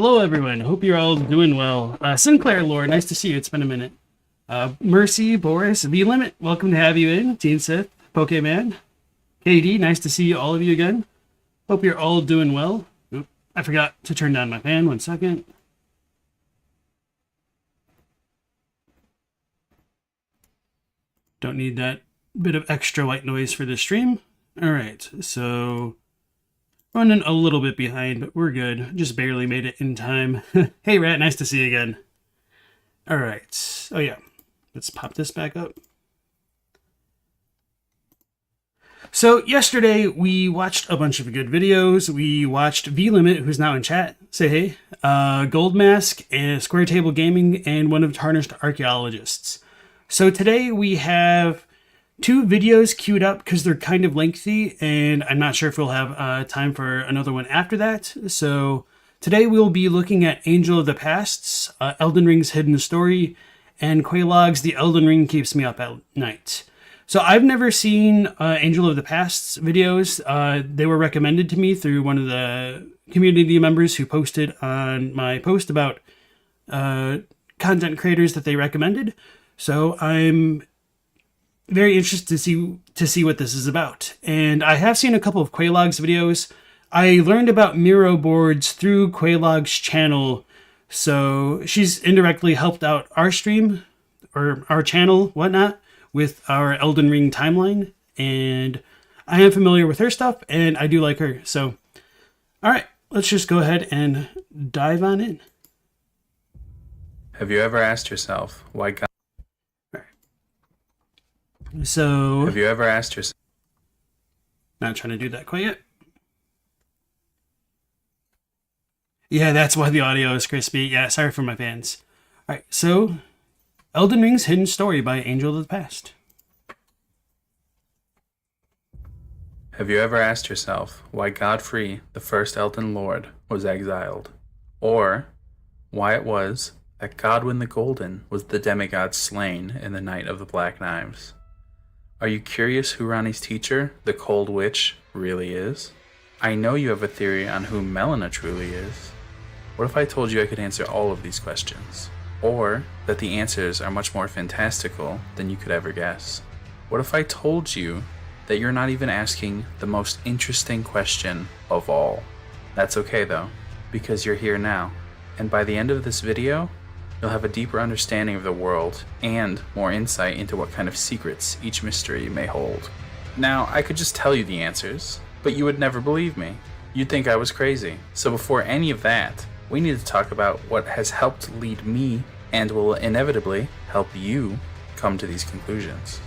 Hello, everyone. Hope you're all doing well. Sinclair Lore, nice to see you. It's been a minute. Mercy, Boris, The Limit, welcome to have you in. Teen Sith, Pokemon, KD, nice to see all of you again. Hope you're all doing well. Oop, I forgot to turn down my fan. 1 second. Don't need that bit of extra white noise for this stream. All right, so running a little bit behind, but we're good. Just barely made it in time. Hey, Rat, nice to see you again. All right. Oh, yeah. Let's pop this back up. So yesterday we watched a bunch of good videos. We watched V-Limit, who's now in chat. Say hey. Goldmask, and Square Table Gaming, and one of Tarnished Archaeologists. So today we have two videos queued up because they're kind of lengthy, and I'm not sure if we'll have time for another one after that. So today we'll be looking at Angel of the Past's Elden Ring's Hidden Story, and Quelaag's The Elden Ring Keeps Me Up at Night. So I've never seen Angel of the Past's videos. They were recommended to me through one of the community members who posted on my post about content creators that they recommended. So I'm very interested to see what this is about. And I have seen a couple of Quelaag's videos. I learned about Miro boards through Quelaag's channel, so she's indirectly helped out our stream, or our channel, whatnot, with our Elden Ring timeline. And I am familiar with her stuff, and I do like her. So, all right, let's just go ahead and dive on in. Have you ever asked yourself why God... So, Have you ever asked yourself... Not trying to do that quite yet. Yeah, that's why the audio is crispy. Yeah, sorry for my fans. All right, so Elden Ring's Hidden Story by Angel of the Past. Have you ever asked yourself why Godfrey, the first Elden Lord, was exiled? Or why it was that Godwyn the Golden was the demigod slain in the Night of the Black Knives? Are you curious who Ranni's teacher, the Cold Witch, really is? I know you have a theory on who Melina truly is. What if I told you I could answer all of these questions? Or that the answers are much more fantastical than you could ever guess? What if I told you that you're not even asking the most interesting question of all? That's okay though, because you're here now, and by the end of this video, you'll have a deeper understanding of the world and more insight into what kind of secrets each mystery may hold. Now, I could just tell you the answers, but you would never believe me. You'd think I was crazy. So before any of that, we need to talk about what has helped lead me and will inevitably help you come to these conclusions.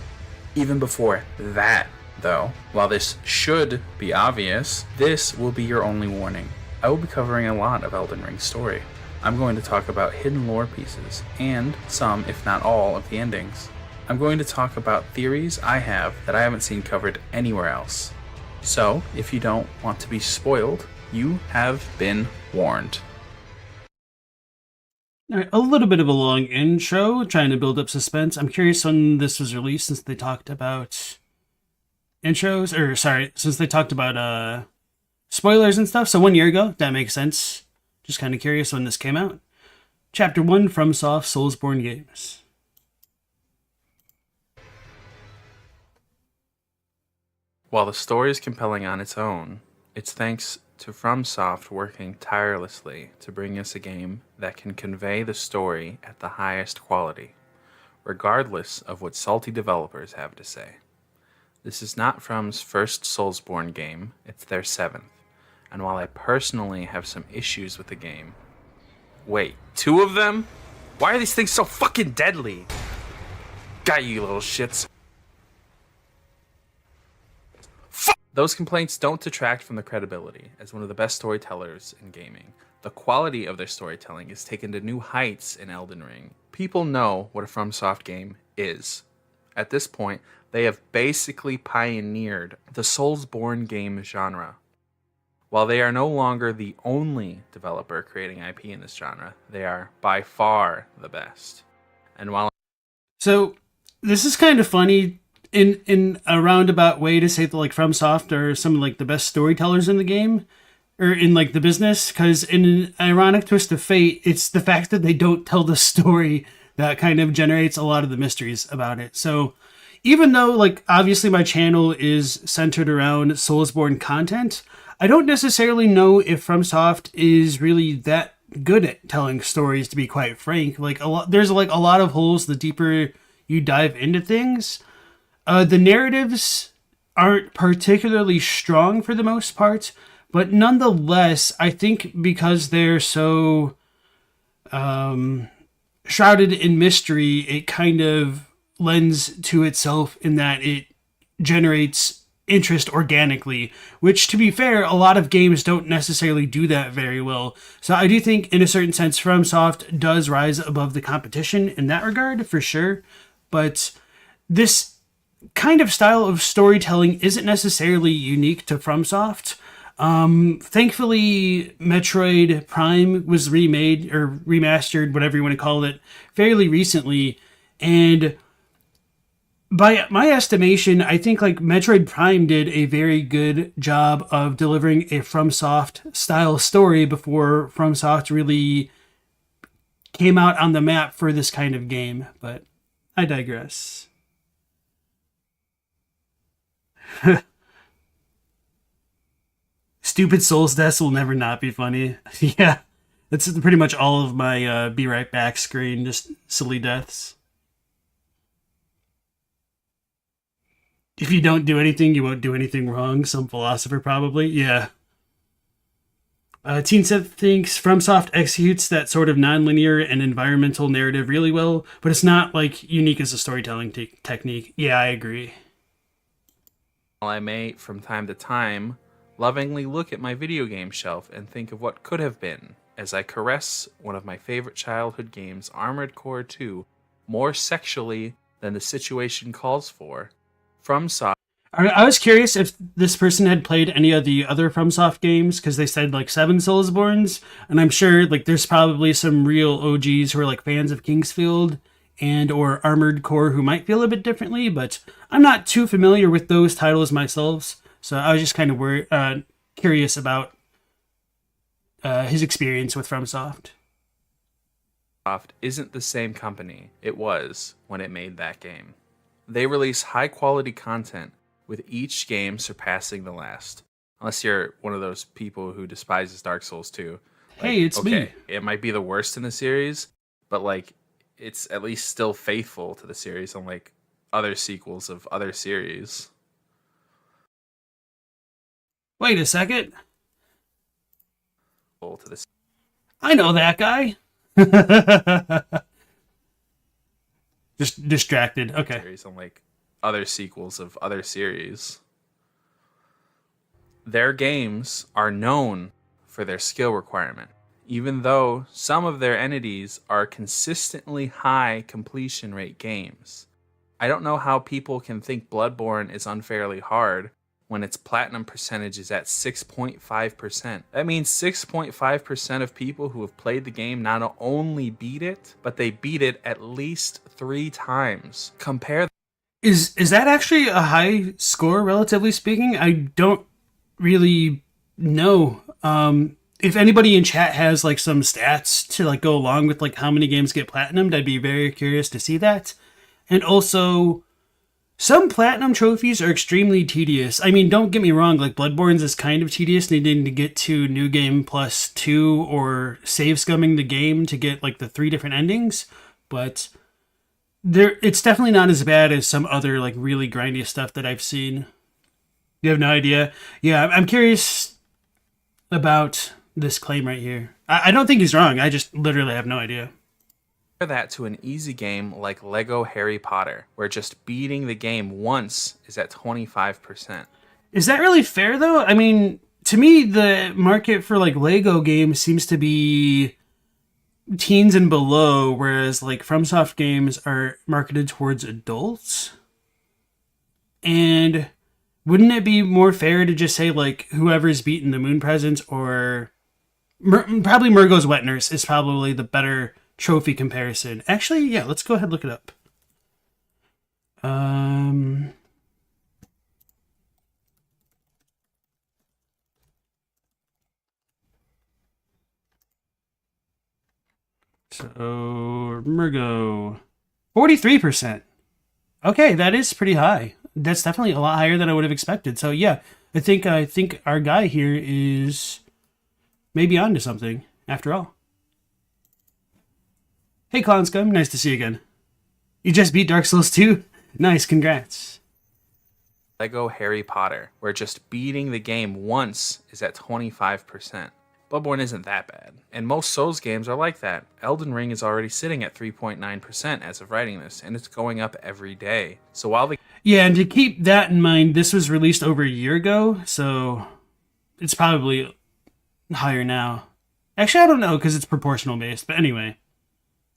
Even before that, though, while this should be obvious, this will be your only warning. I will be covering a lot of Elden Ring's story. I'm going to talk about hidden lore pieces, and some, if not all, of the endings. I'm going to talk about theories I have that I haven't seen covered anywhere else. So, if you don't want to be spoiled, you have been warned. All right, a little bit of a long intro, trying to build up suspense. I'm curious when this was released, since they talked about intros, or sorry, since they talked about spoilers and stuff. So 1 year ago, that makes sense. Just kind of curious when this came out. Chapter 1, FromSoft Soulsborne Games. While the story is compelling on its own, it's thanks to FromSoft working tirelessly to bring us a game that can convey the story at the highest quality, regardless of what salty developers have to say. This is not From's first Soulsborne game, it's their 7th, and while I personally have some issues with the game... Wait, 2 of them? Why are these things so fucking deadly? Got you little shits. Those complaints don't detract from the credibility as one of the best storytellers in gaming. The quality of their storytelling is taken to new heights in Elden Ring. People know what a FromSoft game is. At this point, they have basically pioneered the Soulsborne game genre. While they are no longer the only developer creating IP in this genre, they are by far the best. And while... So, this is kind of funny in a roundabout way to say that like FromSoft are some of like the best storytellers in the game, or in like the business, because in an ironic twist of fate, it's the fact that they don't tell the story that kind of generates a lot of the mysteries about it. So even though like obviously my channel is centered around Soulsborne content, I don't necessarily know if FromSoft is really that good at telling stories, to be quite frank. Like there's like a lot of holes the deeper you dive into things. The narratives aren't particularly strong for the most part, but nonetheless, I think because they're so shrouded in mystery, it kind of lends to itself in that it generates interest organically, which, to be fair, a lot of games don't necessarily do that very well. So I do think, in a certain sense, FromSoft does rise above the competition in that regard, for sure. But this kind of style of storytelling isn't necessarily unique to FromSoft. Thankfully, Metroid Prime was remade or remastered, whatever you want to call it, fairly recently. And by my estimation, I think like Metroid Prime did a very good job of delivering a FromSoft style story before FromSoft really came out on the map for this kind of game. But I digress. Stupid Souls deaths will never not be funny. Yeah, that's pretty much all of my be right back screen, just silly deaths. If you don't do anything, you won't do anything wrong. Some philosopher probably. Yeah. Teen Seth thinks FromSoft executes that sort of non-linear and environmental narrative really well, but it's not like unique as a storytelling technique. Yeah, I agree. I may, from time to time, lovingly look at my video game shelf and think of what could have been, as I caress one of my favorite childhood games, Armored Core 2, more sexually than the situation calls for. FromSoft. I was curious if this person had played any of the other FromSoft games, because they said like 7 Soulsborns, and I'm sure like there's probably some real OGs who are like fans of Kingsfield and or Armored Core who might feel a bit differently, but I'm not too familiar with those titles myself, so I was just kind of curious about his experience with FromSoft. Isn't the same company it was when it made that game. They release high-quality content, with each game surpassing the last. Unless you're one of those people who despises Dark Souls 2. Hey, it's me. It might be the worst in the series, but like it's at least still faithful to the series, unlike other sequels of other series. Wait a second. To the I know that guy. Just distracted. Okay. Series, unlike other sequels of other series. Their games are known for their skill requirement, even though some of their entities are consistently high completion rate games. I don't know how people can think Bloodborne is unfairly hard when its platinum percentage is at 6.5%. That means 6.5% of people who have played the game not only beat it, but they beat it at least 3 times. Compare. Is that actually a high score, relatively speaking? I don't really know. If anybody in chat has like some stats to like go along with like how many games get platinumed, I'd be very curious to see that. And also, some platinum trophies are extremely tedious. I mean, don't get me wrong, like Bloodborne's is kind of tedious, needing to get to New Game Plus 2 or save scumming the game to get like the 3 different endings, but it's definitely not as bad as some other like really grindy stuff that I've seen. You have no idea? Yeah, I'm curious about this claim right here. I don't think he's wrong. I just literally have no idea. Compare that to an easy game like Lego Harry Potter, where just beating the game once is at 25%. Is that really fair though? I mean, to me, the market for like Lego games seems to be teens and below, whereas like FromSoft games are marketed towards adults. And wouldn't it be more fair to just say like whoever's beaten the Moon Presence or probably Murgo's Wet Nurse is probably the better trophy comparison. Actually, yeah, let's go ahead and look it up. So, Murgo. 43%. Okay, that is pretty high. That's definitely a lot higher than I would have expected. So yeah, I think our guy here is maybe onto something after all. Hey Clown Scum, nice to see you again. You just beat Dark Souls 2? Nice, congrats. Lego Harry Potter, where just beating the game once is at 25%. Bloodborne isn't that bad, and most Souls games are like that. Elden Ring is already sitting at 3.9% as of writing this, and it's going up every day. So while the Yeah, and to keep that in mind, this was released over a year ago, so it's probably higher now. Actually, I don't know, because it's proportional based, but anyway.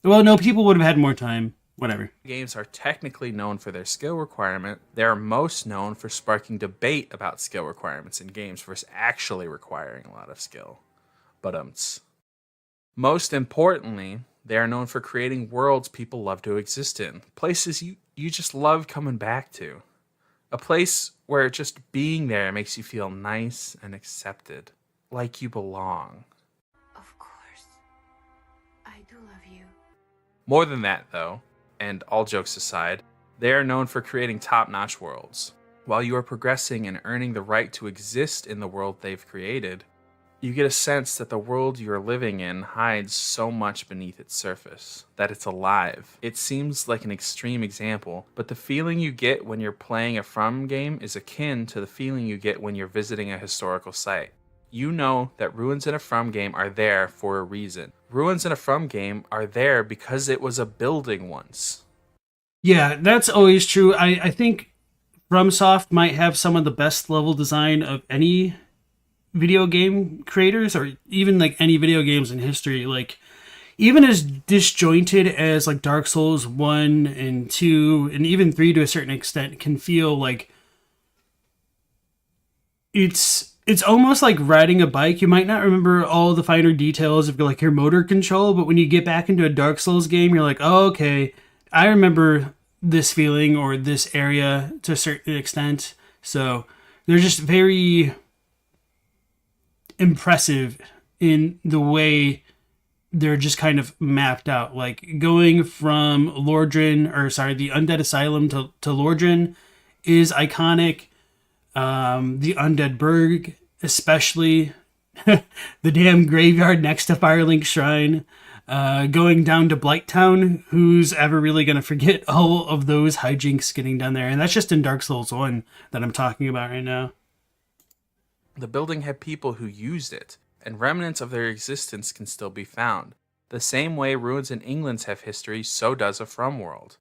Well, no, people would have had more time. Whatever. games are technically known for their skill requirement, they are most known for sparking debate about skill requirements in games versus actually requiring a lot of skill. But most importantly, they are known for creating worlds people love to exist in, places you just love coming back to. A place where just being there makes you feel nice and accepted, like you belong. Of course. I do love you. More than that, though, and all jokes aside, they are known for creating top-notch worlds. While you are progressing and earning the right to exist in the world they've created, you get a sense that the world you are living in hides so much beneath its surface, that it's alive. It seems like an extreme example, but the feeling you get when you're playing a From game is akin to the feeling you get when you're visiting a historical site. You know that ruins in a From game are there for a reason. Ruins in a From game are there because it was a building once. Yeah, that's always true. I think FromSoft might have some of the best level design of any video game creators, or even like any video games in history. Like, even as disjointed as like Dark Souls 1 and 2 and even 3 to a certain extent can feel, like it's almost like riding a bike. You might not remember all the finer details of like your motor control, but when you get back into a Dark Souls game, you're like, oh, okay, I remember this feeling or this area to a certain extent. So they're just very impressive in the way they're just kind of mapped out. Like, going from the Undead Asylum to Lordran is iconic. The Undead Burg, especially. The damn graveyard next to Firelink Shrine. Going down to Blighttown, who's ever really going to forget all of those hijinks getting done there? And that's just in Dark Souls 1 that I'm talking about right now. The building had people who used it, and remnants of their existence can still be found. The same way ruins in England have history, so does a From world.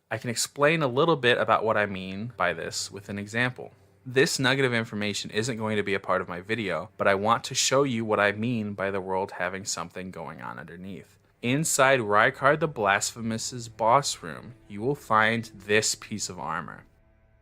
I can explain a little bit about what I mean by this with an example. This nugget of information isn't going to be a part of my video, but I want to show you what I mean by the world having something going on underneath. Inside Rykard the Blasphemous's boss room, you will find this piece of armor.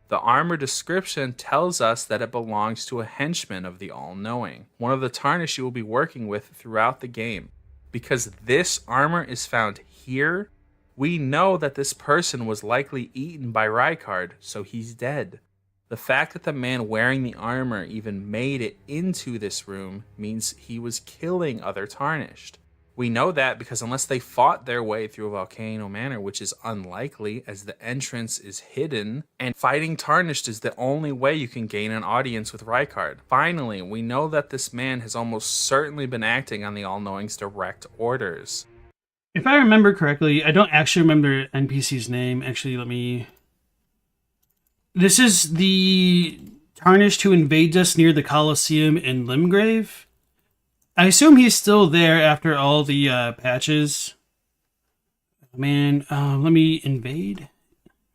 The armor description tells us that it belongs to a henchman of the All-Knowing, one of the Tarnished you will be working with throughout the game. Because this armor is found here, we know that this person was likely eaten by Rykard, so he's dead. The fact that the man wearing the armor even made it into this room means he was killing other Tarnished. We know that because unless they fought their way through a Volcano Manor, which is unlikely as the entrance is hidden, and fighting Tarnished is the only way you can gain an audience with Rykard. Finally, we know that this man has almost certainly been acting on the All-Knowing's direct orders. If I remember correctly, I don't actually remember NPC's name. Actually, This is the Tarnished who invades us near the Colosseum in Limgrave. I assume he's still there after all the patches. Man, let me invade.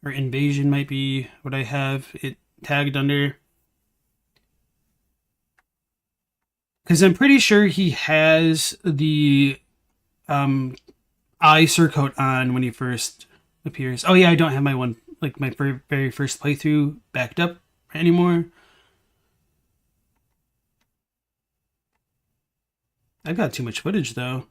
Or invasion might be what I have it tagged under. Because I'm pretty sure he has the eye surcoat on when he first appears. Oh yeah, I don't have my very first playthrough backed up anymore. I've got too much footage, though.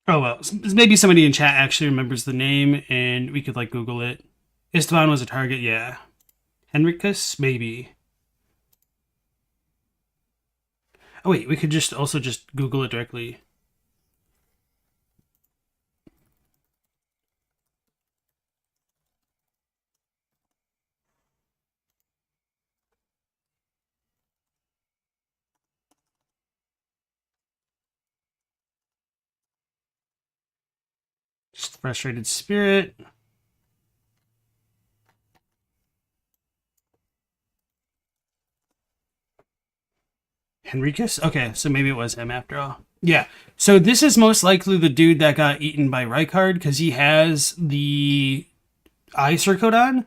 Oh well, maybe somebody in chat actually remembers the name, and we could like Google it. Esteban was a target, yeah. Henricus, maybe. Oh wait, we could just also just Google it directly. Just frustrated spirit. Henricus? Okay, so maybe it was him after all. Yeah. So this is most likely the dude that got eaten by Rykard because he has the eye circlet on.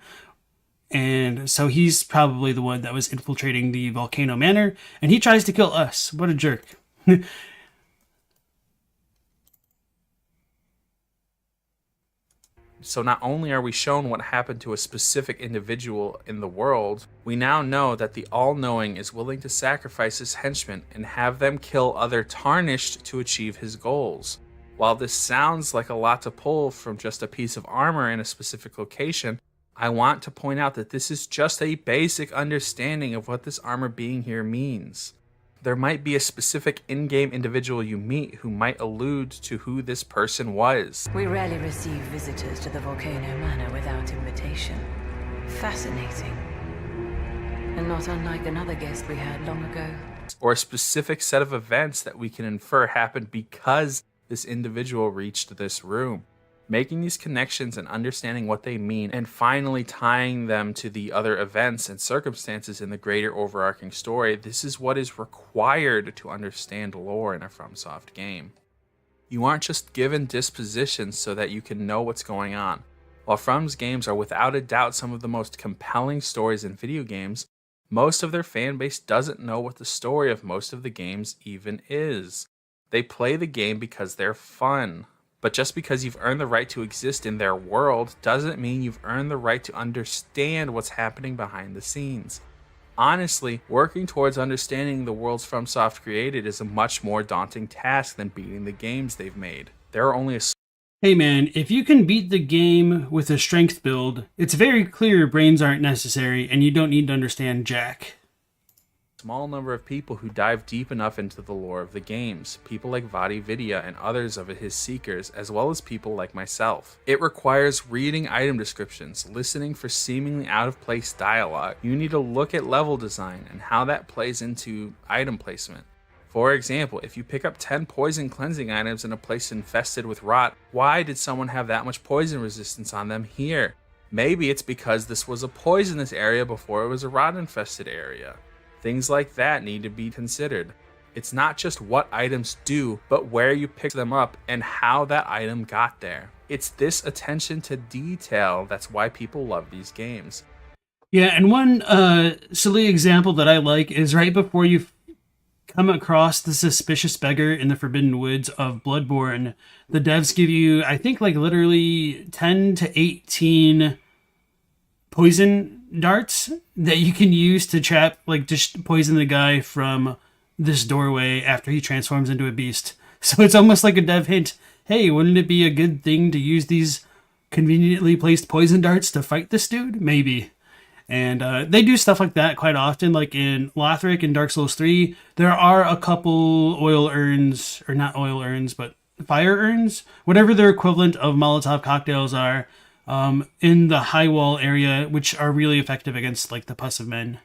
And so he's probably the one that was infiltrating the Volcano Manor. And he tries to kill us. What a jerk. So not only are we shown what happened to a specific individual in the world, we now know that the All-Knowing is willing to sacrifice his henchmen and have them kill other Tarnished to achieve his goals. While this sounds like a lot to pull from just a piece of armor in a specific location, I want to point out that this is just a basic understanding of what this armor being here means. There might be a specific in-game individual you meet who might allude to who this person was. We rarely receive visitors to the Volcano Manor without invitation. Fascinating. And not unlike another guest we had long ago. Or a specific set of events that we can infer happened because this individual reached this room. Making these connections and understanding what they mean, and finally tying them to the other events and circumstances in the greater overarching story, this is what is required to understand lore in a FromSoft game. You aren't just given dispositions so that you can know what's going on. While From's games are without a doubt some of the most compelling stories in video games, most of their fanbase doesn't know what the story of most of the games even is. They play the game because they're fun. But just because you've earned the right to exist in their world doesn't mean you've earned the right to understand what's happening behind the scenes. Honestly, working towards understanding the worlds FromSoft created is a much more daunting task than beating the games they've made. There are only a Hey man, if you can beat the game with a strength build, it's very clear brains aren't necessary and you don't need to understand jack. small number of people who dive deep enough into the lore of the games, people like Vadi Vidya and others of his seekers, as well as people like myself. It requires reading item descriptions, listening for seemingly out-of-place dialogue. You need to look at level design and how that plays into item placement. For example, if you pick up 10 poison cleansing items in a place infested with rot, why did someone have that much poison resistance on them here? Maybe it's because this was a poisonous area before it was a rot-infested area. Things like that need to be considered. It's not just what items do, but where you pick them up and how that item got there. It's this attention to detail that's why people love these games. Yeah, and one silly example that I like is right before you come across the suspicious beggar in the Forbidden Woods of Bloodborne, the devs give you, I think, like literally 10 to 18 poison darts that you can use to trap, like, just poison the guy from this doorway after he transforms into a beast. So it's almost like a dev hint. Hey, wouldn't it be a good thing to use these conveniently placed poison darts to fight this dude? Maybe. And they do stuff like that quite often. Like in Lothric and Dark Souls 3, there are a couple oil urns, or not oil urns, but fire urns, whatever their equivalent of Molotov cocktails are, in the high wall area, which are really effective against like the pus of men.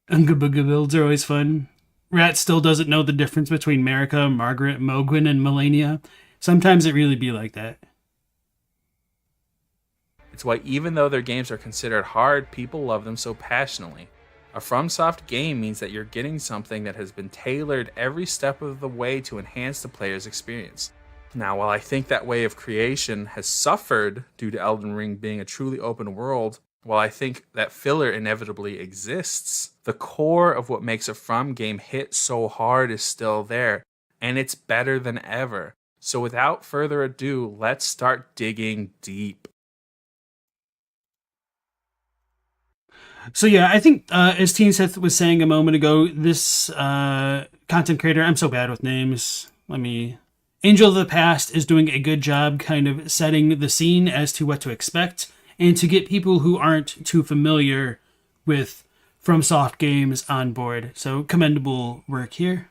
Unga Booga builds are always fun. Rat still doesn't know the difference between Marika, Margaret, Mogwin, and Melania. Sometimes it really be like that. It's why even though their games are considered hard, people love them so passionately. A FromSoft game means that you're getting something that has been tailored every step of the way to enhance the player's experience. Now, while I think that way of creation has suffered due to Elden Ring being a truly open world, while I think that filler inevitably exists, the core of what makes a From game hit so hard is still there, and it's better than ever. So without further ado, let's start digging deep. So yeah, I think as Teen Seth was saying a moment ago, this content creator, I'm so bad with names. Angel of the Past is doing a good job kind of setting the scene as to what to expect and to get people who aren't too familiar with FromSoft games on board. So commendable work here.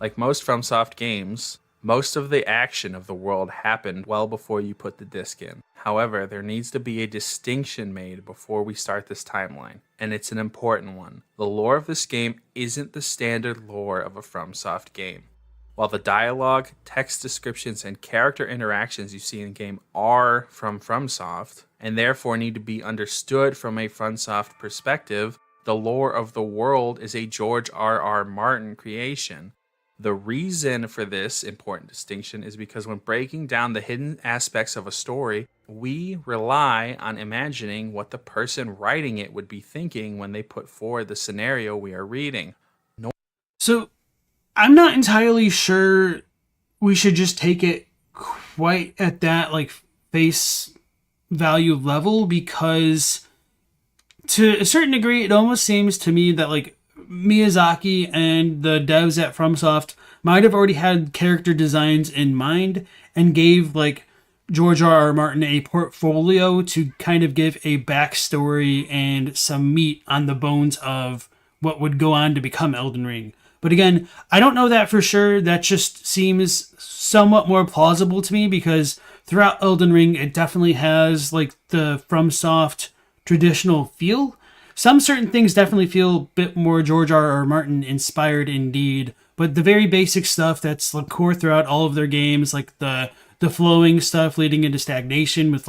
Like most FromSoft games, most of the action of the world happened well before you put the disc in. However, there needs to be a distinction made before we start this timeline, and it's an important one. The lore of this game isn't the standard lore of a FromSoft game. While the dialogue, text descriptions, and character interactions you see in the game are from FromSoft, and therefore need to be understood from a FromSoft perspective, the lore of the world is a George R.R. Martin creation. The reason for this important distinction is because when breaking down the hidden aspects of a story, we rely on imagining what the person writing it would be thinking when they put forward the scenario we are reading. So, I'm not entirely sure we should just take it quite at that face value level, because to a certain degree, it almost seems to me that Miyazaki and the devs at FromSoft might have already had character designs in mind and gave George R.R. Martin a portfolio to kind of give a backstory and some meat on the bones of what would go on to become Elden Ring. But again, I don't know that for sure. That just seems somewhat more plausible to me, because throughout Elden Ring, it definitely has the FromSoft traditional feel. Some certain things definitely feel a bit more George R.R. Martin inspired indeed, but the very basic stuff that's core throughout all of their games, the flowing stuff leading into stagnation with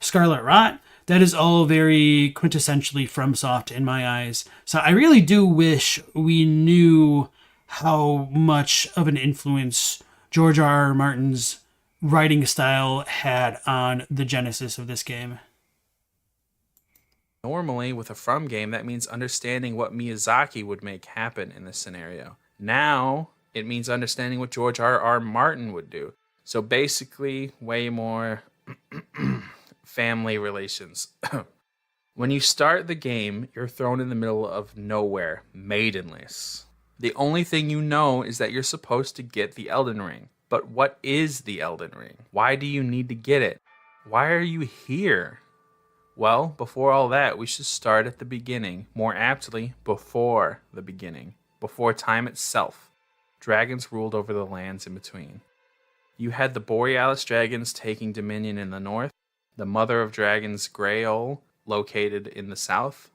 Scarlet Rot, that is all very quintessentially FromSoft in my eyes. So I really do wish we knew how much of an influence George R.R. Martin's writing style had on the genesis of this game. Normally, with a From game, that means understanding what Miyazaki would make happen in this scenario. Now, it means understanding what George R.R. Martin would do. So basically, way more family relations. When you start the game, you're thrown in the middle of nowhere, maidenless. The only thing you know is that you're supposed to get the Elden Ring. But what is the Elden Ring? Why do you need to get it? Why are you here? Well, before all that, we should start at the beginning. More aptly, before the beginning. Before time itself. Dragons ruled over the lands in between. You had the Borealis dragons taking dominion in the north, the mother of dragons Grail located in the south,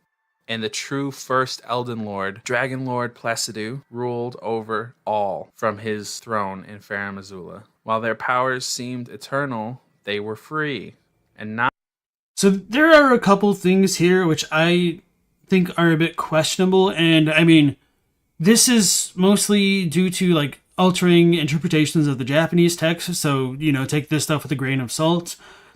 and the true first Elden Lord, Dragon Lord Placidu, ruled over all from his throne in Farum Azula. While their powers seemed eternal, they were free, and not. So there are a couple things here which I think are a bit questionable, and this is mostly due to altering interpretations of the Japanese text, so take this stuff with a grain of salt.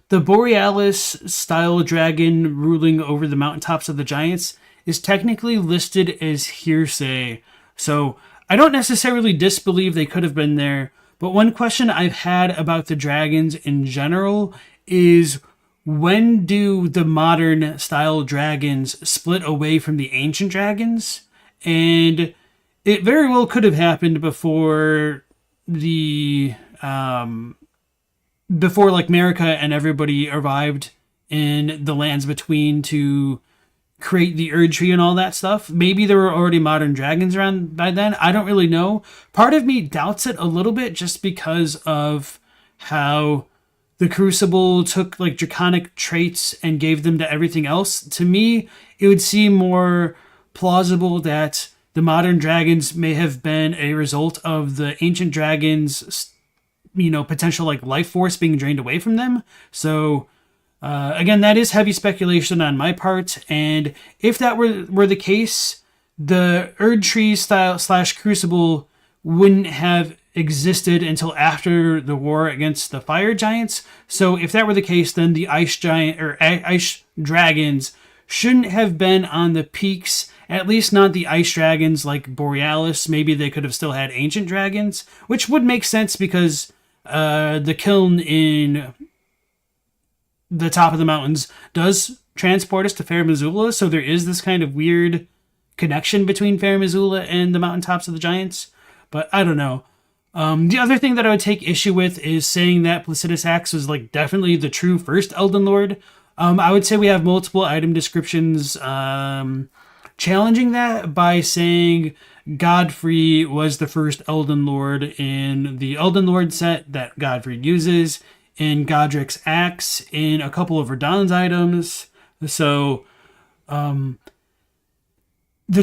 The Borealis style dragon ruling over the mountaintops of the giants is technically listed as hearsay, so I don't necessarily disbelieve they could have been there, but one question I've had about the dragons in general is, when do the modern style dragons split away from the ancient dragons? And it very well could have happened before before Marika and everybody arrived in the lands between to create the Erd Tree and all that stuff. Maybe there were already modern dragons around by then. I don't really know. Part of me doubts it a little bit just because of how the Crucible took draconic traits and gave them to everything else. To me, it would seem more plausible that the modern dragons may have been a result of the ancient dragons, potential life force being drained away from them. So, again, that is heavy speculation on my part. And if that were the case, the Erd Tree style / Crucible wouldn't have existed until after the war against the fire giants. So if that were the case, then the ice giant or ice dragons shouldn't have been on the peaks, at least not the ice dragons like Borealis. Maybe they could have still had ancient dragons, which would make sense because the kiln in the top of the mountains does transport us to Fair Missoula, so there is this kind of weird connection between Fair Missoula and the mountaintops of the giants. But I don't know. The other thing that I would take issue with is saying that Placidus Axe was like definitely the true first Elden Lord. I would say we have multiple item descriptions challenging that by saying Godfrey was the first Elden Lord in the Elden Lord set that Godfrey uses, in Godric's Axe, in a couple of Radahn's items. So, the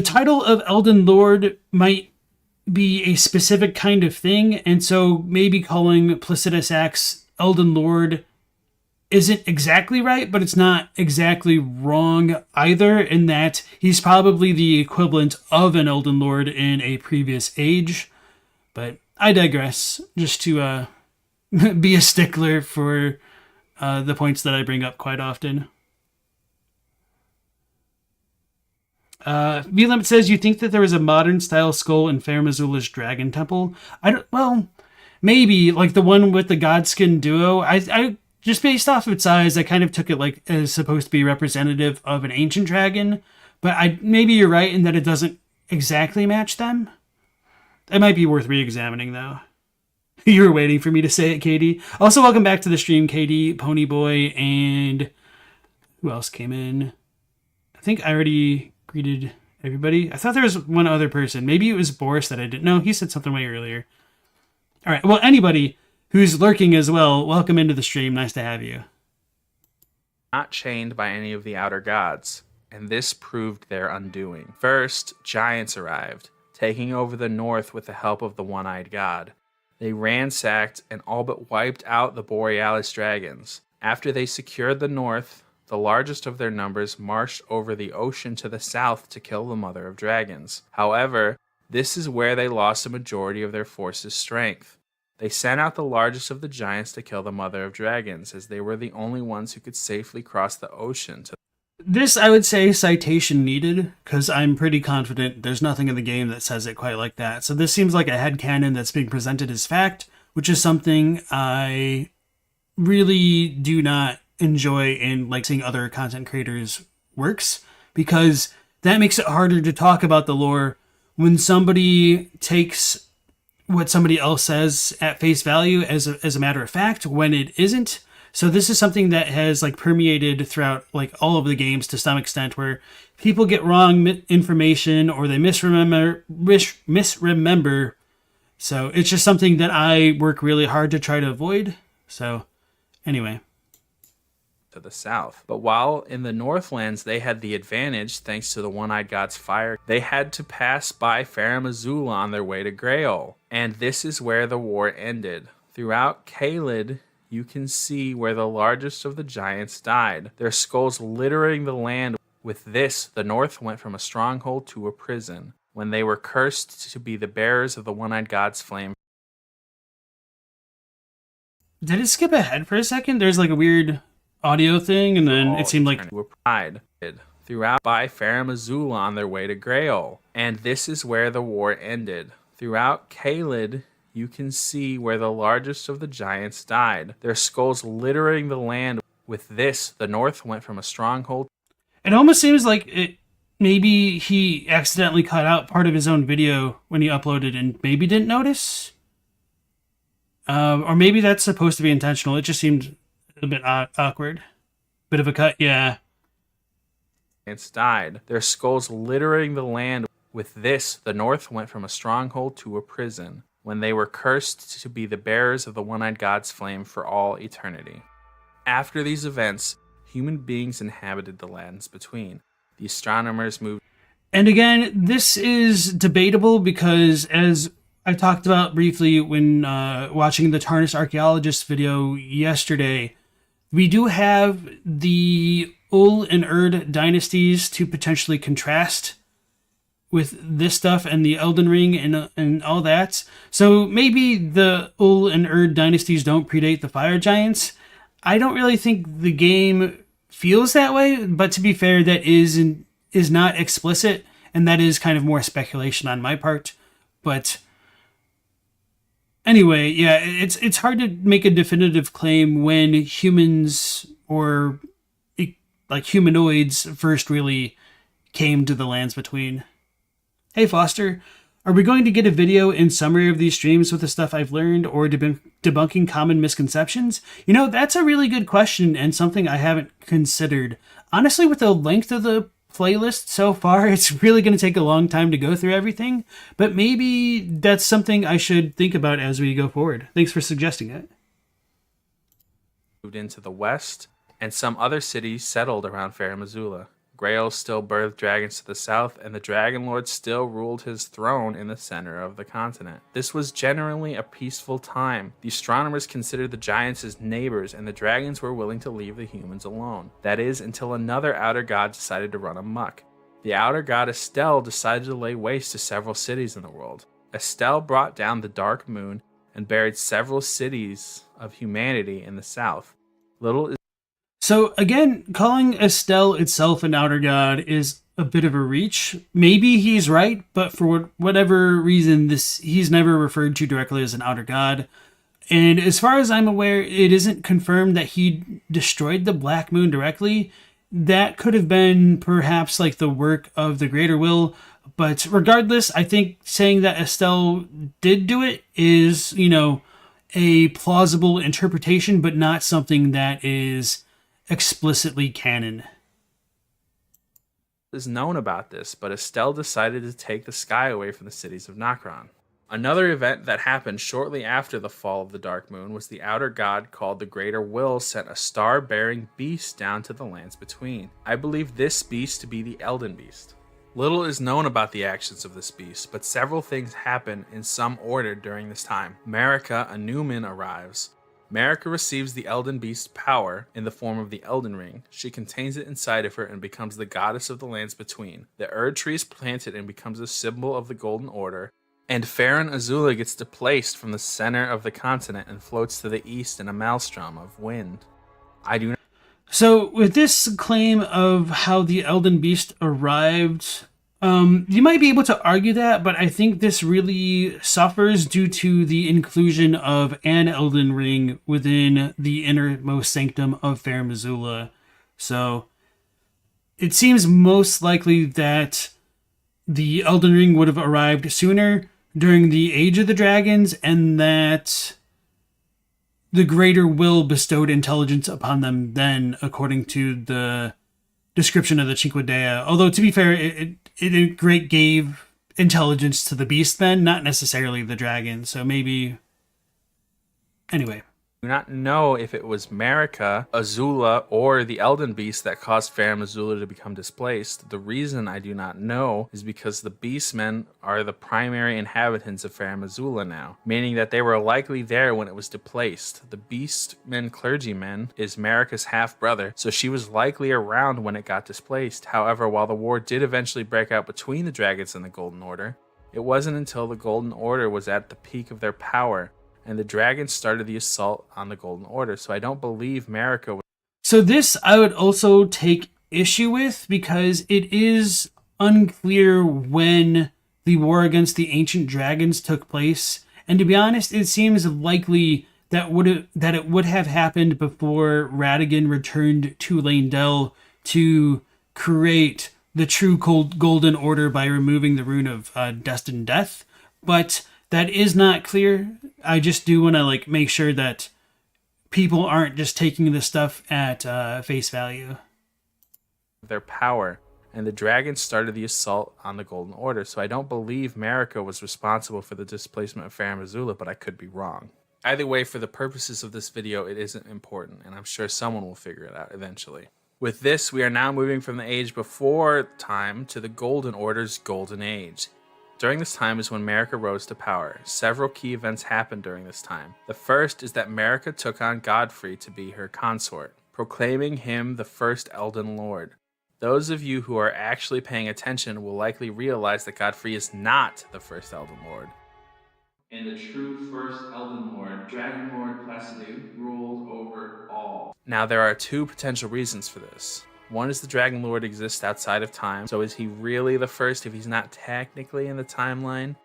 title of Elden Lord might be a specific kind of thing, and so maybe calling Placidus Axe Elden Lord isn't exactly right, but it's not exactly wrong either, in that he's probably the equivalent of an Elden Lord in a previous age. But I digress, just to be a stickler for the points that I bring up quite often. V-Limit says, you think that there was a modern style skull in Fair Missoula's Dragon Temple? Well, maybe, like the one with the Godskin duo. I just based off of its size, I kind of took it like as supposed to be representative of an ancient dragon, but maybe you're right in that it doesn't exactly match them. It might be worth re-examining, though. You were waiting for me to say it, Katie. Also, welcome back to the stream, Katie, Ponyboy, and who else came in? I think I already greeted everybody. I thought there was one other person. Maybe it was Boris that I didn't know. He said something way earlier. All right. Well, anybody who's lurking as well, welcome into the stream. Nice to have you. Not chained by any of the outer gods, and this proved their undoing. First, giants arrived, taking over the north with the help of the one-eyed god. They ransacked and all but wiped out the Borealis dragons. After they secured the north, the largest of their numbers marched over the ocean to the south to kill the mother of dragons. However, this is where they lost a majority of their force's strength. They sent out the largest of the giants to kill the mother of dragons, as they were the only ones who could safely cross the ocean to... This, I would say, citation needed, because I'm pretty confident there's nothing in the game that says it quite like that. So this seems like a headcanon that's being presented as fact, which is something I really do not enjoy in like seeing other content creators' works, because that makes it harder to talk about the lore when somebody takes what somebody else says at face value as a matter of fact when it isn't. So this is something that has like permeated throughout like all of the games to some extent, where people get wrong information or they misremember. So it's just something that I work really hard to try to avoid. So anyway. To the south. But while in the Northlands they had the advantage thanks to the one-eyed god's fire, they had to pass by Fair Missoula on their way to Grail. And this is where the war ended. Throughout Caelid, you can see where the largest of the giants died, their skulls littering the land. With this, the North went from a stronghold to a prison, when they were cursed to be the bearers of the one-eyed god's flame. Did it skip ahead for a second? There's like a weird audio thing, and then it seemed like pride throughout by Fair Missoula on their way to Grail. And this is where the war ended. Throughout Caelid, you can see where the largest of the giants died, their skulls littering the land. With this, the North went from a stronghold. It almost seems like maybe he accidentally cut out part of his own video when he uploaded and maybe didn't notice. Or maybe that's supposed to be intentional. It just seemed a bit awkward. Bit of a cut, yeah. Giants died, their skulls littering the land. With this, the North went from a stronghold to a prison, when they were cursed to be the bearers of the one-eyed god's flame for all eternity. After these events, human beings inhabited the lands between. The astronomers moved... And again, this is debatable because, as I talked about briefly when watching the Tarnished Archaeologist video yesterday, we do have the Ul and Erd dynasties to potentially contrast with this stuff and the Elden Ring and all that. So maybe the Ul and Erd dynasties don't predate the fire giants. I don't really think the game feels that way, but to be fair, that is not explicit, and that is kind of more speculation on my part. But anyway, yeah, it's hard to make a definitive claim when humans or like humanoids first really came to the lands between. Hey Foster, are we going to get a video in summary of these streams with the stuff I've learned or debunking common misconceptions? You know, that's a really good question and something I haven't considered. Honestly, with the length of the playlist so far, it's really going to take a long time to go through everything, but maybe that's something I should think about as we go forward. Thanks for suggesting it. Moved into the west, and some other cities settled around Farum Azula. Grail still birthed dragons to the south, and the Dragon Lord still ruled his throne in the center of the continent. This was generally a peaceful time. The astronomers considered the giants as neighbors, and the dragons were willing to leave the humans alone. That is, until another outer god decided to run amok. The outer god Estelle decided to lay waste to several cities in the world. Estelle brought down the Dark Moon and buried several cities of humanity in the south. So again, calling Estelle itself an outer god is a bit of a reach. Maybe he's right, but for whatever reason, he's never referred to directly as an outer god. And as far as I'm aware, it isn't confirmed that he destroyed the Black Moon directly. That could have been perhaps like the work of the Greater Will. But regardless, I think saying that Estelle did do it is, a plausible interpretation, but not something that is explicitly canon. Is known about this, but Estelle decided to take the sky away from the cities of Nokron. Another event that happened shortly after the fall of the Dark Moon was the outer god called the Greater Will sent a star-bearing beast down to the lands between. I believe this beast to be the Elden beast. Little is known about the actions of this beast, but several things happen in some order during this time. Marika, a Newman, arrives. Marika receives the Elden Beast's power in the form of the Elden Ring. She contains it inside of her and becomes the goddess of the lands between. The Erd tree is planted and becomes a symbol of the Golden Order. And Farum Azula gets displaced from the center of the continent and floats to the east in a maelstrom of wind. So with this claim of how the Elden Beast arrived, you might be able to argue that, but I think this really suffers due to the inclusion of an Elden Ring within the innermost sanctum of Farum Azula. So it seems most likely that the Elden Ring would have arrived sooner during the Age of the Dragons, and that the Greater Will bestowed intelligence upon them then, according to the description of the Cinque Dea. Although, to be fair, it great gave intelligence to the beast then, not necessarily the dragon. So maybe... Anyway. Do not know if it was Marika, Azula, or the Elden Beast that caused Farum Azula to become displaced. The reason I do not know is because the Beastmen are the primary inhabitants of Farum Azula now, meaning that they were likely there when it was displaced. The Beastmen clergyman is Marika's half-brother, so she was likely around when it got displaced. However, while the war did eventually break out between the dragons and the Golden Order, it wasn't until the Golden Order was at the peak of their power and the dragons started the assault on the Golden Order. So I don't believe Marika was... So this I would also take issue with, because it is unclear when the war against the ancient dragons took place. And to be honest, it seems likely that it would have happened before Radagon returned to Leyndell to create the true Golden Order by removing the rune of Destined Death. But that is not clear. I just do want to make sure that people aren't just taking this stuff at face value. Their power, and the dragons started the assault on the Golden Order. So I don't believe Marika was responsible for the displacement of Farum Azula, but I could be wrong. Either way, for the purposes of this video, it isn't important, and I'm sure someone will figure it out eventually. With this, we are now moving from the age before time to the Golden Order's Golden Age. During this time is when Marika rose to power. Several key events happened during this time. The first is that Marika took on Godfrey to be her consort, proclaiming him the first Elden Lord. Those of you who are actually paying attention will likely realize that Godfrey is not the first Elden Lord. And the true first Elden Lord, Dragon Lord Placidu, ruled over all. Now there are two potential reasons for this. One is the Dragon Lord exists outside of time, so is he really the first if he's not technically in the timeline?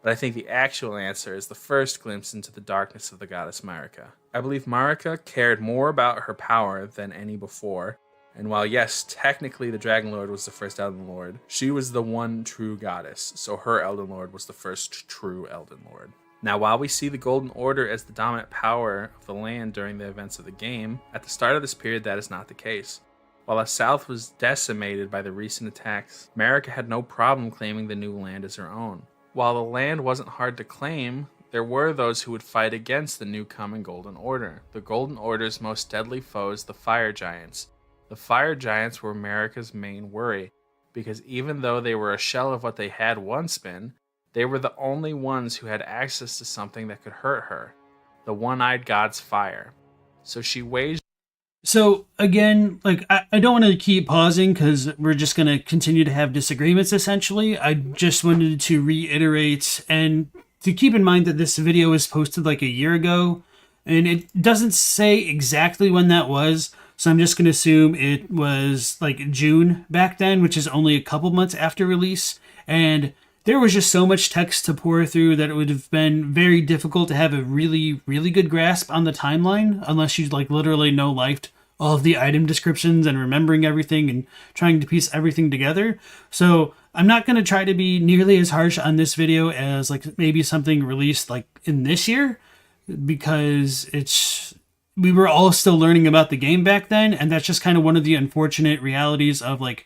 but I think the actual answer is the first glimpse into the darkness of the goddess Marika. I believe Marika cared more about her power than any before, and while yes, technically the Dragon Lord was the first Elden Lord, she was the one true goddess, so her Elden Lord was the first true Elden Lord. Now, while we see the Golden Order as the dominant power of the land during the events of the game, at the start of this period that is not the case. While the South was decimated by the recent attacks, Marika had no problem claiming the new land as her own. While the land wasn't hard to claim, there were those who would fight against the new coming Golden Order. The Golden Order's most deadly foes, the Fire Giants. The Fire Giants were Marika's main worry, because even though they were a shell of what they had once been, they were the only ones who had access to something that could hurt her, the one-eyed god's fire. So she waged... So, again, like, I don't want to keep pausing because we're just going to continue to have disagreements, essentially. I just wanted to reiterate and to keep in mind that this video was posted like a year ago, and it doesn't say exactly when that was, so I'm just going to assume it was like June back then, which is only a couple months after release, and there was just so much text to pour through that it would have been very difficult to have a really, really good grasp on the timeline unless you like literally no-lifed all of the item descriptions and remembering everything and trying to piece everything together. So I'm not going to try to be nearly as harsh on this video as like maybe something released like in this year, because we were all still learning about the game back then, and that's just kind of one of the unfortunate realities of like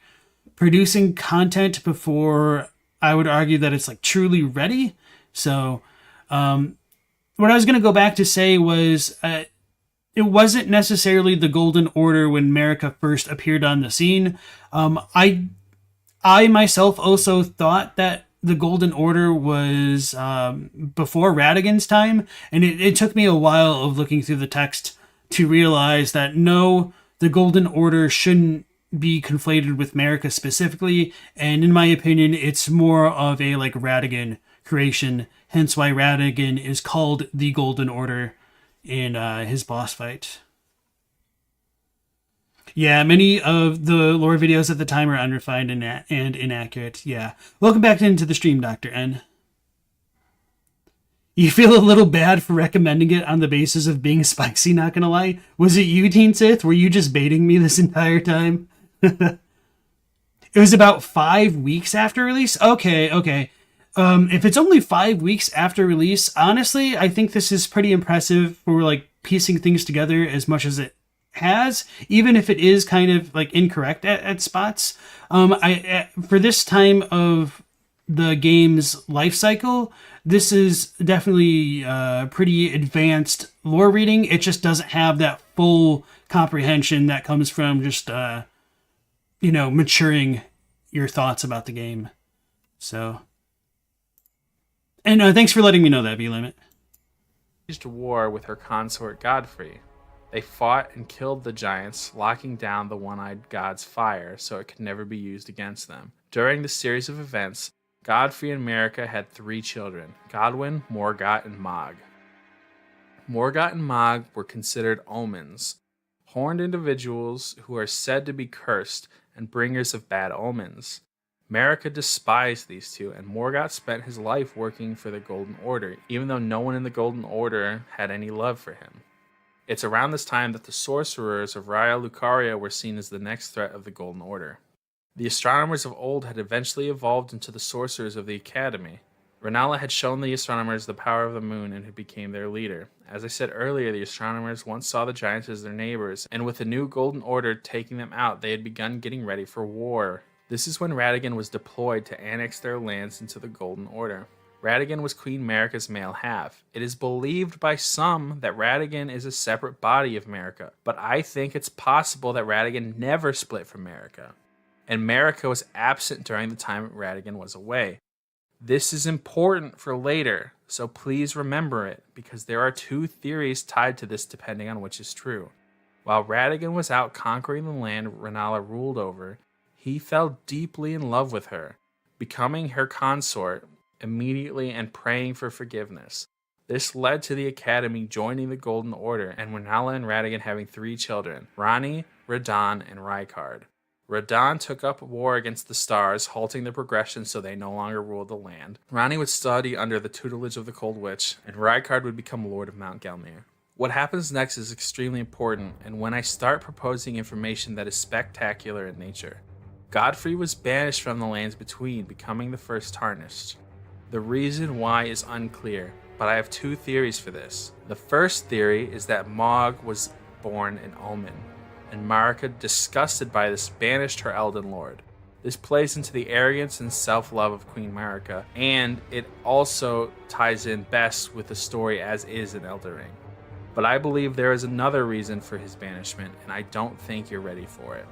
producing content before I would argue that it's like truly ready. So what I was going to go back to say was it wasn't necessarily the Golden Order when Marika first appeared on the scene. I myself also thought that the Golden Order was before Radagon's time, and it took me a while of looking through the text to realize that no, the Golden Order shouldn't be conflated with Marika specifically, and in my opinion, it's more of a like Radagon creation, hence why Radagon is called the Golden Order in his boss fight. Yeah, many of the lore videos at the time are unrefined and inaccurate. Yeah. Welcome back into the stream, Dr. N. You feel a little bad for recommending it on the basis of being spicy, not gonna lie. Was it you, Teen Sith? Were you just baiting me this entire time? It was about 5 weeks after release? Okay. If it's only 5 weeks after release, honestly, I think this is pretty impressive for like piecing things together as much as it has, even if it is kind of like incorrect at spots. For this time of the game's life cycle, this is definitely pretty advanced lore reading. It just doesn't have that full comprehension that comes from just maturing your thoughts about the game. So, and thanks for letting me know that, V-Limit. Waged war with her consort Godfrey. They fought and killed the giants, locking down the one-eyed god's fire so it could never be used against them. During this series of events, Godfrey and Marika had 3 children, Godwyn, Morgott, and Mog. Morgott and Mog were considered omens, horned individuals who are said to be cursed and bringers of bad omens. Marika despised these two, and Morgott spent his life working for the Golden Order, even though no one in the Golden Order had any love for him. It's around this time that the sorcerers of Raya Lucaria were seen as the next threat of the Golden Order. The astronomers of old had eventually evolved into the sorcerers of the Academy. Rennala had shown the astronomers the power of the moon and had became their leader. As I said earlier, the astronomers once saw the giants as their neighbors, and with the new Golden Order taking them out, they had begun getting ready for war. This is when Radagon was deployed to annex their lands into the Golden Order. Radagon was Queen Marika's male half. It is believed by some that Radagon is a separate body of Marika, but I think it's possible that Radagon never split from Marika, and Marika was absent during the time Radagon was away. This is important for later, so please remember it, because there are 2 theories tied to this depending on which is true. While Radagon was out conquering the land Rennala ruled over, he fell deeply in love with her, becoming her consort immediately and praying for forgiveness. This led to the Academy joining the Golden Order and Rennala and Radagon having 3 children, Ranni, Radahn, and Rykard. Radahn took up war against the stars, halting their progression so they no longer ruled the land. Ranni would study under the tutelage of the Cold Witch, and Rykard would become Lord of Mount Gelmir. What happens next is extremely important, and when I start proposing information that is spectacular in nature. Godfrey was banished from the lands between, becoming the first Tarnished. The reason why is unclear, but I have two theories for this. The first theory is that Mog was born an Omen, and Marika, disgusted by this, banished her Elden Lord. This plays into the arrogance and self-love of Queen Marika, and it also ties in best with the story as is in Elden Ring. But I believe there is another reason for his banishment, and I don't think you're ready for it.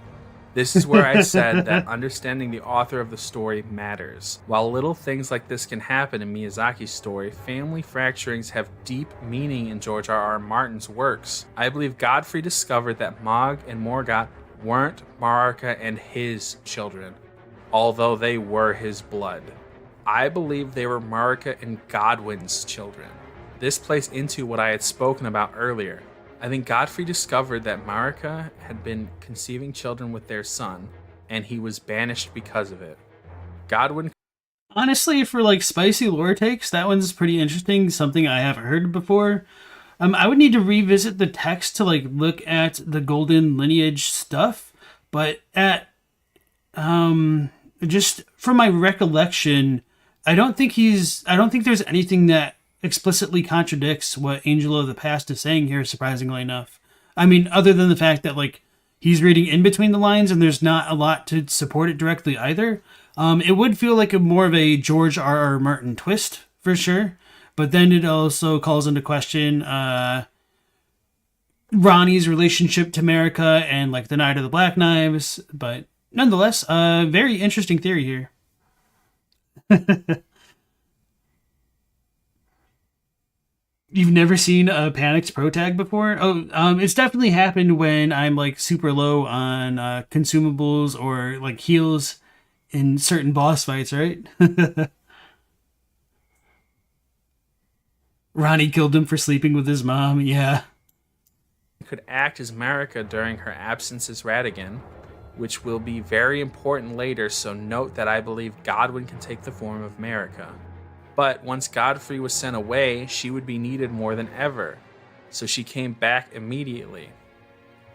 This is where I said that understanding the author of the story matters. While little things like this can happen in Miyazaki's story, family fracturings have deep meaning in George R.R. Martin's works. I believe Godfrey discovered that Mog and Morgoth weren't Marika and his children, although they were his blood. I believe they were Marika and Godwyn's children. This plays into what I had spoken about earlier. I think Godfrey discovered that Marika had been conceiving children with their son, and he was banished because of it. Godwyn... Honestly, for like spicy lore takes, that one's pretty interesting, something I haven't heard before. I would need to revisit the text to like look at the golden lineage stuff, but just from my recollection, I don't think there's anything that explicitly contradicts what Angel of the Past is saying here, surprisingly enough. I mean, other than the fact that like he's reading in between the lines and there's not a lot to support it directly either. It would feel like more of a George R.R. Martin twist for sure, but then it also calls into question Ronnie's relationship to Marika and like the Knight of the Black Knives, but nonetheless, very interesting theory here. You've never seen a panicked protag before? Oh, it's definitely happened when I'm like super low on consumables or like heals in certain boss fights, right? Ronnie killed him for sleeping with his mom, yeah. Could act as Marika during her absence as Radagon, which will be very important later, so note that I believe Godwyn can take the form of Marika. But once Godfrey was sent away, she would be needed more than ever, so she came back immediately.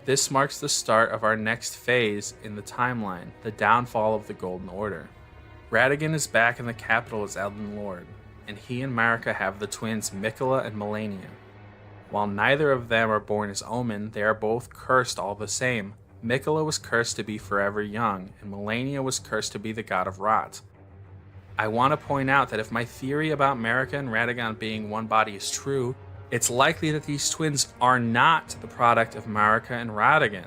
This marks the start of our next phase in the timeline, the downfall of the Golden Order. Radagon is back in the capital as Elden Lord, and he and Marika have the twins Miquella and Malenia. While neither of them are born as Omen, they are both cursed all the same. Miquella was cursed to be forever young, and Malenia was cursed to be the god of rot. I want to point out that if my theory about Marika and Radagon being one body is true, it's likely that these twins are not the product of Marika and Radagon,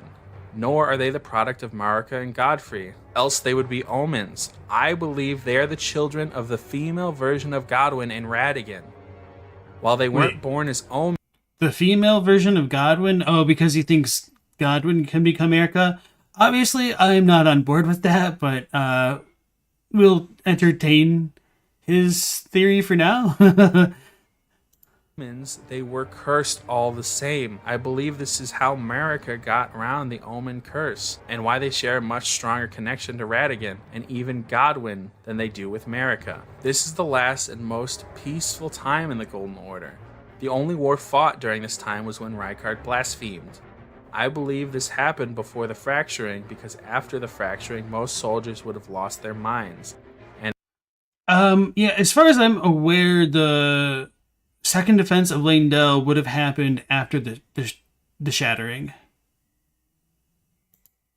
nor are they the product of Marika and Godfrey, else they would be omens. I believe they are the children of the female version of Godwyn and Radagon. While they weren't born as omens... The female version of Godwyn? Oh, because he thinks Godwyn can become Marika? Obviously, I'm not on board with that, but we'll entertain his theory for now. They were cursed all the same. I believe this is how Marika got around the Omen curse, and why they share a much stronger connection to Radagon and even Godwyn than they do with Marika. This is the last and most peaceful time in the Golden Order. The only war fought during this time was when Rykard blasphemed. I believe this happened before the fracturing, because after the fracturing, most soldiers would have lost their minds. And yeah, as far as I'm aware, the second defense of Leyndell would have happened after the shattering.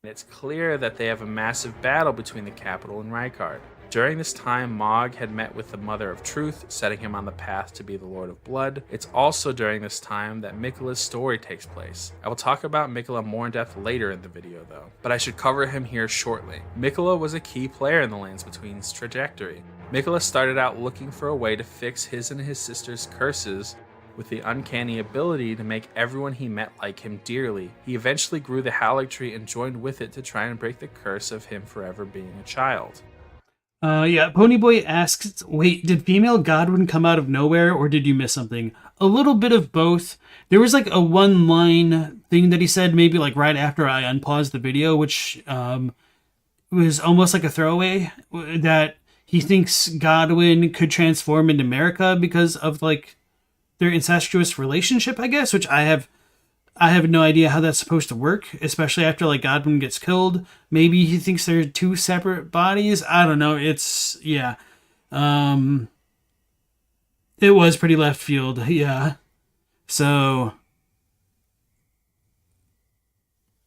It's clear that they have a massive battle between the capital and Rykard. During this time, Mog had met with the Mother of Truth, setting him on the path to be the Lord of Blood. It's also during this time that Miquella's story takes place. I will talk about Miquella more in depth later in the video though, but I should cover him here shortly. Miquella was a key player in the Lands Between's trajectory. Miquella started out looking for a way to fix his and his sister's curses with the uncanny ability to make everyone he met like him dearly. He eventually grew the Halig Tree and joined with it to try and break the curse of him forever being a child. Yeah, Ponyboy asks, wait, did female Godwyn come out of nowhere, or did you miss something? A little bit of both. There was like a one-line thing that he said, maybe like right after I unpaused the video, which was almost like a throwaway, that he thinks Godwin could transform into America because of like their incestuous relationship, I guess, which I have no idea how that's supposed to work, especially after like Godwin gets killed. Maybe he thinks they're two separate bodies. I don't know. It's yeah. It was pretty left field, yeah. So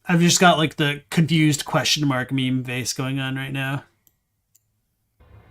I've just got like the confused question mark meme face going on right now.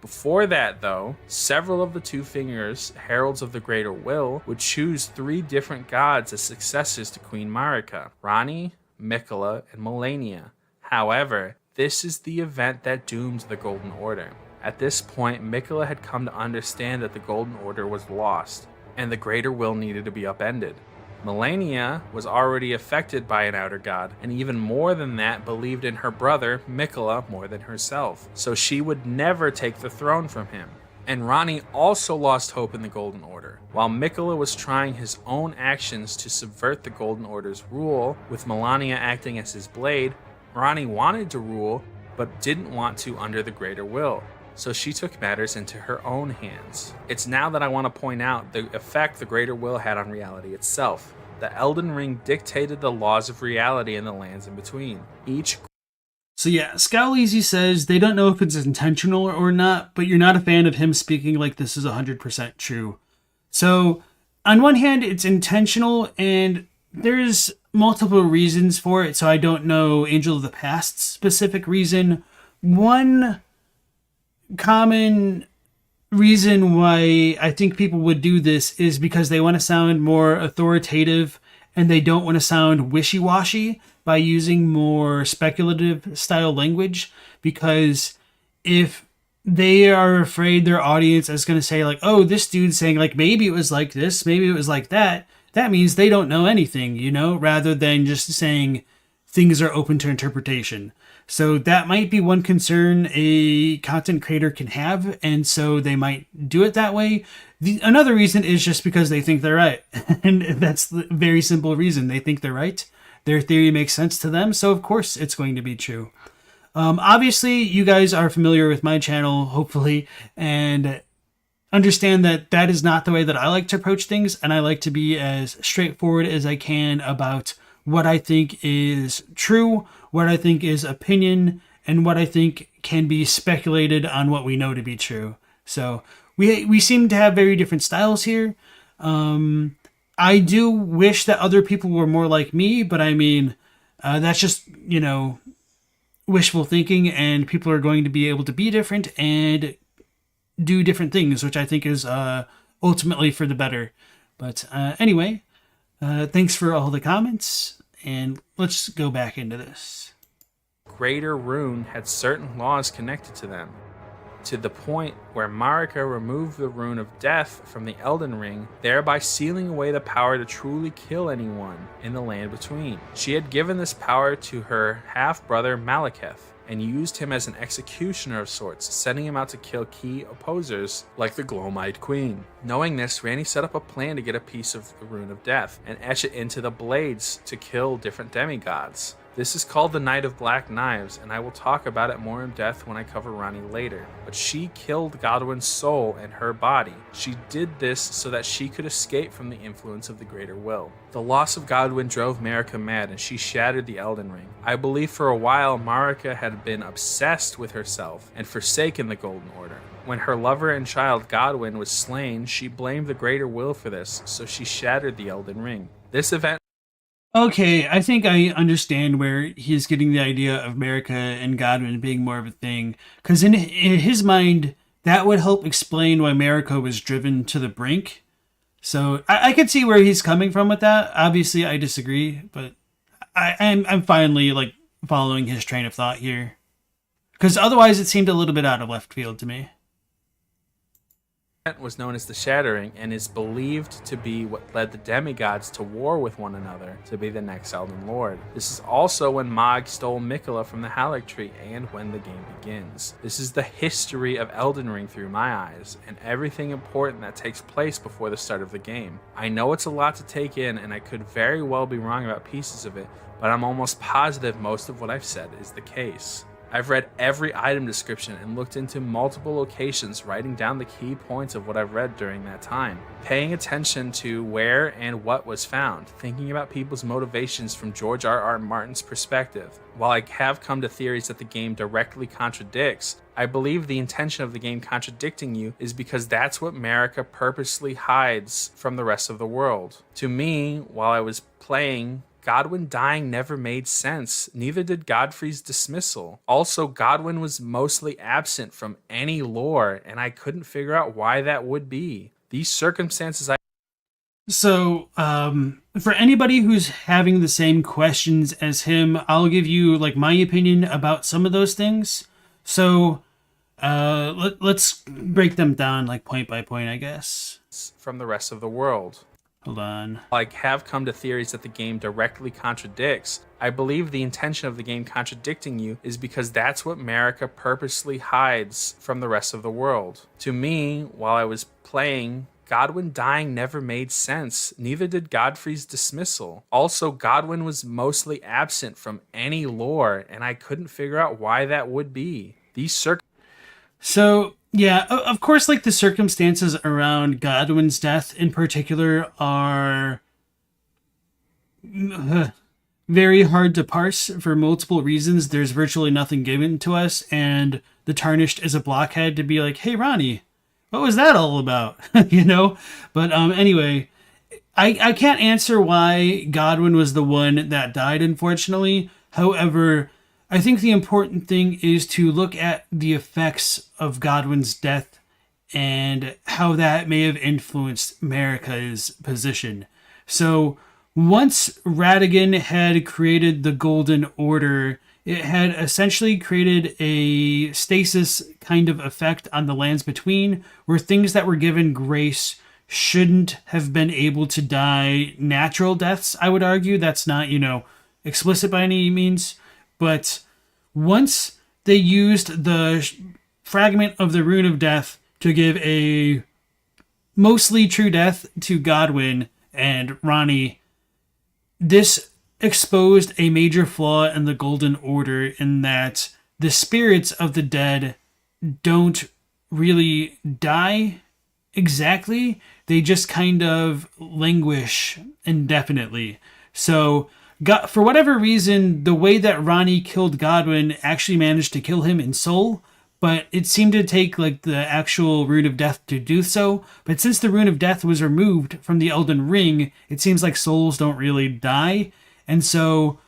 Before that, though, several of the Two Fingers, heralds of the Greater Will, would choose 3 different gods as successors to Queen Marika: Ranni, Miquella, and Malenia. However, this is the event that doomed the Golden Order. At this point, Miquella had come to understand that the Golden Order was lost, and the Greater Will needed to be upended. Malenia was already affected by an outer god, and even more than that, believed in her brother, Miquella, more than herself, so she would never take the throne from him. And Ranni also lost hope in the Golden Order. While Miquella was trying his own actions to subvert the Golden Order's rule, with Malenia acting as his blade, Ranni wanted to rule, but didn't want to under the Greater Will. So she took matters into her own hands. It's now that I want to point out the effect the Greater Will had on reality itself. The Elden Ring dictated the laws of reality in the lands in between. So yeah, Scowleezy says they don't know if it's intentional or not, but you're not a fan of him speaking like this is 100% true. So on one hand, it's intentional, and there's multiple reasons for it, so I don't know Angel of the Past's specific reason. One common reason why I think people would do this is because they want to sound more authoritative and they don't want to sound wishy-washy by using more speculative style language, because if they are afraid their audience is going to say like, oh, this dude's saying like maybe it was like this, maybe it was like that, that means they don't know anything, you know, rather than just saying things are open to interpretation. So that might be one concern a content creator can have, and so they might do it that way. Another reason is just because they think they're right. And that's the very simple reason. They think they're right. Their theory makes sense to them, so of course it's going to be true. Obviously, you guys are familiar with my channel, hopefully, and understand that that is not the way that I like to approach things, and I like to be as straightforward as I can about what I think is true, what I think is opinion, and what I think can be speculated on what we know to be true. So we seem to have very different styles here. I do wish that other people were more like me, but I mean, that's just, you know, wishful thinking, and people are going to be able to be different and do different things, which I think is ultimately for the better. But anyway, thanks for all the comments, and let's go back into this. Greater Rune had certain laws connected to them, to the point where Marika removed the Rune of Death from the Elden Ring, thereby sealing away the power to truly kill anyone in the land between. She had given this power to her half-brother Malekith, and used him as an executioner of sorts, sending him out to kill key opposers like the Gloam-Eyed Queen. Knowing this, Ranni set up a plan to get a piece of the Rune of Death and etch it into the blades to kill different demigods. This is called the Night of Black Knives, and I will talk about it more in depth when I cover Ranni later. But she killed Godwin's soul and her body. She did this so that she could escape from the influence of the Greater Will. The loss of Godwin drove Marika mad, and she shattered the Elden Ring. I believe for a while Marika had been obsessed with herself and forsaken the Golden Order. When her lover and child Godwin was slain, she blamed the Greater Will for this, so she shattered the Elden Ring. This event... Okay, I think I understand where he's getting the idea of America and Godwin being more of a thing. Because in his mind, that would help explain why America was driven to the brink. So I could see where he's coming from with that. Obviously, I disagree, but I'm finally like following his train of thought here. Because otherwise, it seemed a little bit out of left field to me. Was known as the Shattering, and is believed to be what led the demigods to war with one another to be the next Elden Lord. This is also when Mog stole Miquella from the Halleck Tree, and when the game begins. This is the history of Elden Ring through my eyes, and everything important that takes place before the start of the game. I know it's a lot to take in, and I could very well be wrong about pieces of it, but I'm almost positive most of what I've said is the case. I've read every item description and looked into multiple locations, writing down the key points of what I've read during that time, paying attention to where and what was found, thinking about people's motivations from George R.R. Martin's perspective. While I have come to theories that the game directly contradicts, I believe the intention of the game contradicting you is because that's what America purposely hides from the rest of the world. To me, while I was playing, Godwin dying never made sense. Neither did Godfrey's dismissal. Also, Godwin was mostly absent from any lore, and I couldn't figure out why that would be. These circumstances So, for anybody who's having the same questions as him, I'll give you like my opinion about some of those things. So, let's break them down like point by point, I guess. from the rest of the world. Hold on. I have come to theories that the game directly contradicts. I believe the intention of the game contradicting you is because that's what America purposely hides from the rest of the world. To me, while I was playing, Godwin dying never made sense. Neither did Godfrey's dismissal. Also, Godwin was mostly absent from any lore, and I couldn't figure out why that would be. So, yeah, of course, like the circumstances around Godwin's death in particular are very hard to parse for multiple reasons. There's virtually nothing given to us, and the Tarnished is a blockhead to be like, hey, Ronnie, what was that all about? You know? But anyway, I can't answer why Godwin was the one that died, unfortunately. However, I think the important thing is to look at the effects of Godwin's death and how that may have influenced America's position. So once Ratigan had created the Golden Order, it had essentially created a stasis kind of effect on the lands between, where things that were given grace shouldn't have been able to die natural deaths, I would argue. That's not, explicit by any means. But once they used the fragment of the Rune of Death to give a mostly true death to Godwin and Ronnie, this exposed a major flaw in the Golden Order in that the spirits of the dead don't really die exactly. They just kind of languish indefinitely. So, for whatever reason, the way that Ronnie killed Godwin actually managed to kill him in soul, but it seemed to take like the actual Rune of Death to do so. But since the Rune of Death was removed from the Elden Ring, it seems like souls don't really die. And so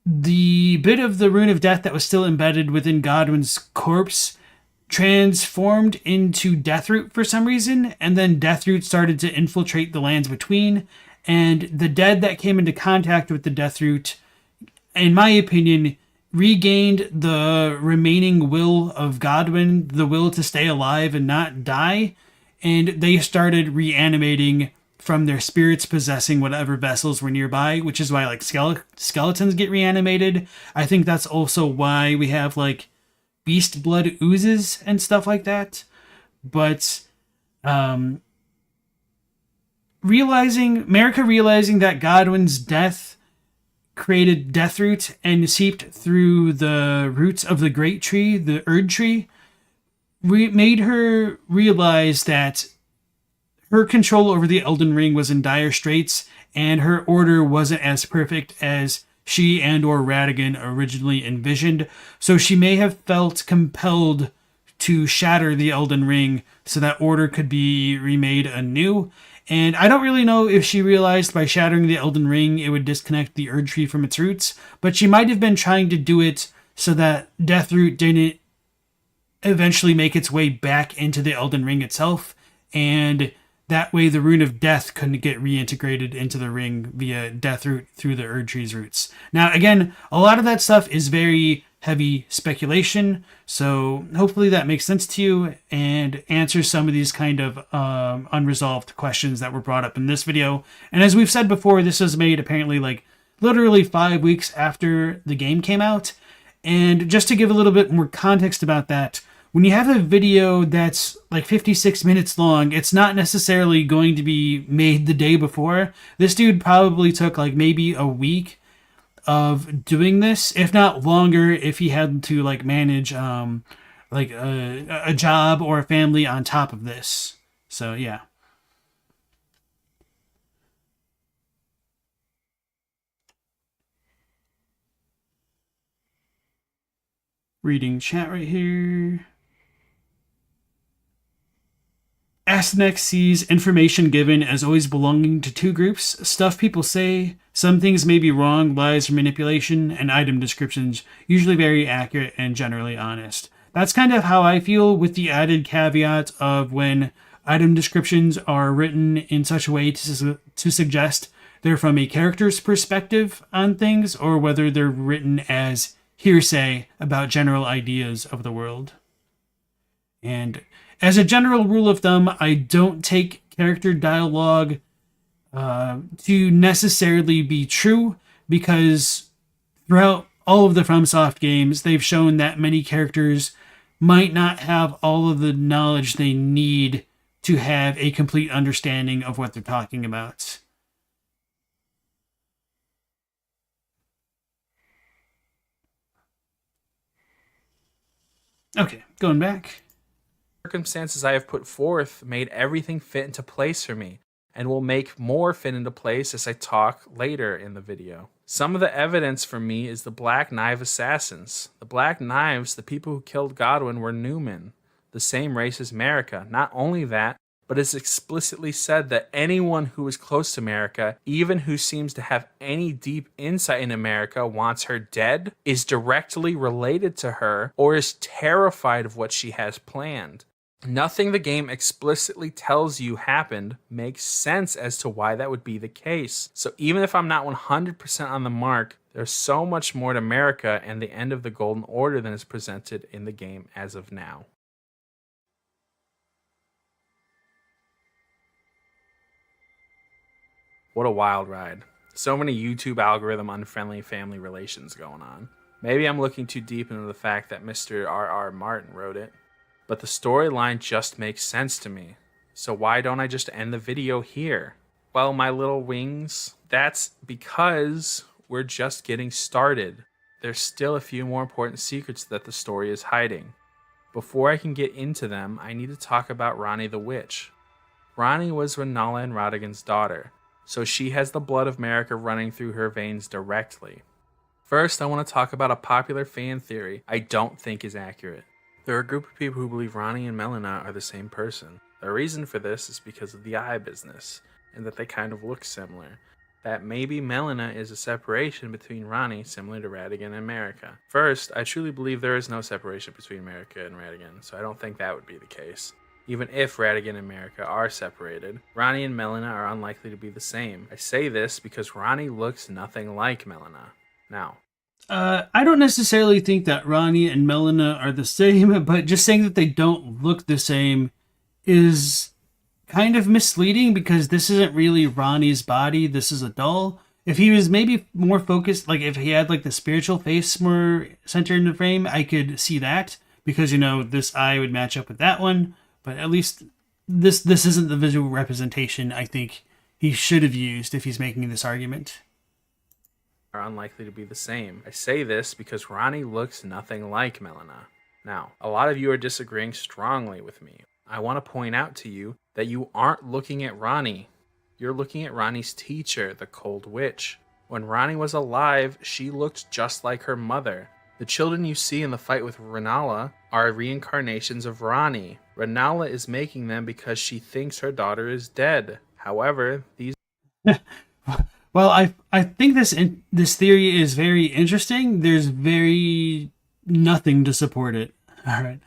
the bit of the Rune of Death that was still embedded within Godwin's corpse transformed into Deathroot for some reason, and then Deathroot started to infiltrate the lands between, and the dead that came into contact with the Deathroot, in my opinion, regained the remaining will of Godwin, the will to stay alive and not die, and they started reanimating from their spirits possessing whatever vessels were nearby, which is why like skeletons get reanimated. I think that's also why we have like beast blood oozes and stuff like that. But realizing that Godwin's death created Deathroot and seeped through the roots of the Great Tree, the Erd Tree, made her realize that her control over the Elden Ring was in dire straits, and her order wasn't as perfect as she and or Ratigan originally envisioned. So she may have felt compelled to shatter the Elden Ring so that order could be remade anew. And I don't really know if she realized by shattering the Elden Ring it would disconnect the Erd Tree from its roots, but she might have been trying to do it so that Deathroot didn't eventually make its way back into the Elden Ring itself, and that way the Rune of Death couldn't get reintegrated into the ring via Deathroot through the Erd Tree's roots. Now, again, a lot of that stuff is very heavy speculation, so hopefully that makes sense to you and answers some of these kind of unresolved questions that were brought up in this video. And as we've said before, this was made apparently like literally 5 weeks after the game came out. And just to give a little bit more context about that, when you have a video that's like 56 minutes long, it's not necessarily going to be made the day before. This dude probably took like maybe a week of doing this, if not longer, if he had to like manage like a job or a family on top of this. So yeah. Reading chat right here. Astynex sees information given as always belonging to two groups: stuff people say, some things may be wrong, lies or manipulation, and item descriptions, usually very accurate and generally honest. That's kind of how I feel, with the added caveat of when item descriptions are written in such a way to suggest they're from a character's perspective on things, or whether they're written as hearsay about general ideas of the world. And as a general rule of thumb, I don't take character dialogue to necessarily be true, because throughout all of the FromSoft games, they've shown that many characters might not have all of the knowledge they need to have a complete understanding of what they're talking about. Okay, going back. Circumstances I have put forth made everything fit into place for me, and will make more fit into place as I talk later in the video. Some of the evidence for me is the Black Knife Assassins. The Black Knives, the people who killed Godwin, were Newman, the same race as Marika. Not only that, but it's explicitly said that anyone who is close to Marika, even who seems to have any deep insight into Marika, wants her dead, is directly related to her, or is terrified of what she has planned. Nothing the game explicitly tells you happened makes sense as to why that would be the case. So even if I'm not 100% on the mark, there's so much more to Marika and the end of the Golden Order than is presented in the game as of now. What a wild ride. So many YouTube algorithm unfriendly family relations going on. Maybe I'm looking too deep into the fact that Mr. R.R. Martin wrote it, but the storyline just makes sense to me. So why don't I just end the video here? Well, my little wings, that's because we're just getting started. There's still a few more important secrets that the story is hiding. Before I can get into them, I need to talk about Ranni the Witch. Ranni was Rennala and Radagon's daughter, so she has the blood of Marika running through her veins directly. First, I want to talk about a popular fan theory I don't think is accurate. There are a group of people who believe Ranni and Melina are the same person. The reason for this is because of the eye business, and that they kind of look similar. That maybe Melina is a separation between Ranni, similar to Radagon and Marika. First, I truly believe there is no separation between Marika and Radagon, so I don't think that would be the case. Even if Radagon and Marika are separated, Ranni and Melina are unlikely to be the same. I say this because Ranni looks nothing like Melina. Now, I don't necessarily think that Ranni and Melina are the same, but just saying that they don't look the same is kind of misleading, because this isn't really Ranni's body, this is a doll. If he was maybe more focused, like if he had like the spiritual face more centered in the frame, I could see that, because, you know, this eye would match up with that one. But at least this isn't the visual representation I think he should have used if he's making this argument. Are unlikely to be the same. I say this because Ranni looks nothing like Melina. Now, a lot of you are disagreeing strongly with me. I want to point out to you that you aren't looking at Ranni. You're looking at Ranni's teacher, the Cold Witch. When Ranni was alive, she looked just like her mother. The children you see in the fight with Rennala are reincarnations of Ranni. Rennala is making them because she thinks her daughter is dead. However, these... Well, I think this theory is very interesting. There's very nothing to support it. All right.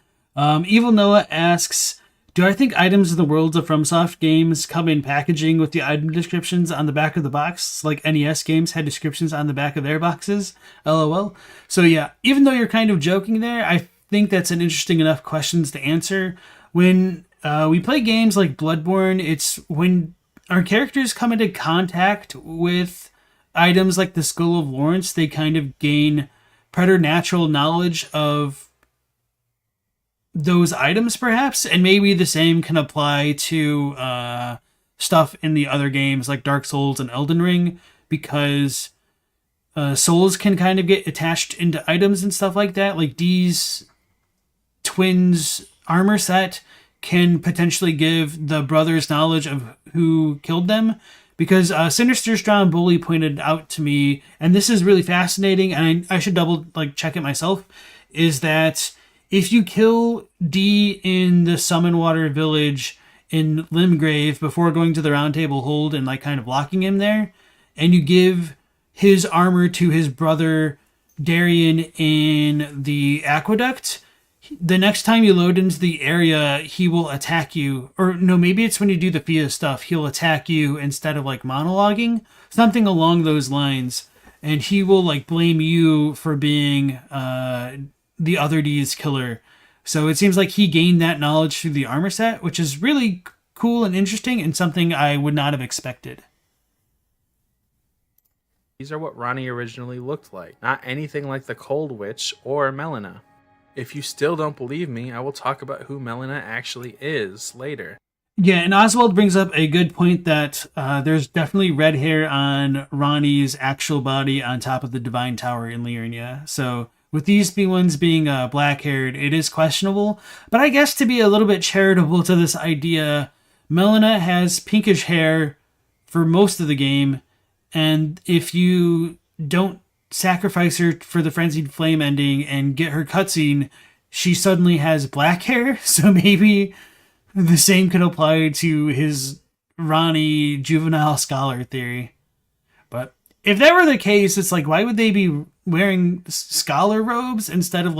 Evil Noah asks, do I think items in the worlds of FromSoft games come in packaging with the item descriptions on the back of the box, like NES games had descriptions on the back of their boxes? LOL. So yeah, even though you're kind of joking there, I think that's an interesting enough question to answer. When we play games like Bloodborne, it's when our characters come into contact with items like the Skull of Lawrence, they kind of gain preternatural knowledge of those items, perhaps, and maybe the same can apply to stuff in the other games like Dark Souls and Elden Ring, because souls can kind of get attached into items and stuff like that. Like Dee's twins armor set can potentially give the brothers knowledge of who killed them. Because Sinister Strong Bully pointed out to me, and this is really fascinating, and I should double check it myself, is that if you kill Dee in the Summon Water Village in Limgrave before going to the Round Table Hold and kind of locking him there, and you give his armor to his brother Darian in the Aqueduct, the next time you load into the area, he will attack you. Or no, maybe it's when you do the Fia stuff. He'll attack you instead of monologuing. Something along those lines. And he will blame you for being the other D's killer. So it seems like he gained that knowledge through the armor set, which is really cool and interesting and something I would not have expected. These are what Ranni originally looked like, not anything like the Cold Witch or Melina. If you still don't believe me, I will talk about who Melina actually is later. Yeah, and Oswald brings up a good point that there's definitely red hair on Ranni's actual body on top of the Divine Tower in Liurnia. So with these ones being black-haired, it is questionable. But I guess to be a little bit charitable to this idea, Melina has pinkish hair for most of the game, and if you don't sacrifice her for the Frenzied Flame ending and get her cutscene, she suddenly has black hair. So maybe the same could apply to his Ranni juvenile scholar theory. But if that were the case, it's why would they be wearing scholar robes instead of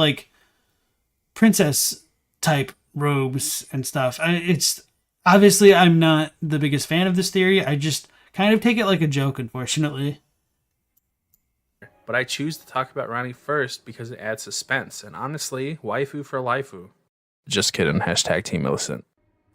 princess type robes and stuff? It's obviously, I'm not the biggest fan of this theory. I just kind of take it like a joke, unfortunately. But I choose to talk about Ranni first because it adds suspense, and honestly, waifu for laifu. Just kidding, hashtag Team Millicent.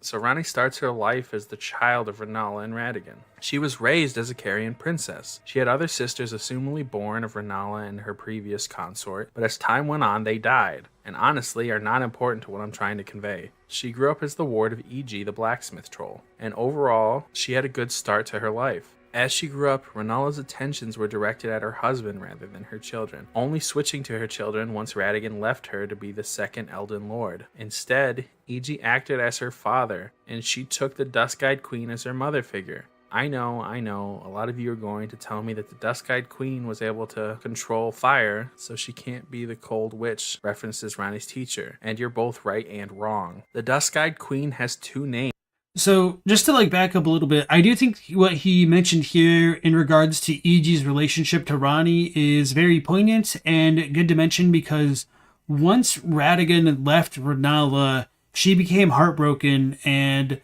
So Ranni starts her life as the child of Rennala and Radagon. She was raised as a Carian princess. She had other sisters assumably born of Rennala and her previous consort, but as time went on, they died, and honestly are not important to what I'm trying to convey. She grew up as the ward of E.G. the blacksmith troll, and overall, she had a good start to her life. As she grew up, Rennala's attentions were directed at her husband rather than her children, only switching to her children once Radagon left her to be the second Elden Lord. Instead, E.G. acted as her father, and she took the Dusk-Eyed Queen as her mother figure. I know, a lot of you are going to tell me that the Dusk-Eyed Queen was able to control fire, so she can't be the Cold Witch, references Ranni's teacher, and you're both right and wrong. The Dusk-Eyed Queen has two names. So just to back up a little bit, I do think what he mentioned here in regards to E.G.'s relationship to Ranni is very poignant and good to mention, because once Radagon left Rennala, she became heartbroken and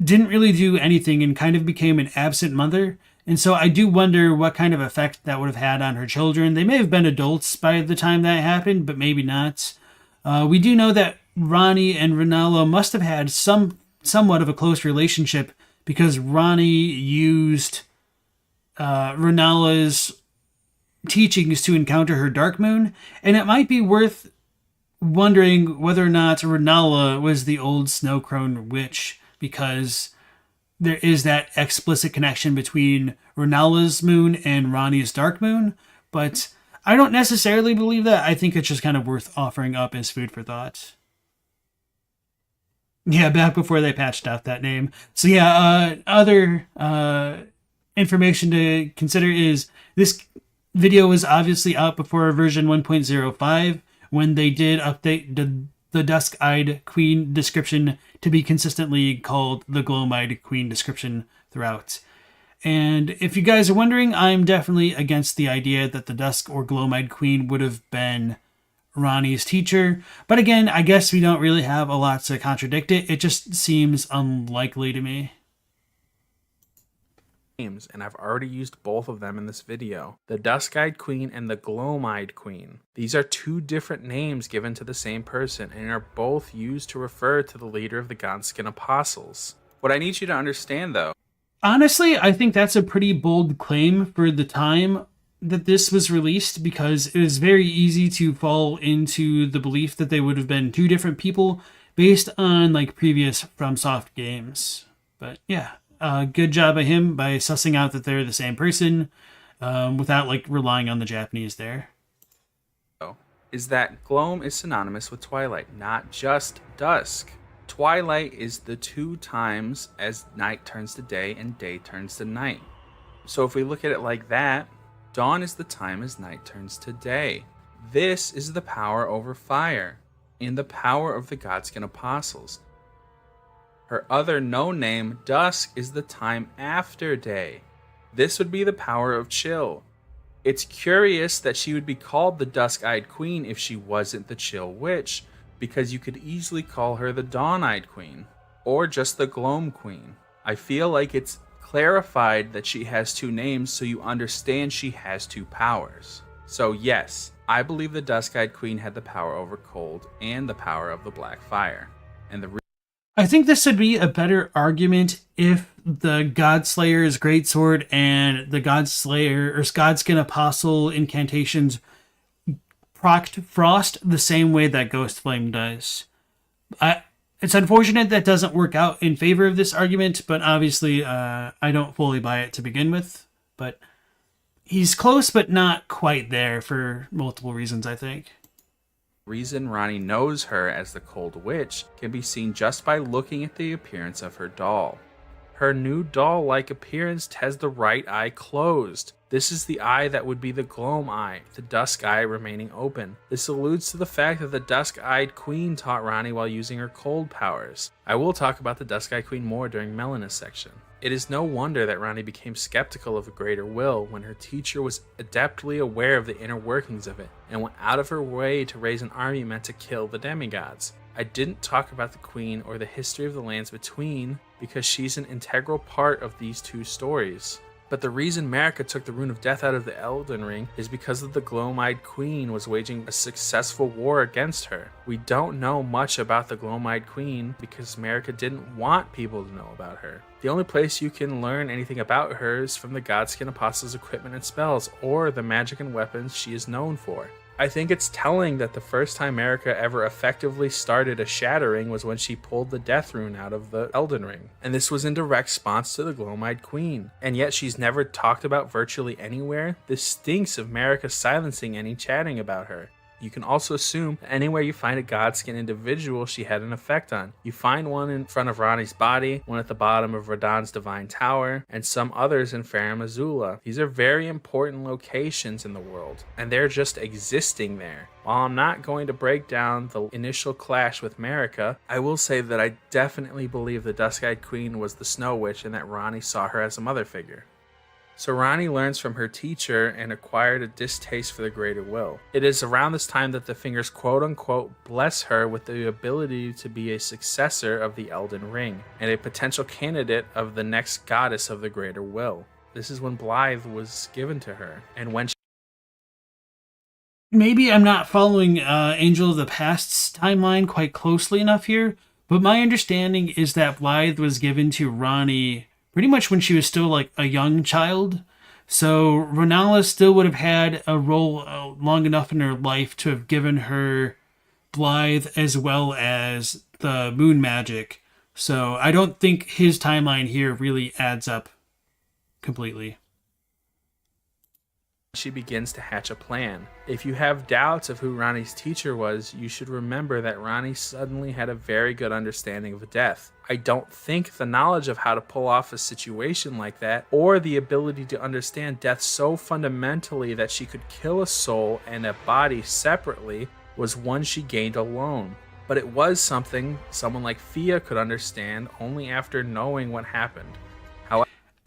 didn't really do anything and kind of became an absent mother. And so I do wonder what kind of effect that would have had on her children. They may have been adults by the time that happened, but maybe not. We do know that Ranni and Rennala must have had somewhat of a close relationship, because Ranni used Rennala's teachings to encounter her Dark Moon, and it might be worth wondering whether or not Rennala was the old Snowcrone witch, because there is that explicit connection between Rennala's moon and Ranni's Dark Moon, but I don't necessarily believe that. I think it's just kind of worth offering up as food for thought. Yeah, back before they patched out that name. So yeah, other information to consider is this video was obviously out before version 1.05 when they did update the Dusk-Eyed Queen description to be consistently called the Gloam-Eyed Queen description throughout. And if you guys are wondering, I'm definitely against the idea that the Dusk or Gloam-Eyed Queen would have been Ranni's teacher. But again, I guess we don't really have a lot to contradict it. It just seems unlikely to me. And I've already used both of them in this video. The Dusk-Eyed Queen and the Gloam-Eyed Queen. These are two different names given to the same person and are both used to refer to the leader of the Godskin Apostles. What I need you to understand though, honestly, I think that's a pretty bold claim for the time that this was released, because it was very easy to fall into the belief that they would have been two different people based on previous FromSoft games. But yeah, good job by him by sussing out that they're the same person. without like relying on the Japanese there. Is that gloam is synonymous with twilight, not just dusk. Twilight is the 2 times as night turns to day and day turns to night. So if we look at it like that, dawn is the time as night turns to day. This is the power over fire and the power of the Godskin apostles. Her other known name, dusk, is the time after day. This would be the power of chill. It's curious that she would be called the Dusk-Eyed Queen if she wasn't the Chill Witch, because you could easily call her the Dawn-Eyed Queen, or just the Gloam Queen. I feel like it's clarified that she has 2 names, so you understand she has 2 powers. So yes, I believe the Dusk-Eyed Queen had the power over cold and the power of the black fire. And I think this would be a better argument if the Godslayer's Greatsword and the Godslayer or Godskin Apostle incantations procced Frost the same way that Ghost Flame does. It's unfortunate that doesn't work out in favor of this argument, but obviously I don't fully buy it to begin with. But he's close, but not quite there for multiple reasons, I think. Reason Ranni knows her as the Cold Witch can be seen just by looking at the appearance of her doll. Her new doll-like appearance has the right eye closed. This is the eye that would be the Gloam-Eyed, the dusk eye remaining open. This alludes to the fact that the Dusk-Eyed Queen taught Ranni while using her cold powers. I will talk about the Dusk-Eyed Queen more during Melanis section. It is no wonder that Ranni became skeptical of a greater will when her teacher was adeptly aware of the inner workings of it, and went out of her way to raise an army meant to kill the demigods. I didn't talk about the Queen or the history of the lands between, because she's an integral part of these 2 stories. But the reason Marika took the Rune of Death out of the Elden Ring is because of the Gloam-Eyed Queen was waging a successful war against her. We don't know much about the Gloam-Eyed Queen because Marika didn't want people to know about her. The only place you can learn anything about her is from the Godskin Apostles' equipment and spells, or the magic and weapons she is known for. I think it's telling that the first time Marika ever effectively started a shattering was when she pulled the Death Rune out of the Elden Ring. And this was in direct response to the Gloam-Eyed Queen. And yet she's never talked about virtually anywhere. This stinks of Marika silencing any chatting about her. You can also assume that anywhere you find a Godskin individual she had an effect on. You find one in front of Ranni's body, one at the bottom of Radahn's Divine Tower, and some others in Farum Azula. These are very important locations in the world, and they're just existing there. While I'm not going to break down the initial clash with Marika, I will say that I definitely believe the Dusk-Eyed Queen was the Snow Witch and that Ranni saw her as a mother figure. So Ranni learns from her teacher and acquired a distaste for the greater will. It is around this time that the Fingers quote-unquote bless her with the ability to be a successor of the Elden Ring, and a potential candidate of the next goddess of the greater will. This is when Blythe was given to her, and when Maybe I'm not following Angel of the Past's timeline quite closely enough here, but my understanding is that Blythe was given to Ranni pretty much when she was still like a young child. So Rennala still would have had a role long enough in her life to have given her Blythe as well as the moon magic. So I don't think his timeline here really adds up completely. she begins to hatch a plan. If you have doubts of who Ranni's teacher was, you should remember that Ranni suddenly had a very good understanding of death. I don't think the knowledge of how to pull off a situation like that, or the ability to understand death so fundamentally that she could kill a soul and a body separately, was one she gained alone. But it was something someone like Fia could understand only after knowing what happened.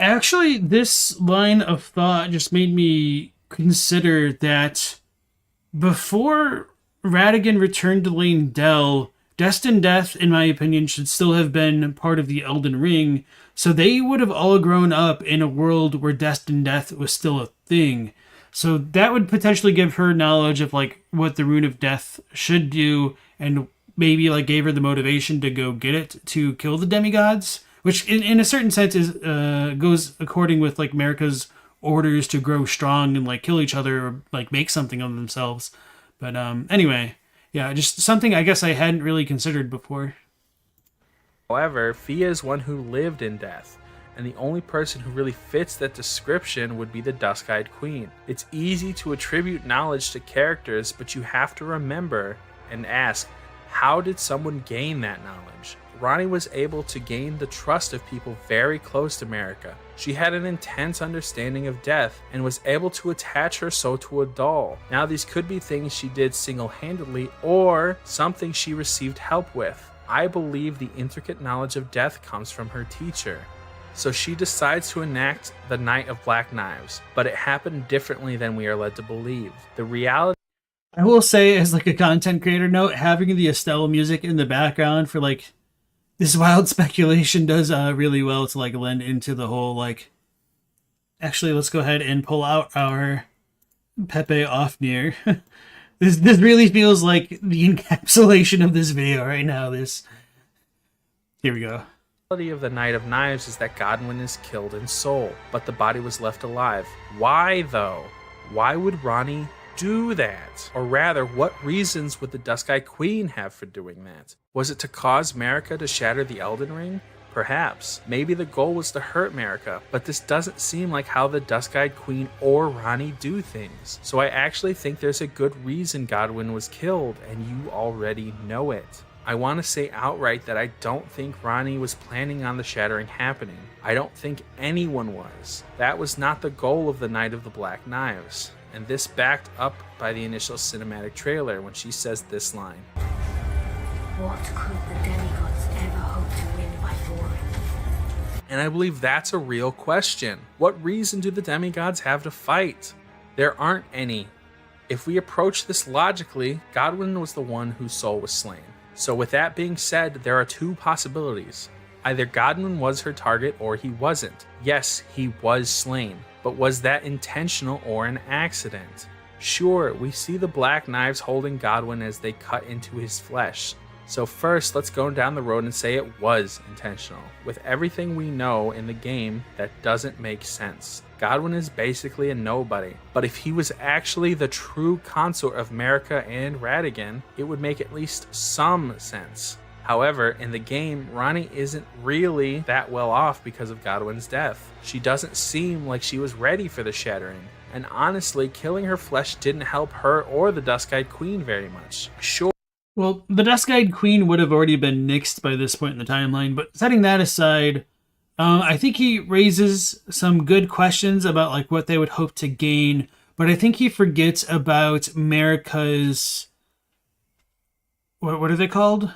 Actually, this line of thought just made me consider that before Radagon returned to Leyndell, Destined Death, in my opinion, should still have been part of the Elden Ring, so they would have all grown up in a world where Destined Death was still a thing. So that would potentially give her knowledge of like what the Rune of Death should do, and maybe like gave her the motivation to go get it to kill the demigods, which in a certain sense is goes according with like Marika's orders to grow strong and like kill each other or like make something of themselves. But anyway, yeah, just something I guess I hadn't really considered before. However, Fia is one who lived in death, and the only person who really fits that description would be the Dusk-Eyed Queen. It's easy to attribute knowledge to characters, but you have to remember and ask, how did someone gain that knowledge? Ranni was able to gain the trust of people very close to Marika. She had an intense understanding of death and was able to attach her soul to a doll. Now these could be things she did single-handedly or something she received help with. I believe the intricate knowledge of death comes from her teacher. So she decides to enact the Night of Black Knives, but it happened differently than we are led to believe. The reality I will say, as like a content creator note, having the Estelle music in the background for like this wild speculation does really well to like lend into the whole like. Actually, let's go ahead and pull out our Pepe Ofnir. This really feels like the encapsulation of this video right now. Here we go. of the Night of Knives is that Godwin is killed in soul, but the body was left alive. Why though? Why would Ranni do that? Or rather, what reasons would the Dusk-Eyed Queen have for doing that? Was it to cause Marika to shatter the Elden Ring? Perhaps. Maybe the goal was to hurt Marika, but this doesn't seem like how the Dusk-Eyed Queen or Ranni do things. So I actually think there's a good reason Godwin was killed, and you already know it. I want to say outright that I don't think Ranni was planning on the shattering happening. I don't think anyone was. That was not the goal of the Night of the Black Knives. And this backed up by the initial cinematic trailer when she says this line. What could the demigods ever hope to win by warring? And I believe that's a real question. What reason do the demigods have to fight? There aren't any. If we approach this logically, Godwin was the one whose soul was slain. So with that being said, there are two possibilities. Either Godwin was her target or he wasn't. Yes, he was slain, but was that intentional or an accident? Sure, we see the Black Knives holding Godwin as they cut into his flesh. So first, let's go down the road and say it was intentional. With everything we know in the game, that doesn't make sense. Godwin is basically a nobody, but if he was actually the true consort of Marika and Radagon, it would make at least some sense. However, in the game, Ranni isn't really that well off because of Godwin's death. She doesn't seem like she was ready for the shattering, and honestly, killing her flesh didn't help her or the Dusk-Eyed Queen very much. Sure. Well, the Dusk-Eyed Queen would have already been nixed by this point in the timeline, but setting that aside, I think he raises some good questions about like what they would hope to gain, but I think he forgets about Marika's... What are they called?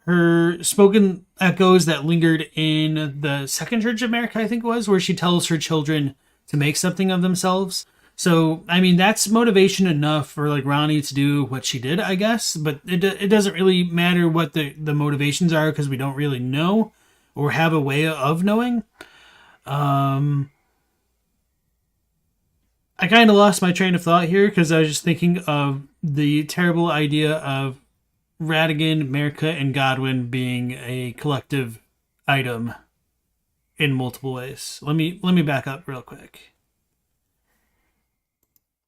Her spoken echoes that lingered in the second Church of Marika, I think it was, where she tells her children to make something of themselves. So, I mean, that's motivation enough for like Ranni to do what she did, I guess. But it doesn't really matter what the motivations are because we don't really know or have a way of knowing. I kind of lost my train of thought here because I was just thinking of the terrible idea of Radagon, Marika, and Godwin being a collective item in multiple ways. Let me back up real quick.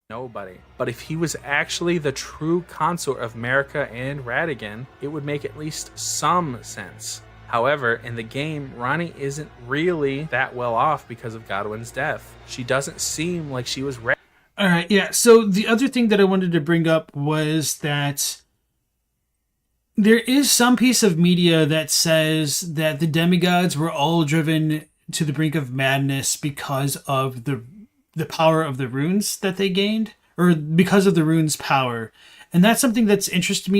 Nobody. But if he was actually the true consort of Marika and Radagon, it would make at least some sense. However, in the game, Ranni isn't really that well off because of Godwin's death. She doesn't seem like she was ready. Alright, yeah. So the other thing that I wanted to bring up was that there is some piece of media that says that the demigods were all driven to the brink of madness because of the power of the runes that they gained, or because of the runes' power. And that's something that's interested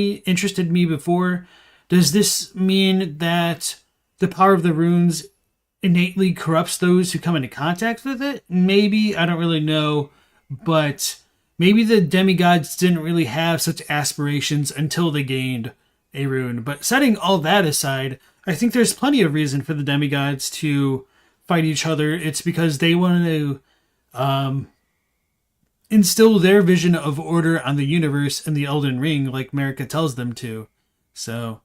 me before. Does this mean that the power of the runes innately corrupts those who come into contact with it? Maybe, I don't really know, but maybe the demigods didn't really have such aspirations until they gained a rune. But setting all that aside, I think there's plenty of reason for the demigods to fight each other. It's because they want to instill their vision of order on the universe in the Elden Ring, like Marika tells them to. So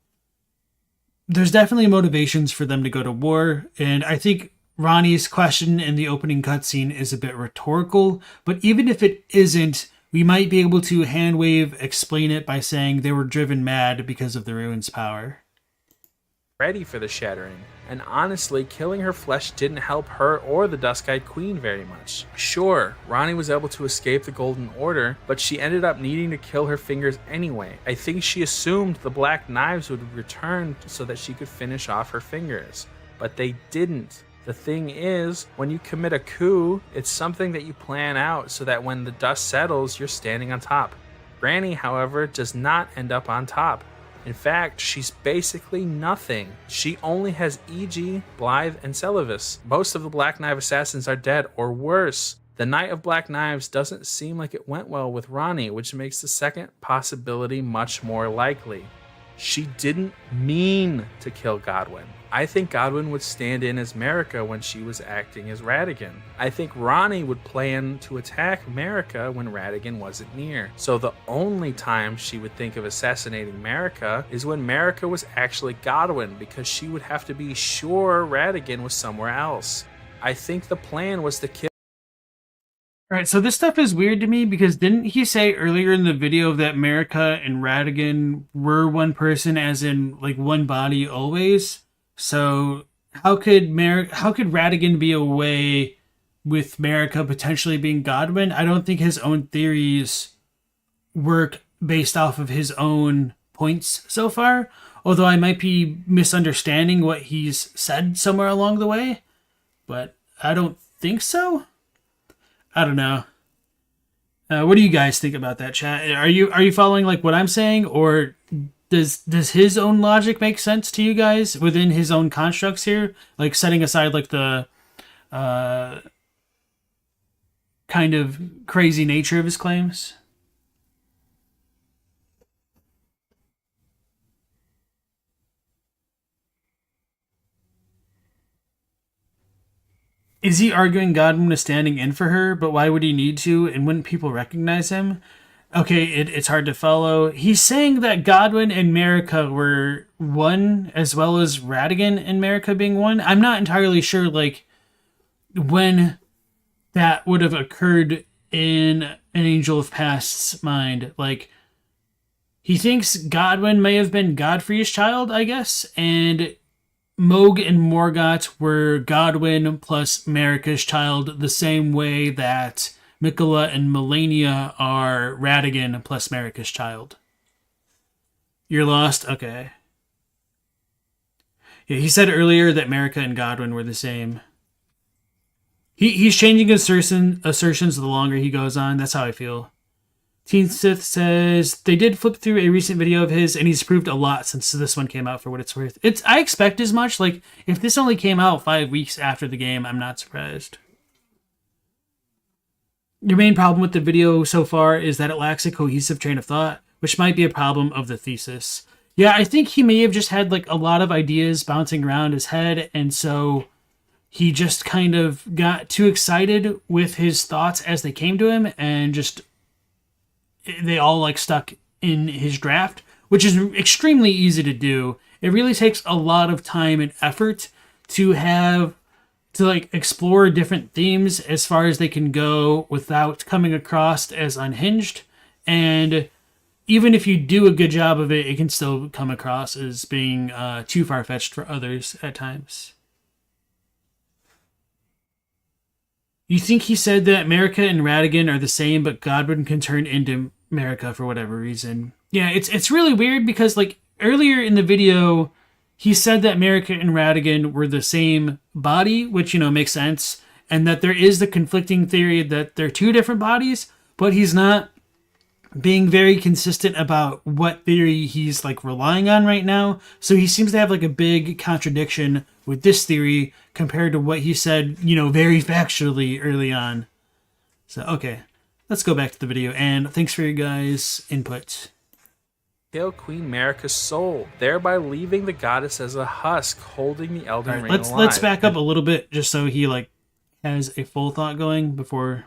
there's definitely motivations for them to go to war, and I think Ranni's question in the opening cutscene is a bit rhetorical, but even if it isn't, we might be able to handwave explain it by saying they were driven mad because of the rune's power. Ready for the shattering. and honestly, killing her flesh didn't help her or the Dusk-Eyed Queen very much. Sure, Ranni was able to escape the Golden Order, but she ended up needing to kill her fingers anyway. I think she assumed the Black Knives would return so that she could finish off her fingers, but they didn't. The thing is, when you commit a coup, it's something that you plan out so that when the dust settles, you're standing on top. Ranni, however, does not end up on top. In fact, she's basically nothing. She only has E.G., Blythe, and Celavis. Most of the Black Knife assassins are dead, or worse. The Knight of Black Knives doesn't seem like it went well with Ranni, which makes the second possibility much more likely. She didn't mean to kill Godwyn. I think Godwyn would stand in as Marika when she was acting as Radagon. I think Ranni would plan to attack Marika when Radagon wasn't near. So the only time she would think of assassinating Marika is when Marika was actually Godwyn, because she would have to be sure Radagon was somewhere else. I think the plan was to kill. Alright, so this stuff is weird to me because didn't he say earlier in the video that Marika and Radagon were one person, as in like one body always? So how could Radagon be away with Marika potentially being Godwyn? I don't think his own theories work based off of his own points so far, although I might be misunderstanding what he's said somewhere along the way, but I don't think so. I don't know. What do you guys think about that, chat? Are you following like what I'm saying, or does his own logic make sense to you guys within his own constructs here? Like setting aside like the kind of crazy nature of his claims. Is he arguing Godwyn is standing in for her, but why would he need to, and wouldn't people recognize him? Okay, it's hard to follow. He's saying that Godwyn and Marika were one, as well as Radagon and Marika being one. I'm not entirely sure, like, when that would have occurred in an Angel of Past's mind. Like, he thinks Godwyn may have been Godfrey's child, I guess, and Moog and Morgott were Godwyn plus Marika's child, the same way that Mikola and Melania are Radagon plus Marika's child. You're lost? Okay. Yeah, he said earlier that Marika and Godwyn were the same. He's changing assertions the longer he goes on. That's how I feel. Teen Sith says, they did flip through a recent video of his, and he's proved a lot since this one came out for what it's worth. I expect as much. Like, if this only came out 5 weeks after the game, I'm not surprised. Your main problem with the video so far is that it lacks a cohesive train of thought, which might be a problem of the thesis. Yeah, I think he may have just had like a lot of ideas bouncing around his head, and so he just kind of got too excited with his thoughts as they came to him, and just they all like stuck in his draft, which is extremely easy to do. It really takes a lot of time and effort to like explore different themes as far as they can go without coming across as unhinged. And even if you do a good job of it, it can still come across as being too far-fetched for others at times. You think he said that Marika and Radagon are the same, but Godwyn can turn into Marika for whatever reason. Yeah, it's really weird because like earlier in the video, he said that Marika and Radagon were the same body, which, you know, makes sense, and that there is the conflicting theory that they're two different bodies, but he's not being very consistent about what theory he's like relying on right now. So he seems to have like a big contradiction with this theory compared to what he said, you know, very factually early on. So, okay, let's go back to the video, and thanks for your guys' input. Kill Queen Marika's soul, thereby leaving the goddess as a husk holding the Elden Ring alive. Let's back up a little bit just so he like has a full thought going before.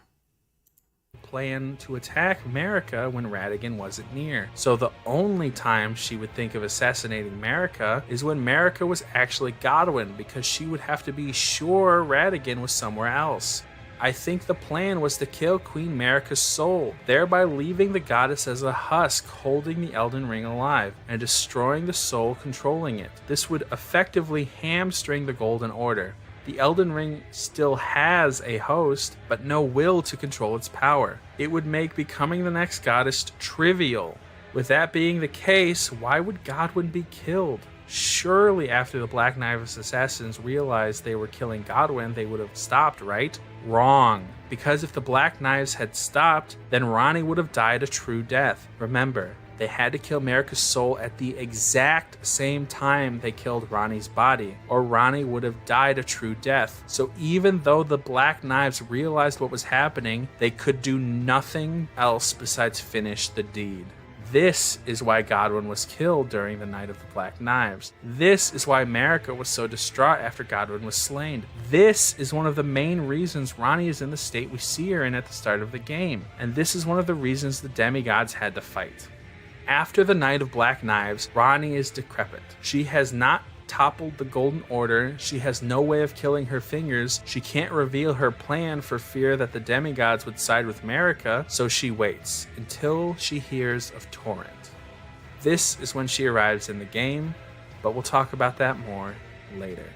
Plan to attack Marika when Radagon wasn't near. So the only time she would think of assassinating Marika is when Marika was actually Godwyn, because she would have to be sure Radagon was somewhere else. I think the plan was to kill Queen Marika's soul, thereby leaving the goddess as a husk holding the Elden Ring alive, and destroying the soul controlling it. This would effectively hamstring the Golden Order. The Elden Ring still has a host, but no will to control its power. It would make becoming the next goddess trivial. With that being the case, why would Godwyn be killed? Surely after the Black Knives assassins realized they were killing Godwyn, they would have stopped, right? Wrong. Because if the Black Knives had stopped, then Ranni would have died a true death. Remember, they had to kill Marika's soul at the exact same time they killed Ranni's body, or Ranni would have died a true death. So even though the Black Knives realized what was happening, they could do nothing else besides finish the deed. This is why Godwyn was killed during the Night of the Black Knives. This is why Marika was so distraught after Godwyn was slain. This is one of the main reasons Ranni is in the state we see her in at the start of the game. And this is one of the reasons the demigods had to fight. After the Night of Black Knives, Ranni is decrepit. She has not toppled the Golden Order. She has no way of killing her fingers. She can't reveal her plan for fear that the demigods would side with Marika, so she waits until she hears of Torrent. This is when she arrives in the game, but we'll talk about that more later,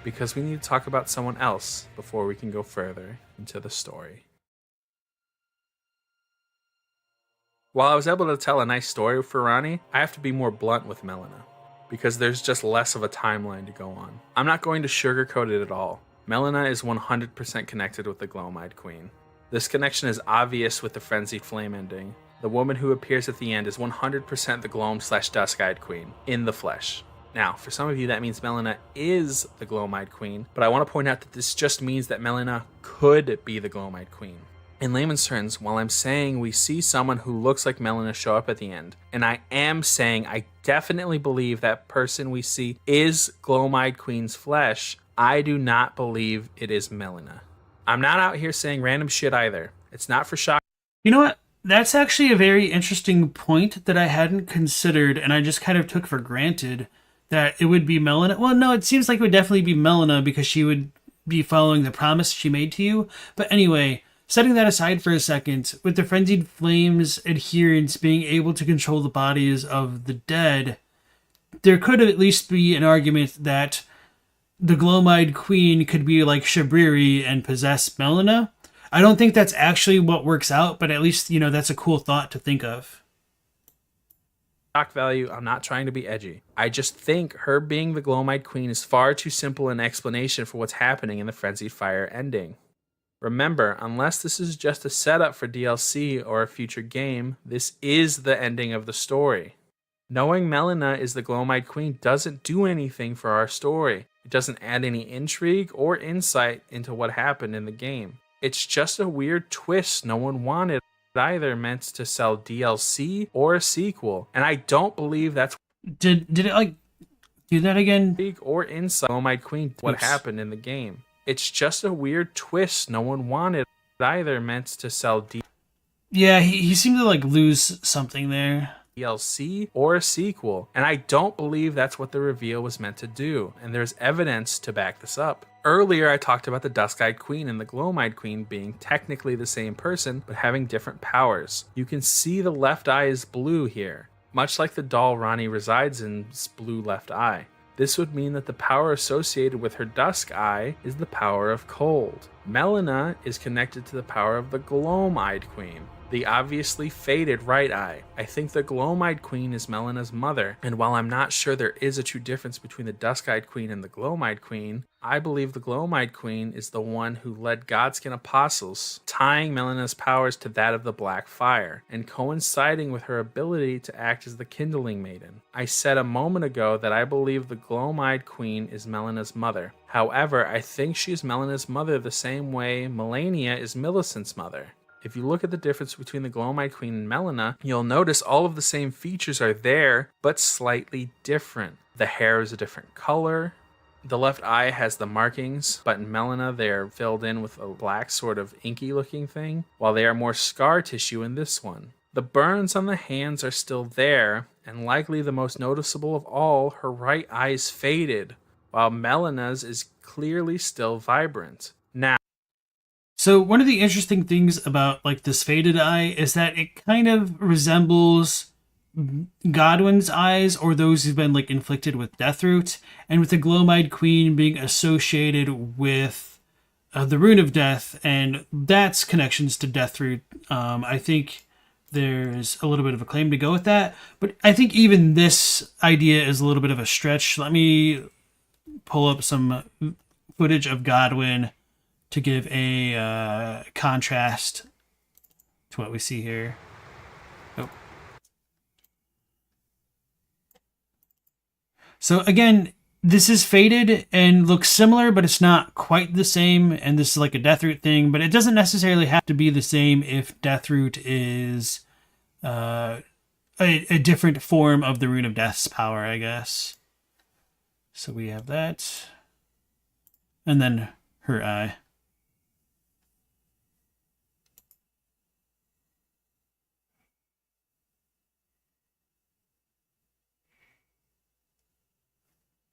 because we need to talk about someone else before we can go further into the story. While I was able to tell a nice story for Ranni, I have to be more blunt with Melina, because there's just less of a timeline to go on. I'm not going to sugarcoat it at all. Melina is 100% connected with the Gloam-Eyed Queen. This connection is obvious with the Frenzied Flame ending. The woman who appears at the end is 100% the Gloam/Dusk-Eyed Queen, in the flesh. Now, for some of you that means Melina is the Gloam-Eyed Queen, but I want to point out that this just means that Melina could be the Gloam-Eyed Queen. In layman's terms, while I'm saying we see someone who looks like Melina show up at the end, and I am saying I definitely believe that person we see is Gloam-Eyed Queen's flesh, I do not believe it is Melina. I'm not out here saying random shit either. It's not for shock. You know what? That's actually a very interesting point that I hadn't considered, and I just kind of took for granted that it would be Melina. Well, no, it seems like it would definitely be Melina because she would be following the promise she made to you. But anyway, setting that aside for a second, with the Frenzied Flame's adherents being able to control the bodies of the dead, there could at least be an argument that the Gloam-Eyed Queen could be like Shabriri and possess Melina. I don't think that's actually what works out, but at least, you know, that's a cool thought to think of. Shock value, I'm not trying to be edgy. I just think her being the Gloam-Eyed Queen is far too simple an explanation for what's happening in the Frenzied Fire ending. Remember, unless this is just a setup for DLC or a future game, this is the ending of the story. Knowing Melina is the Gloam-Eyed Queen doesn't do anything for our story. It doesn't add any intrigue or insight into what happened in the game. It's just a weird twist no one wanted, either meant to sell DLC or a sequel, and I don't believe that's Did it like do that again? intrigue or insight. Gloam-Eyed Queen, what happened in the game. It's just a weird twist no one wanted, either meant to sell Yeah, he seemed to like lose something there. DLC or a sequel, and I don't believe that's what the reveal was meant to do, and there's evidence to back this up. Earlier I talked about the Dusk-Eyed Queen and the Gloam-Eyed Queen being technically the same person, but having different powers. You can see the left eye is blue here, much like the doll Ranni resides in's blue left eye. This would mean that the power associated with her Dusk Eye is the power of cold. Melina is connected to the power of the Gloam-Eyed Queen, the obviously faded right eye. I think the Gloam-Eyed Queen is Melina's mother, and while I'm not sure there is a true difference between the Dusk-Eyed Queen and the Gloam-Eyed Queen, I believe the Gloam-Eyed Queen is the one who led Godskin apostles, tying Melina's powers to that of the Black Fire, and coinciding with her ability to act as the Kindling Maiden. I said a moment ago that I believe the Gloam-Eyed Queen is Melina's mother. However, I think she is Melina's mother the same way Melania is Millicent's mother. If you look at the difference between the Gloam-Eyed Queen and Melina, you'll notice all of the same features are there, but slightly different. The hair is a different color. The left eye has the markings, but in Melina they are filled in with a black sort of inky looking thing, while they are more scar tissue in this one. The burns on the hands are still there, and likely the most noticeable of all, her right eye is faded, while Melina's is clearly still vibrant. Now, So one of the interesting things about like this faded eye is that it kind of resembles Godwin's eyes, or those who've been like inflicted with Deathroot, and with the Gloam-Eyed Queen being associated with the Rune of Death, and that's connections to Deathroot. I think there's a little bit of a claim to go with that, but I think even this idea is a little bit of a stretch. Let me pull up some footage of Godwin to give a contrast to what we see here. Oh. So again, this is faded and looks similar, but it's not quite the same. And this is like a Deathroot thing, but it doesn't necessarily have to be the same if Deathroot is a different form of the Rune of Death's power, I guess. So we have that. And then her eye.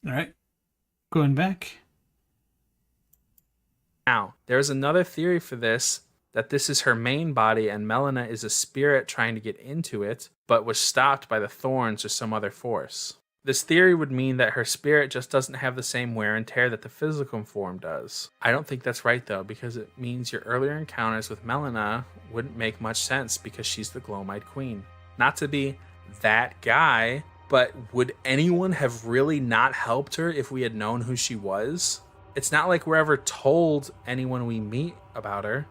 All right, going back. Now, there's another theory for this, that this is her main body and Melina is a spirit trying to get into it, but was stopped by the thorns or some other force. This theory would mean that her spirit just doesn't have the same wear and tear that the physical form does. I don't think that's right though, because it means your earlier encounters with Melina wouldn't make much sense because she's the Gloam-Eyed Queen. Not to be that guy, but would anyone have really not helped her if we had known who she was? It's not like we're ever told anyone we meet about her.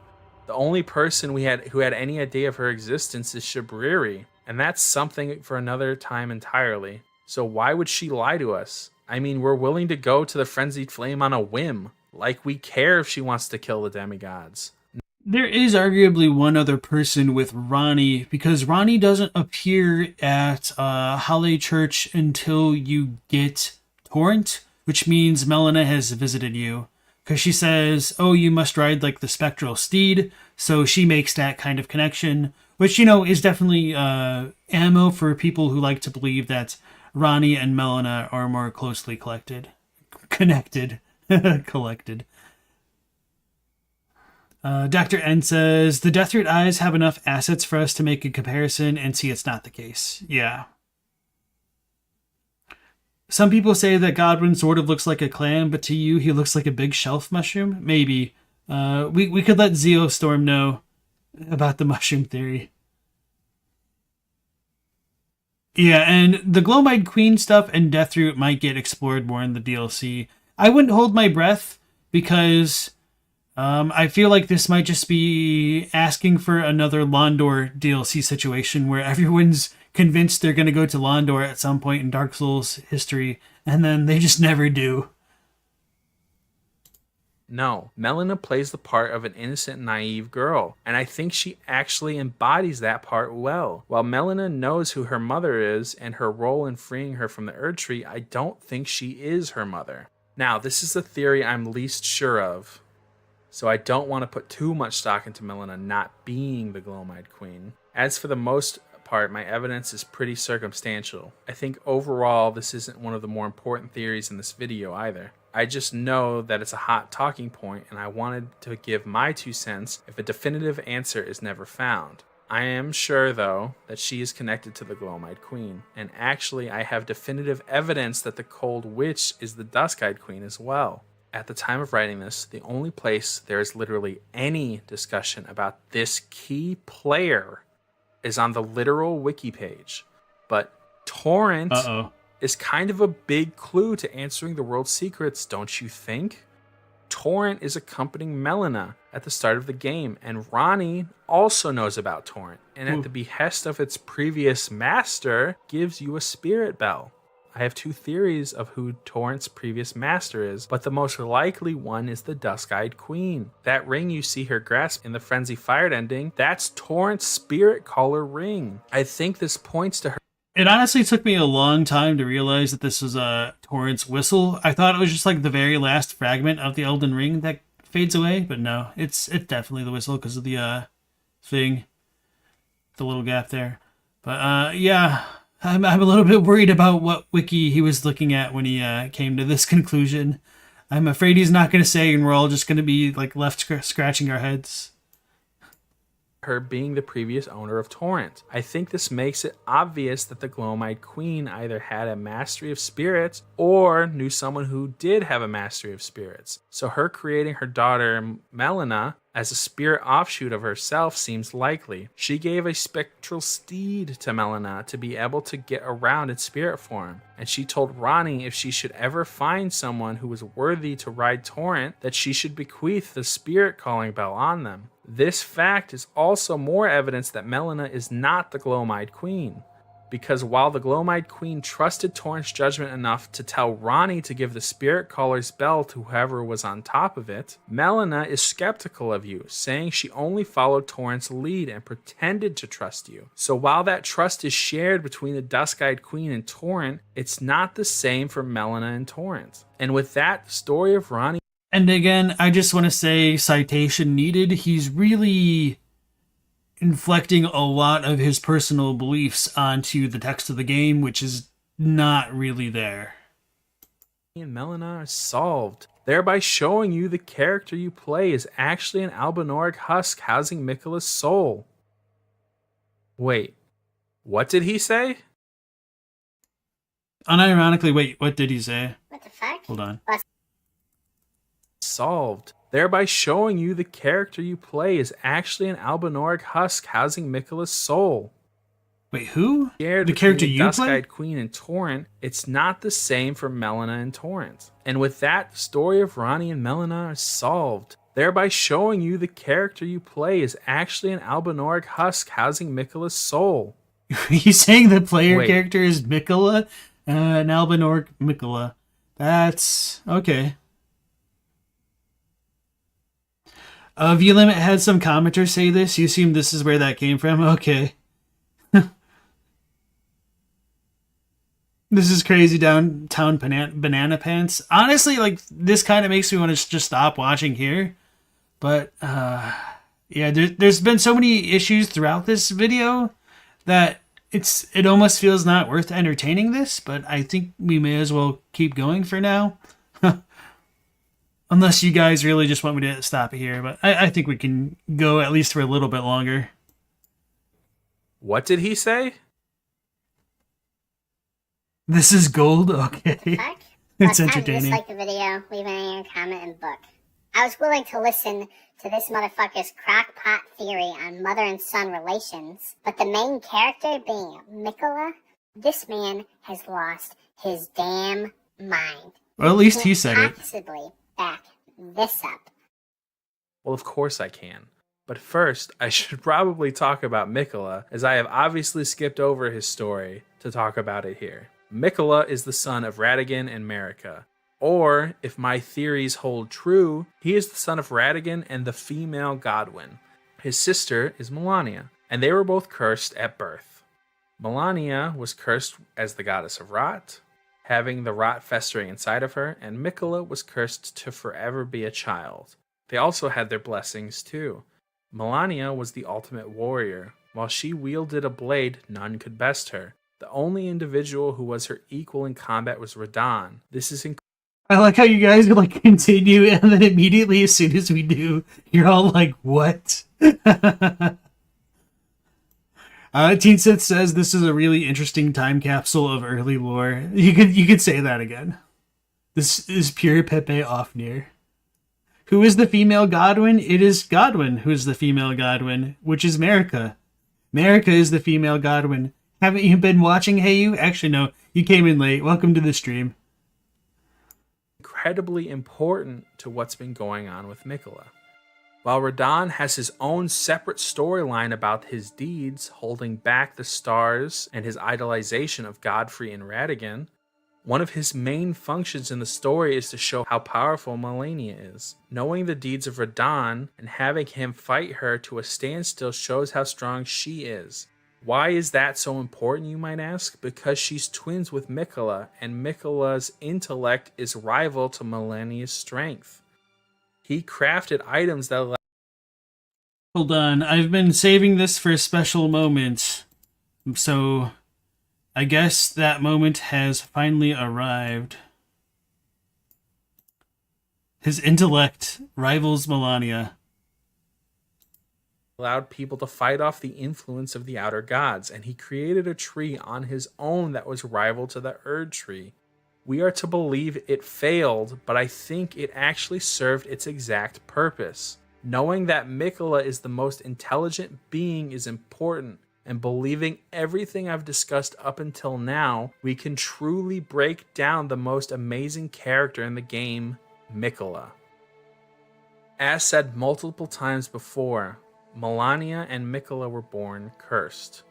The only person who had any idea of her existence is Creary, and that's something for another time entirely. So why would she lie to us? I mean, we're willing to go to the Frenzied Flame on a whim. Like we care if she wants to kill the demigods. There is arguably one other person with Ronnie, because Ronnie doesn't appear at Halle Church until you get Torrent, which means Melina has visited you. Because she says, oh, you must ride like the spectral steed, so she makes that kind of connection, which, you know, is definitely ammo for people who like to believe that Ronnie and Melina are more closely connected. Collected. Dr. N says, the Deathroot eyes have enough assets for us to make a comparison and see it's not the case. Yeah. Some people say that Godwin sort of looks like a clam, but to you, he looks like a big shelf mushroom. Maybe. We could let Zeostorm know about the mushroom theory. Yeah, and the Gloam-Eyed Queen stuff and Deathroot might get explored more in the DLC. I wouldn't hold my breath, because I feel like this might just be asking for another Londor DLC situation where everyone's convinced they're going to go to Londor at some point in Dark Souls history, and then they just never do. No, Melina plays the part of an innocent, naive girl, and I think she actually embodies that part well. While Melina knows who her mother is and her role in freeing her from the Erd Tree, I don't think she is her mother. Now, this is the theory I'm least sure of, so I don't want to put too much stock into Melina not being the Gloam-Eyed Queen. As for the most part, my evidence is pretty circumstantial. I think overall this isn't one of the more important theories in this video either. I just know that it's a hot talking point, and I wanted to give my 2 cents if a definitive answer is never found. I am sure, though, that she is connected to the Gloam-Eyed Queen, and actually I have definitive evidence that the Cold Witch is the Dusk-Eyed Queen as well. At the time of writing this, the only place there is literally any discussion about this key player is on the literal wiki page. But Torrent is kind of a big clue to answering the world's secrets, don't you think? Torrent is accompanying Melina at the start of the game, and Ronnie also knows about Torrent, and at the behest of its previous master, gives you a spirit bell. I have 2 theories of who Torrent's previous master is, but the most likely one is the Dusk-Eyed Queen. That ring you see her grasp in the Frenzy Fired ending, that's Torrent's spirit caller ring. I think this points to her. It honestly took me a long time to realize that this was Torrent's whistle. I thought it was just like the very last fragment of the Elden Ring that fades away, but no, it's definitely the whistle because of the thing, the little gap there. But yeah, I'm a little bit worried about what wiki he was looking at when he came to this conclusion. I'm afraid he's not going to say, and we're all just going to be like left scratching our heads. Her being the previous owner of Torrent. I think this makes it obvious that the Gloam-Eyed Queen either had a mastery of spirits or knew someone who did have a mastery of spirits. So her creating her daughter Melina as a spirit offshoot of herself seems likely. She gave a spectral steed to Melina to be able to get around in spirit form, and she told Ranni if she should ever find someone who was worthy to ride Torrent, that she should bequeath the spirit calling bell on them. This fact is also more evidence that Melina is not the Gloam-Eyed Queen, because while the Gloam-Eyed Queen trusted Torrent's judgment enough to tell Ranni to give the spirit caller's bell to whoever was on top of it, Melina is skeptical of you, saying she only followed Torrent's lead and pretended to trust you. So while that trust is shared between the Dusk-Eyed Queen and Torrent, it's not the same for Melina and Torrent. And with that, the story of Ranni. And again, I just want to say, citation needed. He's really inflecting a lot of his personal beliefs onto the text of the game, which is not really there. And Melina are solved, thereby showing you the character you play is actually an Albinauric husk housing Miquella's soul. Wait, what did he say? Unironically, wait, what did he say? What the fuck? Hold on. Solved, thereby showing you the character you play is actually an Albinauric husk housing Miquella's soul. Wait, who? Shared The character between you the play? Dusk-Eyed Queen and Torrent, it's not the same for Melina and Torrent. And with that, the story of Ranni and Melina is solved, thereby showing you the character you play is actually an Albinauric husk housing Miquella's soul. He's saying the player Wait. character is Miquella? An Albinauric Miquella. That's okay. V-Limit had some commenters say this. You assume this is where that came from? Okay. This is crazy downtown banana pants. Honestly, like, this kind of makes me want to just stop watching here. But, yeah, there's been so many issues throughout this video that it almost feels not worth entertaining this, but I think we may as well keep going for now. Unless you guys really just want me to stop it here, but I think we can go at least for a little bit longer. What did he say? This is gold? Okay. Fuck? It's Well, entertaining. Like the video, leave a comment and book. I was willing to listen to this motherfucker's crackpot theory on mother and son relations, but the main character being Miquella, this man has lost his damn mind. Well, at least he said it. Possibly back this up. Well, of course I can. But first, I should probably talk about Miquella, as I have obviously skipped over his story to talk about it here. Miquella is the son of Radagon and Marika. Or, if my theories hold true, he is the son of Radagon and the female Godwyn. His sister is Melania, and they were both cursed at birth. Melania was cursed as the goddess of rot, having the rot festering inside of her, and Miquella was cursed to forever be a child. They also had their blessings too. Melania was the ultimate warrior. While she wielded a blade, none could best her. The only individual who was her equal in combat was Radahn. This is I like how you guys like continue, and then immediately as soon as we do, you're all like, what? Teen Sith says this is a really interesting time capsule of early lore. You could say that again. This is pure Pepe Ofnir. Who is the female Godwyn? It is Godwyn who is the female Godwyn, which is Marika. Marika is the female Godwyn. Haven't you been watching, Hey You? Actually, no. You came in late. Welcome to the stream. incredibly important to what's been going on with Miquella. While Radahn has his own separate storyline about his deeds, holding back the stars and his idolization of Godfrey and Radagon, one of his main functions in the story is to show how powerful Melania is. Knowing the deeds of Radahn and having him fight her to a standstill shows how strong she is. Why is that so important, you might ask? Because she's twins with Miquella, and Miquella's intellect is rival to Melania's strength. He crafted items that allow... Hold on, I've been saving this for a special moment. So, I guess that moment has finally arrived. His intellect rivals Melania. Allowed people to fight off the influence of the outer gods, and he created a tree on his own that was rival to the Erd tree. We are to believe it failed, but I think it actually served its exact purpose. Knowing that Miquella is the most intelligent being is important, and believing everything I've discussed up until now, we can truly break down the most amazing character in the game, Miquella. As said multiple times before, Melania and Miquella were born cursed,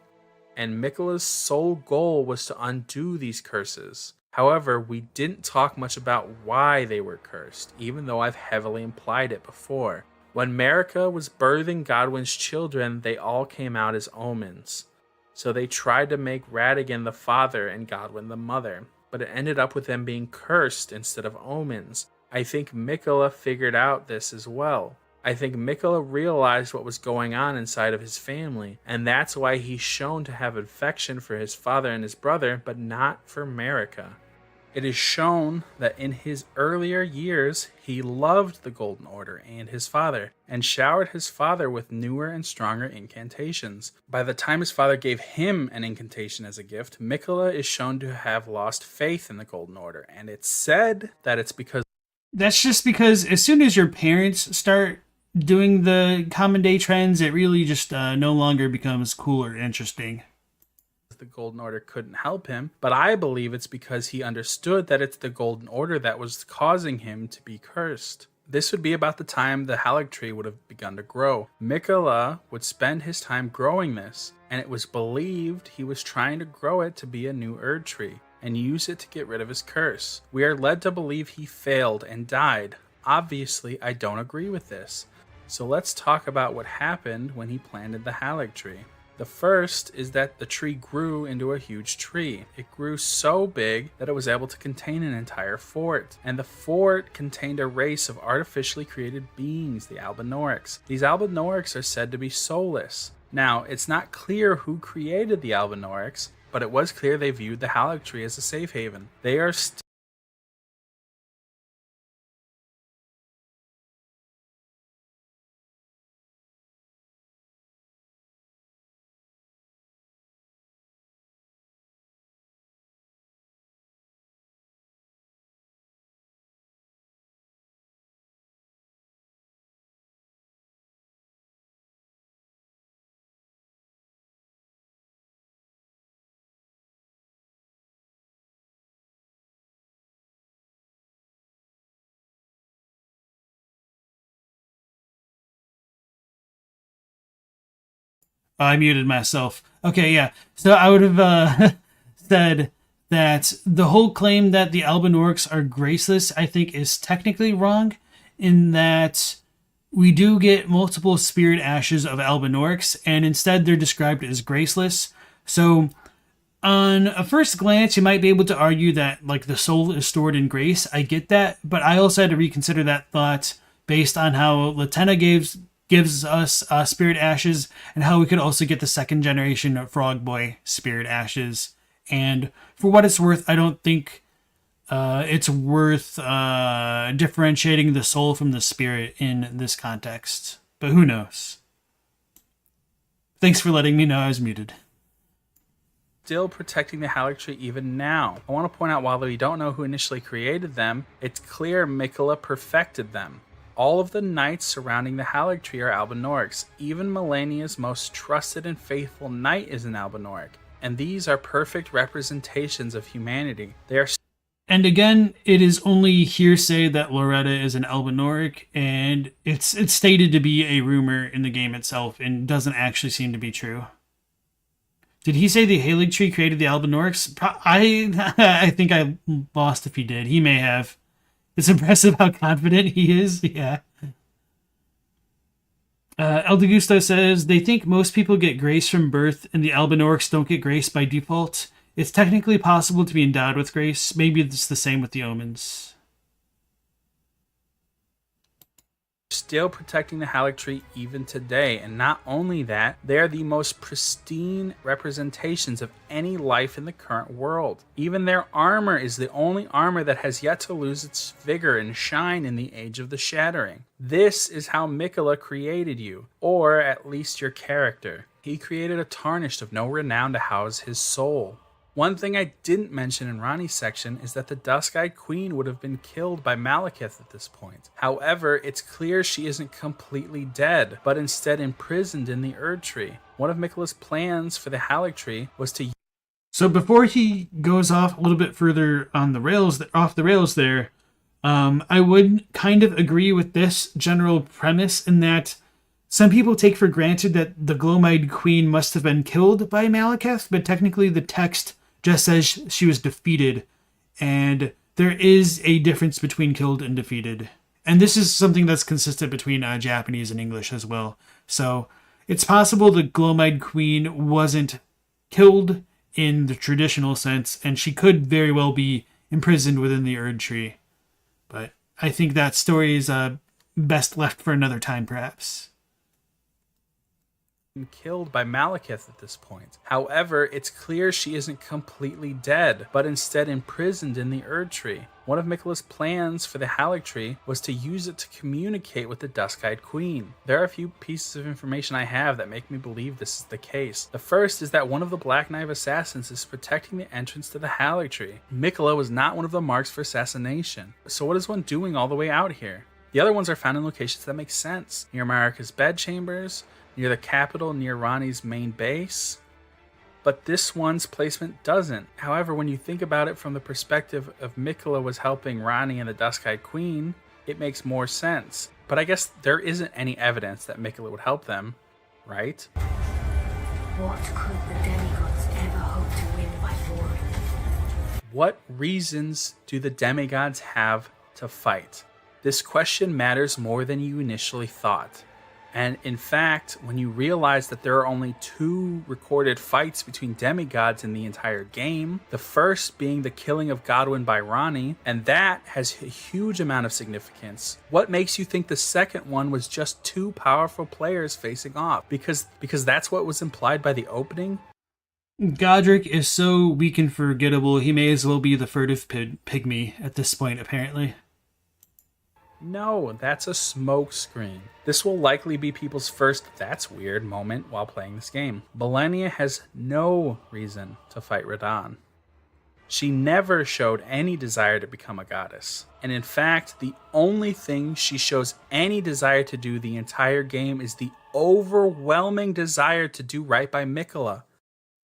and Miquella's sole goal was to undo these curses. However, we didn't talk much about why they were cursed, even though I've heavily implied it before. When Marika was birthing Godwyn's children, they all came out as omens. So they tried to make Radagon the father and Godwyn the mother, but it ended up with them being cursed instead of omens. I think Miquella figured out this as well. I think Miquella realized what was going on inside of his family, and that's why he's shown to have affection for his father and his brother, but not for Marika. It is shown that in his earlier years, he loved the Golden Order and his father, and showered his father with newer and stronger incantations. By the time his father gave him an incantation as a gift, Miquella is shown to have lost faith in the Golden Order, and it's said that it's because... That's just because as soon as your parents start doing the common day trends, it really just no longer becomes cool or interesting. The Golden Order couldn't help him, but I believe it's because he understood that it's the Golden Order that was causing him to be cursed. This would be about the time the Halig tree would have begun to grow. Miquella would spend his time growing this, and it was believed he was trying to grow it to be a new Erd tree, and use it to get rid of his curse. We are led to believe he failed and died. Obviously, I don't agree with this. So let's talk about what happened when he planted the Halig tree. The first is that the tree grew into a huge tree. It grew so big that it was able to contain an entire fort. And the fort contained a race of artificially created beings, the Albinaurics. These Albinaurics are said to be soulless. Now, it's not clear who created the Albinaurics, but it was clear they viewed the Halig tree as a safe haven. They are I muted myself. Okay, yeah. So I would have said that the whole claim that the Albinaurics are graceless, I think, is technically wrong, in that we do get multiple spirit ashes of Albinaurics, and instead they're described as graceless. So on a first glance, you might be able to argue that like the soul is stored in grace. I get that, but I also had to reconsider that thought based on how Latenna gives us spirit ashes, and how we could also get the second generation Frog Boy spirit ashes. And for what it's worth, I don't think it's worth differentiating the soul from the spirit in this context. But who knows? Thanks for letting me know I was muted. still protecting the Halig tree even now. I want to point out, while we don't know who initially created them, it's clear Miquella perfected them. All of the knights surrounding the Halig tree are Albinaurics. Even Melania's most trusted and faithful knight is an Albinauric. And these are perfect representations of humanity. They are... And again, it is only hearsay that Loretta is an Albinauric, and it's stated to be a rumor in the game itself, and doesn't actually seem to be true. Did he say the Halig tree created the Albinaurics? I think I lost if he did. He may have. It's impressive how confident he is. Yeah. El Degusto says, they think most people get grace from birth and the Albinaurics don't get grace by default. It's technically possible to be endowed with grace. Maybe it's the same with the omens. still protecting the Haligtree even today. And not only that, they are the most pristine representations of any life in the current world. Even their armor is the only armor that has yet to lose its vigor and shine in the Age of the Shattering. This is how Miquella created you, or at least your character. He created a Tarnished of no renown to house his soul. One thing I didn't mention in Ranni's section is that the Dusk-Eyed Queen would have been killed by Malekith at this point. However, it's clear she isn't completely dead, but instead imprisoned in the Erdtree. One of Miquella's plans for the Haligtree was to... So before he goes off a little bit further on the rails, off the rails there, I would kind of agree with this general premise in that some people take for granted that the Gloam-Eyed Queen must have been killed by Malekith, but technically the text just says she was defeated, and there is a difference between killed and defeated. And this is something that's consistent between Japanese and English as well. So it's possible the Gloam-Eyed Queen wasn't killed in the traditional sense, and she could very well be imprisoned within the Erdtree. But I think that story is best left for another time, perhaps. Killed by Malekith at this point. However, it's clear she isn't completely dead, but instead imprisoned in the Erdtree. One of Miquella's plans for the Haligtree was to use it to communicate with the Dusk-Eyed Queen. There are a few pieces of information I have that make me believe this is the case. The first is that one of the Black Knife assassins is protecting the entrance to the Haligtree. Miquella was not one of the marks for assassination. So what is one doing all the way out here? The other ones are found in locations that make sense. Near Marika's bedchambers, near the capital, near Ranni's main base. But this one's placement doesn't. However, when you think about it from the perspective of Miquella was helping Ranni and the Dusk-Eyed Queen, it makes more sense. But I guess there isn't any evidence that Miquella would help them, right? What could the demigods ever hope to win by warring? What reasons do the demigods have to fight? This question matters more than you initially thought. And in fact, when you realize that there are only 2 recorded fights between demigods in the entire game, the first being the killing of Godwyn by Ranni, and that has a huge amount of significance, what makes you think the second one was just 2 powerful players facing off? Because that's what was implied by the opening? Godric is so weak and forgettable, he may as well be the furtive pygmy at this point, apparently. No, that's a smoke screen. This will likely be people's first "that's weird" moment while playing this game. Malenia has no reason to fight Radahn. She never showed any desire to become a goddess. And in fact, the only thing she shows any desire to do the entire game is the overwhelming desire to do right by Miquella.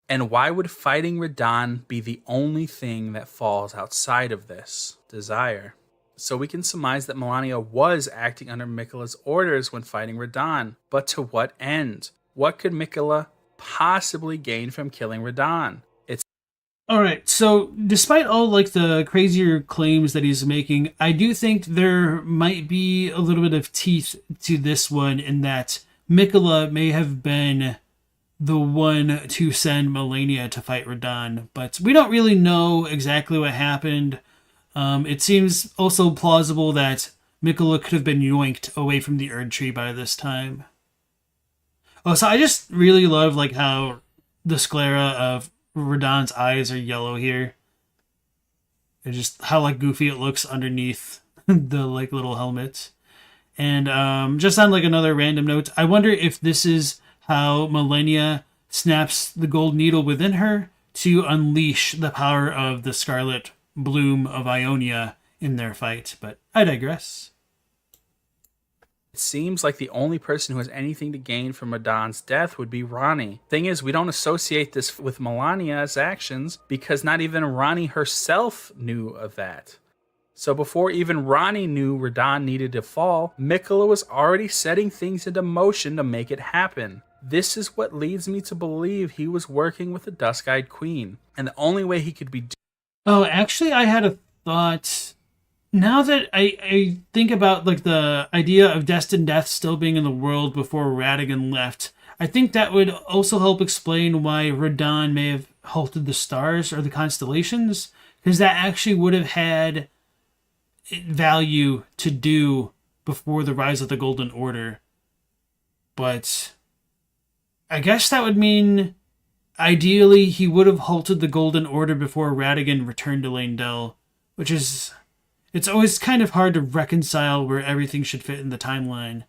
And why would fighting Radahn be the only thing that falls outside of this desire? So we can surmise that Malenia was acting under Miquella's orders when fighting Radahn. But to what end? What could Miquella possibly gain from killing Radahn? Alright, so despite all the crazier claims that he's making, I do think there might be a little bit of teeth to this one in that Miquella may have been the one to send Malenia to fight Radahn, but we don't really know exactly what happened. It seems also plausible that Miquella could have been yoinked away from the Erdtree by this time. Oh, so I just really love how the sclera of Radahn's eyes are yellow here. And just how goofy it looks underneath the little helmet. And just on another random note, I wonder if this is how Malenia snaps the gold needle within her to unleash the power of the Scarlet Bloom of Ionia in their fight, but I digress. It seems like the only person who has anything to gain from Radahn's death would be Ranni. Thing is, we don't associate this with Malenia's actions because not even Ranni herself knew of that. So before even Ranni knew Radahn needed to fall, Miquella was already setting things into motion to make it happen. This is what leads me to believe he was working with the Dusk-Eyed Queen, and the only way he could be Oh, actually, I had a thought. Now that I think about the idea of Destined Death still being in the world before Radagon left, I think that would also help explain why Radahn may have halted the stars or the constellations, because that actually would have had value to do before the rise of the Golden Order. But I guess that would mean ideally he would have halted the Golden Order before Radagon returned to Leyndell, which is... It's always kind of hard to reconcile where everything should fit in the timeline.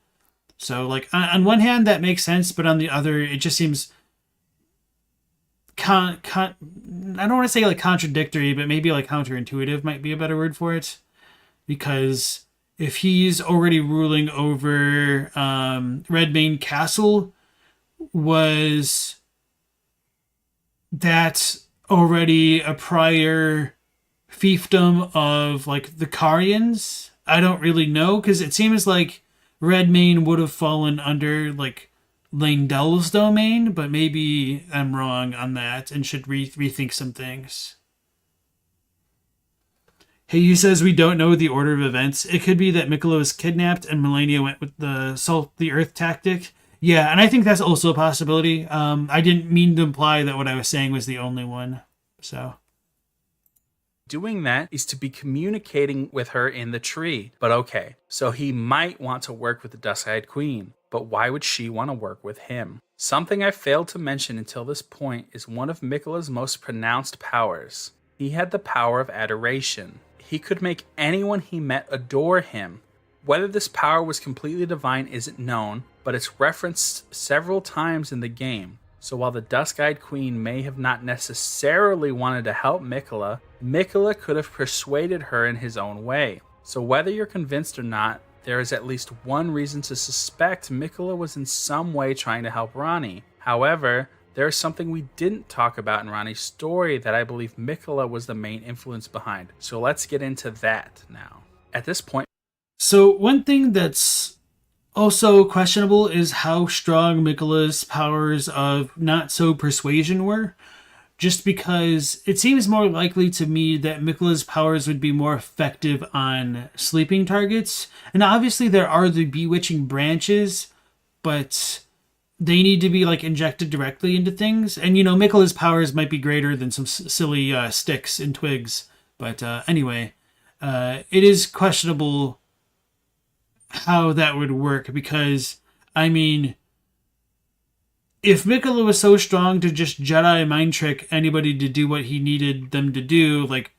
So, like, on one hand, that makes sense, but on the other, it just seems... I don't want to say, like, contradictory, but maybe, like, counterintuitive might be a better word for it. Because if he's already ruling over Redmane Castle, was that already a prior fiefdom of, like, the Carians? I don't really know, because it seems like Redmane would have fallen under, like, Leyndell's domain, but maybe I'm wrong on that and should rethink some things. Hey, he says we don't know the order of events. It could be that Miquella was kidnapped and Melania went with the salt the earth tactic. Yeah, and I think that's also a possibility. I didn't mean to imply that what I was saying was the only one. So... Doing that is to be communicating with her in the tree. But okay, so he might want to work with the Dusk-Eyed Queen, but why would she want to work with him? Something I failed to mention until this point is one of Miquella's most pronounced powers. He had the power of adoration. He could make anyone he met adore him. Whether this power was completely divine isn't known, but it's referenced several times in the game. So while the Dusk-Eyed Queen may have not necessarily wanted to help Miquella, Miquella could have persuaded her in his own way. So whether you're convinced or not, there is at least one reason to suspect Miquella was in some way trying to help Ranni. However, there is something we didn't talk about in Ranni's story that I believe Miquella was the main influence behind. So let's get into that now. At this point... So one thing that's also questionable is how strong Miquella's powers of not-so-persuasion were. Just because it seems more likely to me that Miquella's powers would be more effective on sleeping targets. And obviously there are the bewitching branches, but they need to be, like, injected directly into things. And, you know, Miquella's powers might be greater than some silly sticks and twigs. But anyway, it is questionable how that would work, because, I mean, if Miquella was so strong to just Jedi mind trick anybody to do what he needed them to do, like,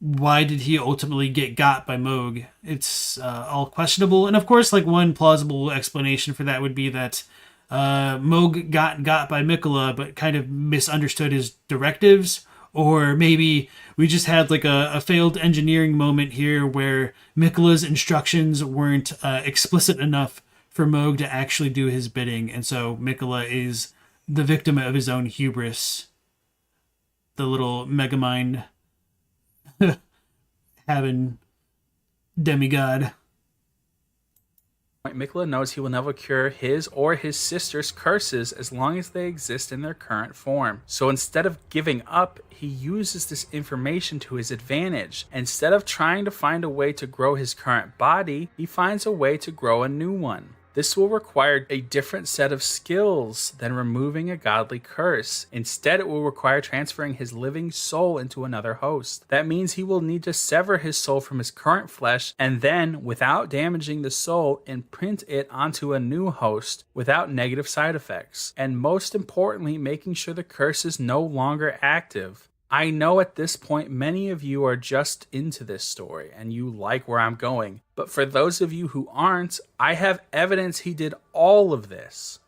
why did he ultimately get got by Moog? It's all questionable. And of course, like, one plausible explanation for that would be that Moog got by Miquella, but kind of misunderstood his directives. Or maybe we just had, like, a failed engineering moment here where Miquella's instructions weren't explicit enough for Moog to actually do his bidding. And so Miquella is the victim of his own hubris. The little megamind having demigod. Miquella knows he will never cure his or his sister's curses as long as they exist in their current form. So instead of giving up, he uses this information to his advantage. Instead of trying to find a way to grow his current body, he finds a way to grow a new one. This will require a different set of skills than removing a godly curse. Instead, it will require transferring his living soul into another host. That means he will need to sever his soul from his current flesh and then, without damaging the soul, imprint it onto a new host without negative side effects. And most importantly, making sure the curse is no longer active. I know at this point many of you are just into this story and you like where I'm going, but for those of you who aren't, I have evidence he did all of this.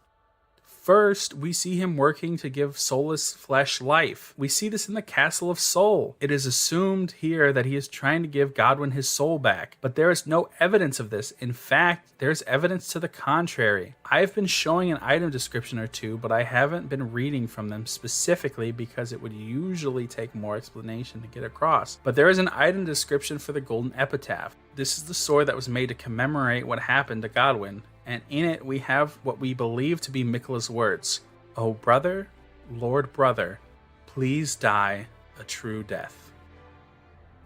First, we see him working to give soulless flesh life. We see this in the Castle of Soul. It is assumed here that he is trying to give Godwyn his soul back, but there is no evidence of this. In fact, there's evidence to the contrary. I've been showing an item description or two, but I haven't been reading from them specifically because it would usually take more explanation to get across. But there is an item description for the Golden Epitaph. This is the sword that was made to commemorate what happened to Godwyn. And in it, we have what we believe to be Miquella's words. "Oh, brother, Lord brother, please die a true death."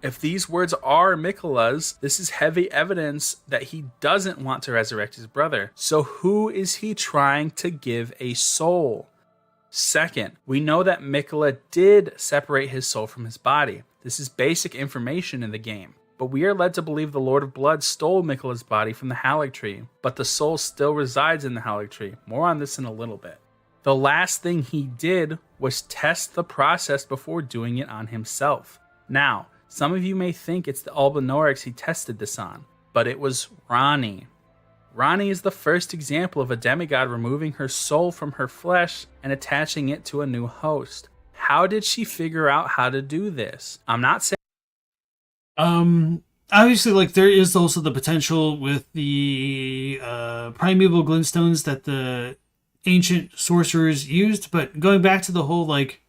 If these words are Miquella's, this is heavy evidence that he doesn't want to resurrect his brother. So who is he trying to give a soul? Second, we know that Miquella did separate his soul from his body. This is basic information in the game. but we are led to believe the Lord of Blood stole Miquella's body from the Haligtree, but the soul still resides in the Haligtree. More on this in a little bit. The last thing he did was test the process before doing it on himself. Now, some of you may think it's the Albinaurics he tested this on, but it was Ranni. Ranni is the first example of a demigod removing her soul from her flesh and attaching it to a new host. How did she figure out how to do this? I'm not saying... Obviously, like, there is also the potential with the primeval glintstones that the ancient sorcerers used, but going back to the whole, like,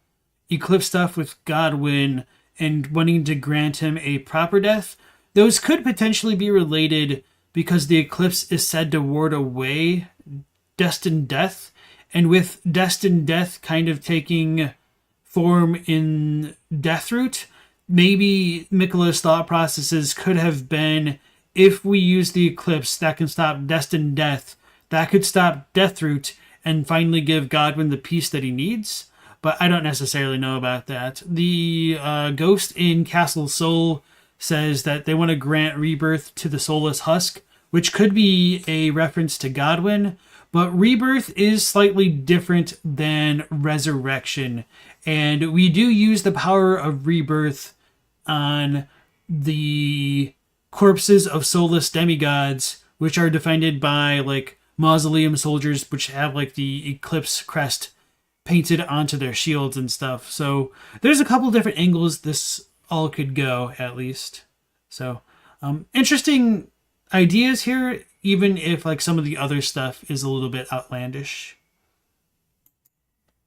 eclipse stuff with Godwyn and wanting to grant him a proper death, those could potentially be related because the eclipse is said to ward away destined death, and with destined death kind of taking form in Deathroot, maybe Miquella's thought processes could have been, if we use the eclipse that can stop destined death, that could stop Deathroot and finally give Godwyn the peace that he needs. But I don't necessarily know about that. The ghost in Castle Sol says that they want to grant rebirth to the soulless husk, which could be a reference to Godwyn, but rebirth is slightly different than resurrection, and we do use the power of rebirth on the corpses of soulless demigods, which are defined by, like, mausoleum soldiers, which have, like, the eclipse crest painted onto their shields and stuff. So there's a couple different angles this all could go, at least. So interesting ideas here, even if, like, some of the other stuff is a little bit outlandish.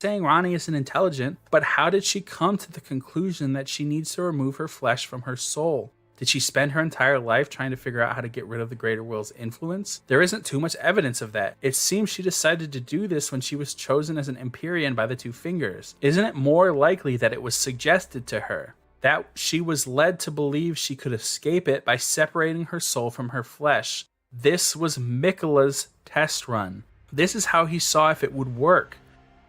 Saying Ranni isn't intelligent, but how did she come to the conclusion that she needs to remove her flesh from her soul? Did she spend her entire life trying to figure out how to get rid of the Greater Will's influence? There isn't too much evidence of that. It seems she decided to do this when she was chosen as an Empyrean by the Two Fingers. Isn't it more likely that it was suggested to her? That she was led to believe she could escape it by separating her soul from her flesh. This was Miquella's test run. This is how he saw if it would work.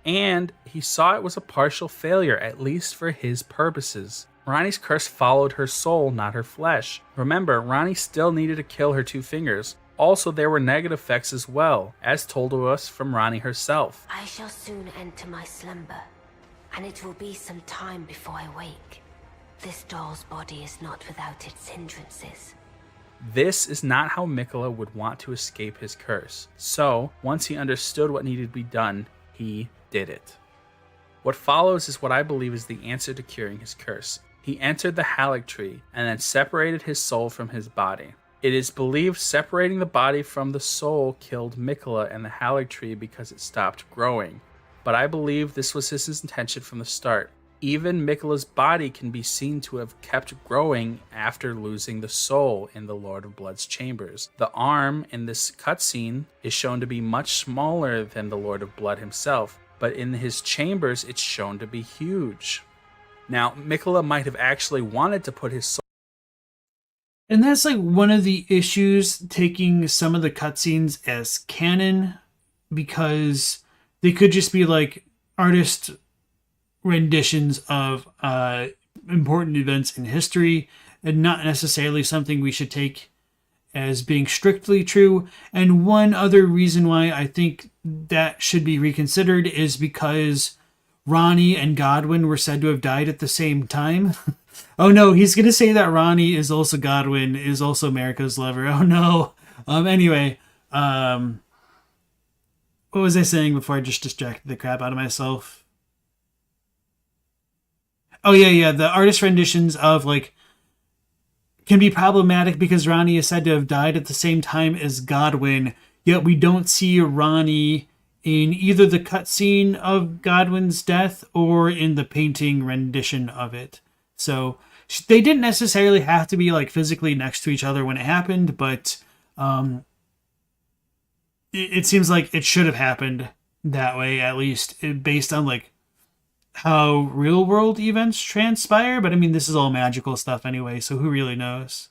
And he saw it was a partial failure, at least for his purposes. Ranni's curse followed her soul, not her flesh. Remember, Ranni still needed to kill her Two Fingers. Also, there were negative effects as well, as told to us from Ranni herself. I shall soon enter my slumber, and it will be some time before I wake. This doll's body is not without its hindrances. This is not how Miquella would want to escape his curse. So, once he understood what needed to be done, he did it. What follows is what I believe is the answer to curing his curse. He entered the Haligtree and then separated his soul from his body. It is believed separating the body from the soul killed Miquella and the Haligtree because it stopped growing. But I believe this was his intention from the start. Even Miquella's body can be seen to have kept growing after losing the soul in the Lord of Blood's chambers. The arm in this cutscene is shown to be much smaller than the Lord of Blood himself, but in his chambers it's shown to be huge. Now, Miquella might have actually wanted to put his soul... And that's, like, one of the issues taking some of the cutscenes as canon, because they could just be, like, artist renditions of important events in history, and not necessarily something we should take as being strictly true. And one other reason why I think that should be reconsidered is because Ranni and Godwyn were said to have died at the same time. Oh no, he's going to say that Ranni is also Godwyn, is also Marika's lover. Oh no. Anyway, what was I saying before I just distracted the crap out of myself? Oh yeah, the artist renditions of, like, can be problematic because Ranni is said to have died at the same time as Godwyn, yet we don't see Ranni in either the cutscene of Godwyn's death or in the painting rendition of it. So they didn't necessarily have to be, like, physically next to each other when it happened, but it seems like it should have happened that way, at least based on, like, how real world events transpire. But I mean, this is all magical stuff anyway, so who really knows?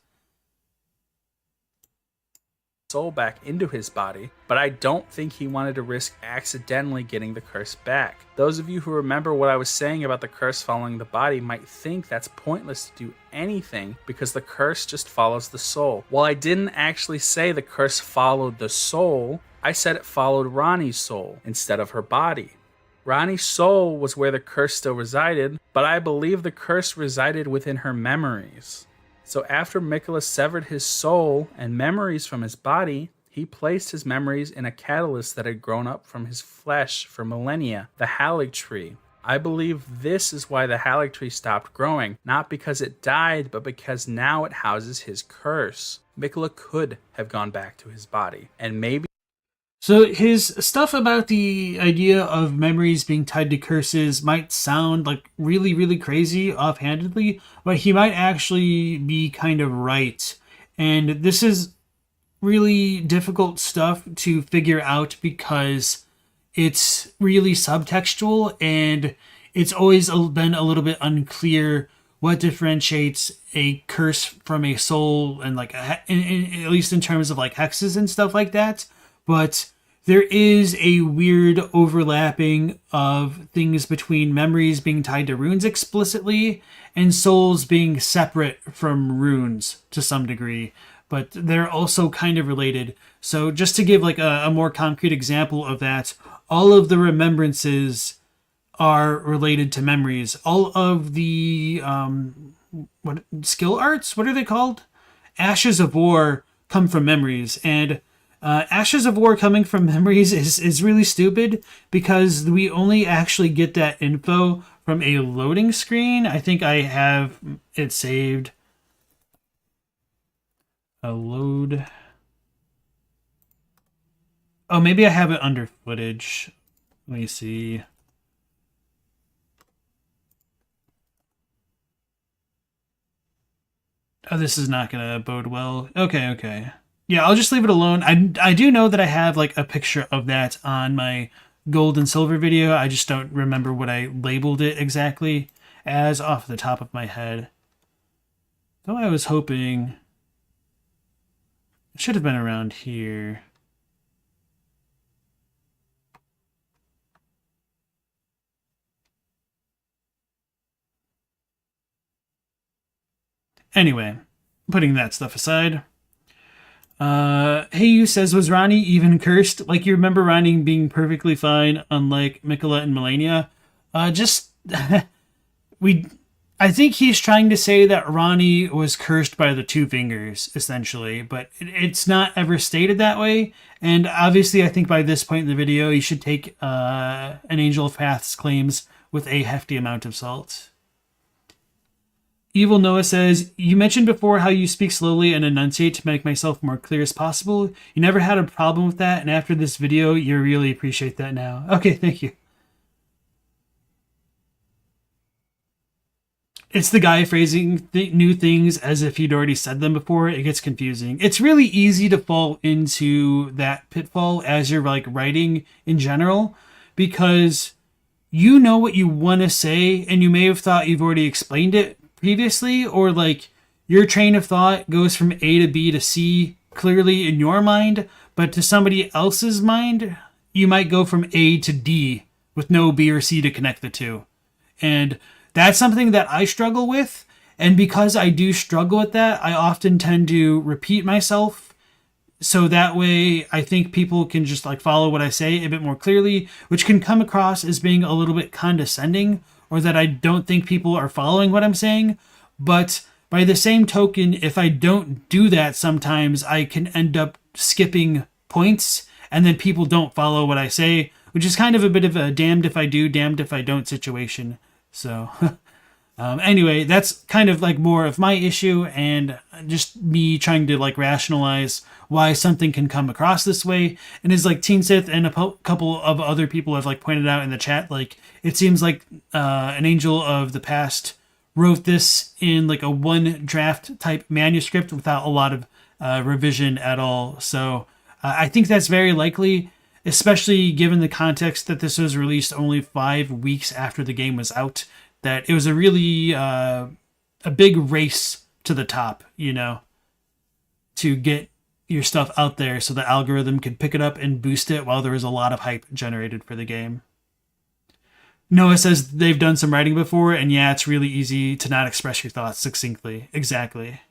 soul back into his body, but I don't think he wanted to risk accidentally getting the curse back. Those of you who remember what I was saying about the curse following the body might think that's pointless to do anything because the curse just follows the soul. While I didn't actually say the curse followed the soul, I said it followed Ranni's soul instead of her body. Ranni's soul was where the curse still resided, but I believe the curse resided within her memories. So after Miquella severed his soul and memories from his body, he placed his memories in a catalyst that had grown up from his flesh for millennia, the Halig tree. I believe this is why the Halig tree stopped growing, not because it died, but because now it houses his curse. Miquella could have gone back to his body, and maybe... So his stuff about the idea of memories being tied to curses might sound like really, really crazy offhandedly, but he might actually be kind of right. And this is really difficult stuff to figure out because it's really subtextual and it's always been a little bit unclear what differentiates a curse from a soul and like at least in terms of like hexes and stuff like that. But there is a weird overlapping of things between memories being tied to runes explicitly and souls being separate from runes to some degree, but they're also kind of related. So just to give like a more concrete example of that, all of the remembrances are related to memories. All of the what skill arts, what are they called? Ashes of War come from memories, and Ashes of War coming from memories is really stupid because we only actually get that info from a loading screen. I think I have it saved. A load. Oh, maybe I have it under footage. Let me see. Oh, this is not going to bode well. Okay. Yeah, I'll just leave it alone. I do know that I have like a picture of that on my gold and silver video. I just don't remember what I labeled it exactly as off the top of my head. Though I was hoping it should have been around here. Anyway, putting that stuff aside. Hey, you says, was Ranni even cursed? Like, you remember Ranni being perfectly fine, unlike Miquella and Melania? I think he's trying to say that Ranni was cursed by the two fingers, essentially, but it's not ever stated that way. And obviously, I think by this point in the video, you should take an Angel of Path's claims with a hefty amount of salt. Evil Noah says, you mentioned before how you speak slowly and enunciate to make myself more clear as possible. You never had a problem with that, and after this video, you really appreciate that now. Okay, thank you. It's the guy phrasing new things as if he'd already said them before. It gets confusing. It's really easy to fall into that pitfall as you're like writing in general, because you know what you want to say, and you may have thought you've already explained it previously, or like your train of thought goes from A to B to C clearly in your mind, but to somebody else's mind, you might go from A to D with no B or C to connect the two. And that's something that I struggle with. And because I do struggle with that, I often tend to repeat myself. So that way I think people can just like follow what I say a bit more clearly, which can come across as being a little bit condescending, or that I don't think people are following what I'm saying. But by the same token, if I don't do that, sometimes I can end up skipping points and then people don't follow what I say, which is kind of a bit of a damned if I do, damned if I don't situation. So anyway, that's kind of like more of my issue and just me trying to like rationalize why something can come across this way. And as like Teen Sith and a couple of other people have like pointed out in the chat, like it seems like an Angel of the Past wrote this in like a one draft type manuscript without a lot of revision at all. So I think that's very likely, especially given the context that this was released only 5 weeks after the game was out, that it was a really a big race to the top, you know, to get your stuff out there so the algorithm could pick it up and boost it while there was a lot of hype generated for the game. Noah says they've done some writing before, and yeah, it's really easy to not express your thoughts succinctly. Exactly.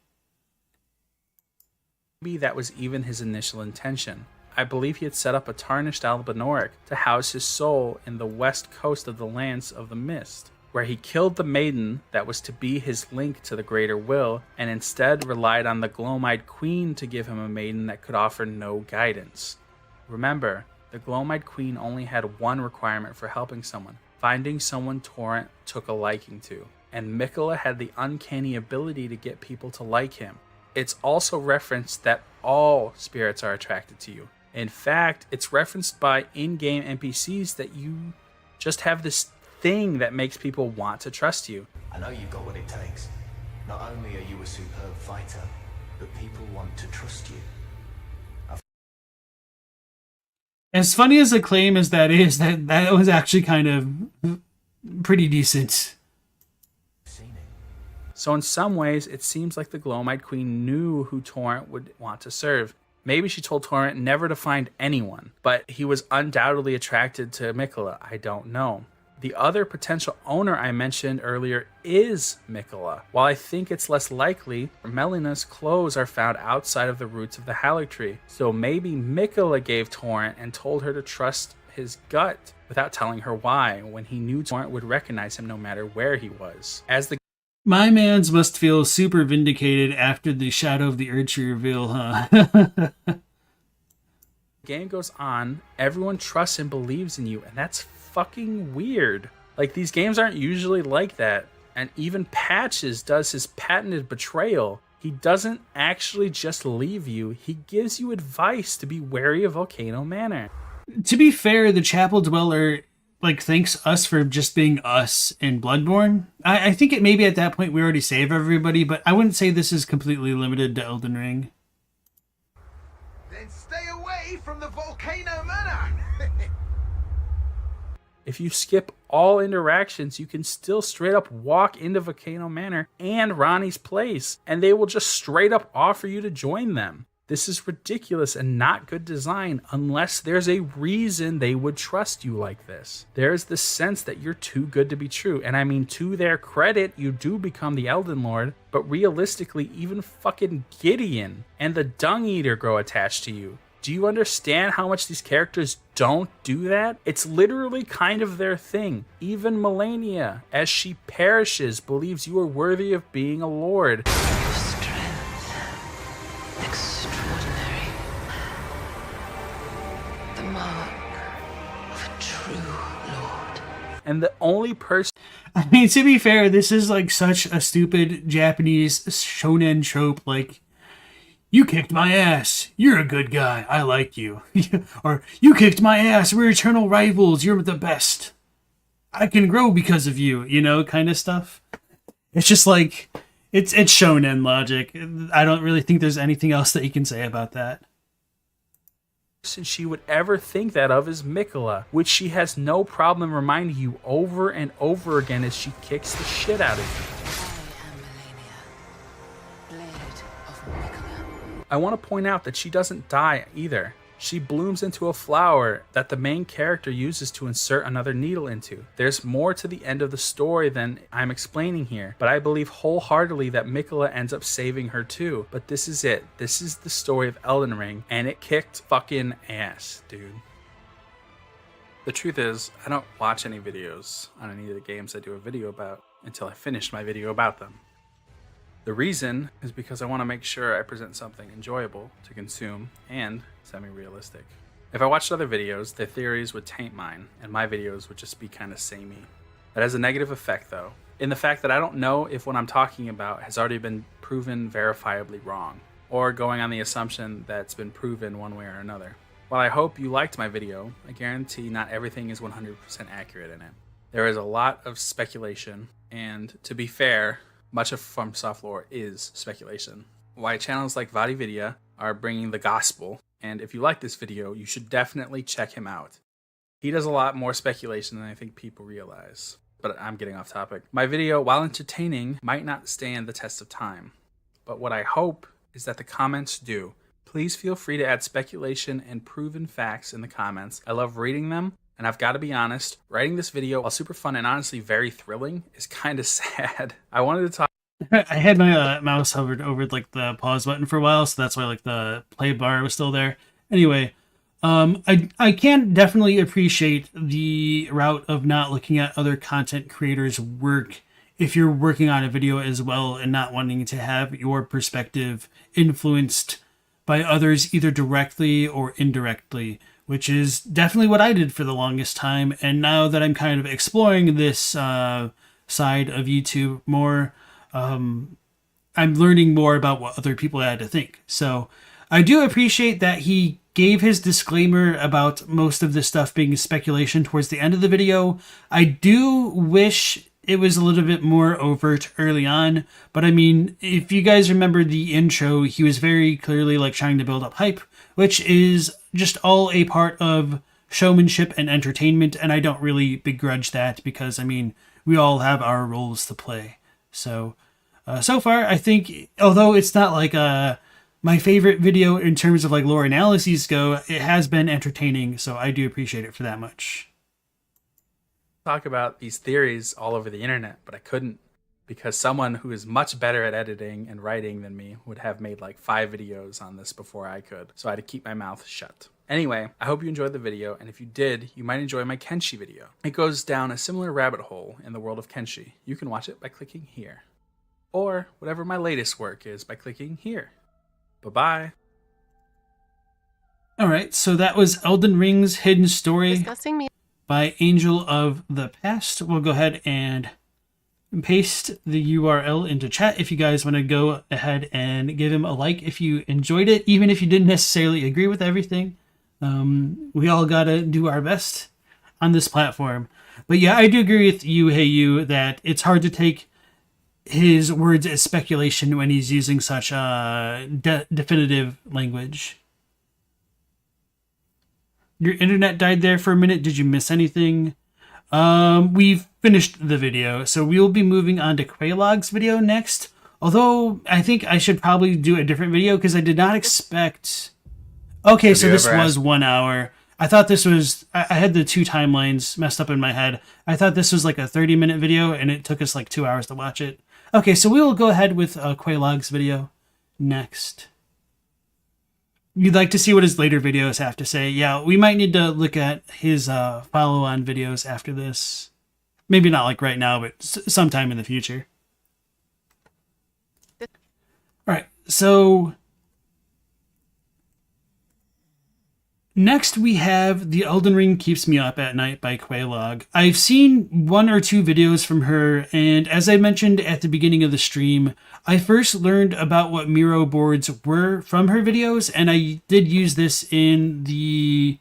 Maybe that was even his initial intention. I believe he had set up a tarnished Albinoric to house his soul in the west coast of the Lands of the Mist, where he killed the maiden that was to be his link to the greater will, and instead relied on the Gloam-Eyed Queen to give him a maiden that could offer no guidance. Remember, the Gloam-Eyed Queen only had one requirement for helping someone: finding someone Torrent took a liking to, and Miquella had the uncanny ability to get people to like him. It's also referenced that all spirits are attracted to you. In fact, it's referenced by in-game NPCs that you just have this thing that makes people want to trust you. I know you've got what it takes. Not only are you a superb fighter, but people want to trust you. As funny as a claim as that is, that was actually kind of pretty decent. So in some ways, it seems like the Gloam-Eyed Queen knew who Torrent would want to serve. Maybe she told Torrent never to find anyone, but he was undoubtedly attracted to Miquella. I don't know. The other potential owner I mentioned earlier is Miquella. While I think it's less likely, Melina's clothes are found outside of the roots of the Halig Tree. So maybe Miquella gave Torrent and told her to trust his gut without telling her why, when he knew Torrent would recognize him no matter where he was. My mans must feel super vindicated after the Shadow of the Erdtree reveal, huh? Game goes on, everyone trusts and believes in you, and that's fucking weird. Like, these games aren't usually like that. And even Patches does his patented betrayal. He doesn't actually just leave you, he gives you advice to be wary of Volcano Manor. To be fair, the Chapel Dweller thanks us for just being us in Bloodborne. I think it maybe at that point we already save everybody, but I wouldn't say this is completely limited to Elden Ring. Then stay away from the Volcano Manor! If you skip all interactions, you can still straight up walk into Volcano Manor and Ronnie's place, and they will just straight up offer you to join them. This is ridiculous and not good design unless there's a reason they would trust you like this. There's this sense that you're too good to be true, and I mean, to their credit, you do become the Elden Lord, but realistically, even fucking Gideon and the Dung Eater grow attached to you. Do you understand how much these characters don't do that? It's literally kind of their thing. Even Melania, as she perishes, believes you are worthy of being a lord. And the only person... I mean, to be fair, this is such a stupid Japanese shonen trope, you kicked my ass, you're a good guy, I like you. Or, you kicked my ass, we're eternal rivals, you're the best. I can grow because of you, kind of stuff. It's just it's shonen logic. I don't really think there's anything else that you can say about that. She would ever think that of is Miquella, which she has no problem reminding you over and over again as she kicks the shit out of you. I want to point out that she doesn't die either. She blooms into a flower that the main character uses to insert another needle into. There's more to the end of the story than I'm explaining here, but I believe wholeheartedly that Miquella ends up saving her too. But this is it. This is the story of Elden Ring, and it kicked fucking ass, dude. The truth is, I don't watch any videos on any of the games I do a video about until I finish my video about them. The reason is because I want to make sure I present something enjoyable to consume and semi-realistic. If I watched other videos, their theories would taint mine, and my videos would just be kind of samey. That has a negative effect, though, in the fact that I don't know if what I'm talking about has already been proven verifiably wrong, or going on the assumption that it's been proven one way or another. While I hope you liked my video, I guarantee not everything is 100% accurate in it. There is a lot of speculation, and to be fair, much of FromSoft lore is speculation. Why channels like VadiVidya are bringing the gospel, and if you like this video, you should definitely check him out. He does a lot more speculation than I think people realize. But I'm getting off topic. My video, while entertaining, might not stand the test of time. But what I hope is that the comments do. Please feel free to add speculation and proven facts in the comments. I love reading them, and I've got to be honest, writing this video, while super fun and honestly very thrilling, is kind of sad. I wanted to talk. I had my mouse hovered over like the pause button for a while, so that's why like the play bar was still there. Anyway, I can definitely appreciate the route of not looking at other content creators' work if you're working on a video as well and not wanting to have your perspective influenced by others either directly or indirectly, which is definitely what I did for the longest time. And now that I'm kind of exploring this side of YouTube more, I'm learning more about what other people had to think. So I do appreciate that he gave his disclaimer about most of this stuff being speculation towards the end of the video. I do wish it was a little bit more overt early on, but I mean, if you guys remember the intro, he was very clearly like trying to build up hype, which is just all a part of showmanship and entertainment, and I don't really begrudge that because, I mean, we all have our roles to play. So, so far, I think, although it's not like my favorite video in terms of like lore analyses go, it has been entertaining, so I do appreciate it for that much. Talk about these theories all over the internet, but I couldn't because someone who is much better at editing and writing than me would have made like 5 videos on this before I could, so I had to keep my mouth shut. Anyway, I hope you enjoyed the video, and if you did, you might enjoy my Kenshi video. It goes down a similar rabbit hole in the world of Kenshi. You can watch it by clicking here, or whatever my latest work is by clicking here. Bye-bye. Alright, so that was Elden Ring's Hidden Story. Disgusting me. By Angel of the Past. We'll go ahead and paste the URL into chat if you guys want to go ahead and give him a like if you enjoyed it, even if you didn't necessarily agree with everything. We all gotta do our best on this platform. But yeah, I do agree with you, Hey You, that it's hard to take his words as speculation when he's using such definitive language. Your internet died there for a minute. Did you miss anything? We've finished the video, so we will be moving on to Quelaag's video next. Although, I think I should probably do a different video because I did not expect... Okay, so this was 1 hour. I thought this was... I had the 2 timelines messed up in my head. I thought this was like a 30-minute video, and it took us like 2 hours to watch it. Okay, so we will go ahead with Quelaag's video next. You'd like to see what his later videos have to say. Yeah, we might need to look at his follow-on videos after this. Maybe not like right now, but sometime in the future. Alright, so... next we have The Elden Ring Keeps Me Up at Night by Quelaag. I've seen 1 or 2 videos from her, and as I mentioned at the beginning of the stream, I first learned about what Miro boards were from her videos, and I did use this in the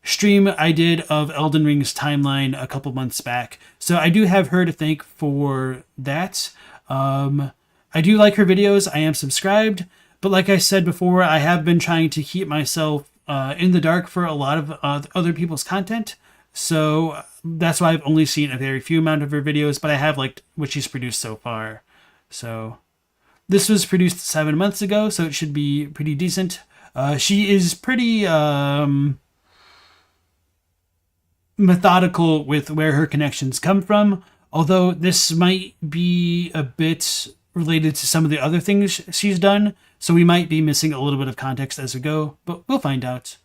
stream I did of Elden Ring's timeline a couple months back. So I do have her to thank for that. I do like her videos. I am subscribed, but like I said before, I have been trying to keep myself in the dark for a lot of other people's content, so that's why I've only seen a very few amount of her videos, but I have liked what she's produced so far. So this was produced 7 months ago, so it should be pretty decent. She is pretty methodical with where her connections come from, although this might be a bit related to some of the other things she's done, so we might be missing a little bit of context as we go, but we'll find out.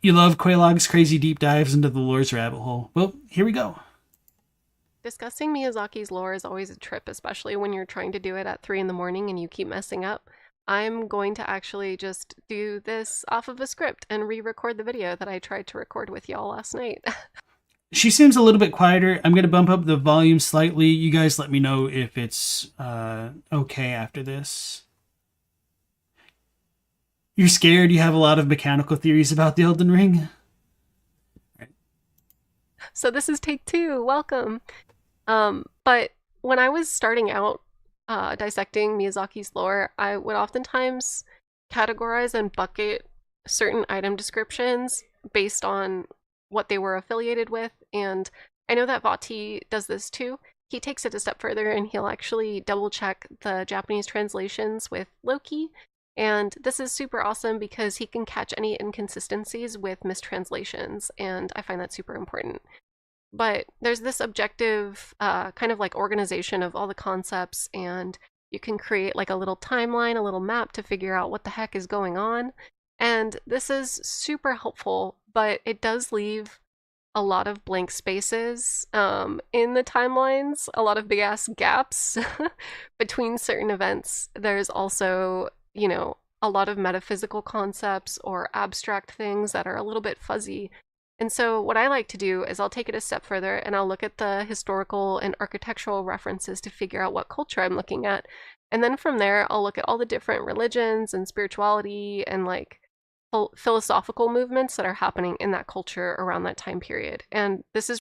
You love Quelaag's crazy deep dives into the lore's rabbit hole. Well, here we go. Discussing Miyazaki's lore is always a trip, especially when you're trying to do it at 3 in the morning and you keep messing up. I'm going to actually just do this off of a script and re-record the video that I tried to record with y'all last night. She seems a little bit quieter. I'm going to bump up the volume slightly. You guys let me know if it's okay after this. You're scared? You have a lot of mechanical theories about the Elden Ring? Right. So this is take 2. Welcome. But when I was starting out dissecting Miyazaki's lore, I would oftentimes categorize and bucket certain item descriptions based on what they were affiliated with, and I know that Vati does this too. he takes it a step further and he'll actually double check the Japanese translations with Loki. And this is super awesome because he can catch any inconsistencies with mistranslations, and I find that super important. But there's this objective kind of like organization of all the concepts, and you can create like a little timeline, a little map to figure out what the heck is going on. And this is super helpful, but it does leave a lot of blank spaces in the timelines, a lot of big ass gaps between certain events. There's also, you know, a lot of metaphysical concepts or abstract things that are a little bit fuzzy. And so what I like to do is I'll take it a step further and I'll look at the historical and architectural references to figure out what culture I'm looking at. And then from there, I'll look at all the different religions and spirituality and like philosophical movements that are happening in that culture around that time period. And this is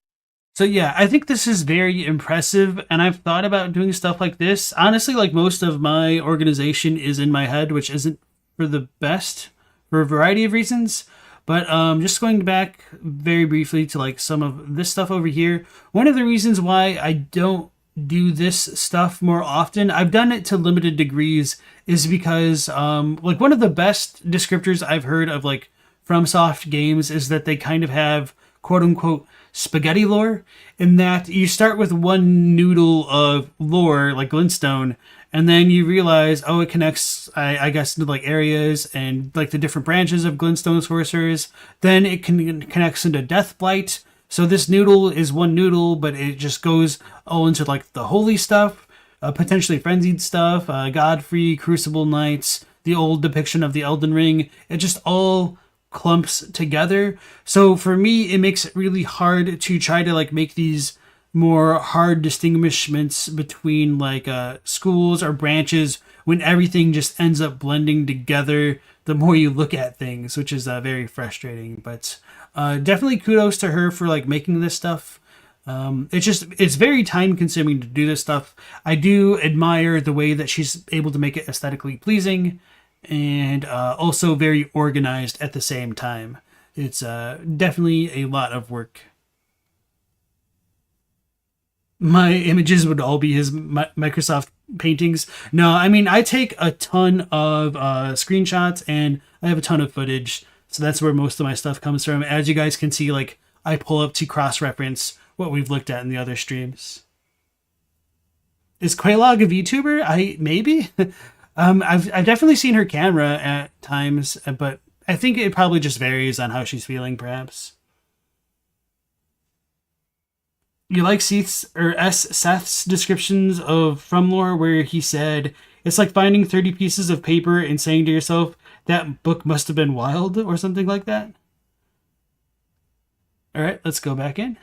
So yeah, I think this is very impressive, and I've thought about doing stuff like this. Honestly, like most of my organization is in my head, which isn't for the best for a variety of reasons. But just going back very briefly to like some of this stuff over here, one of the reasons why I don't do this stuff more often, I've done it to limited degrees, is because like one of the best descriptors I've heard of like FromSoft games is that they kind of have quote unquote spaghetti lore, in that you start with one noodle of lore like glintstone, and then you realize, oh, it connects I guess into like areas and like the different branches of glintstone sorcerers. Then it connects into Deathblight. So this noodle is one noodle, but it just goes all into like the holy stuff, potentially frenzied stuff, Godfrey, Crucible Knights, the old depiction of the Elden Ring. It just all clumps together. So for me, it makes it really hard to try to like make these more hard distinguishments between like schools or branches when everything just ends up blending together the more you look at things, which is very frustrating. But definitely kudos to her for like making this stuff. It's very time consuming to do this stuff. I do admire the way that she's able to make it aesthetically pleasing, and also very organized at the same time. It's definitely a lot of work. My images would all be his Microsoft paintings. No, I mean, I take a ton of screenshots, and I have a ton of footage. So that's where most of my stuff comes from. As you guys can see, like I pull up to cross-reference what we've looked at in the other streams. Is Quelaag a VTuber? Maybe. I've definitely seen her camera at times, but I think it probably just varies on how she's feeling, perhaps. You like Seth's descriptions of From Lore, where he said, it's like finding 30 pieces of paper and saying to yourself, that book must have been wild, or something like that. All right, let's go back in.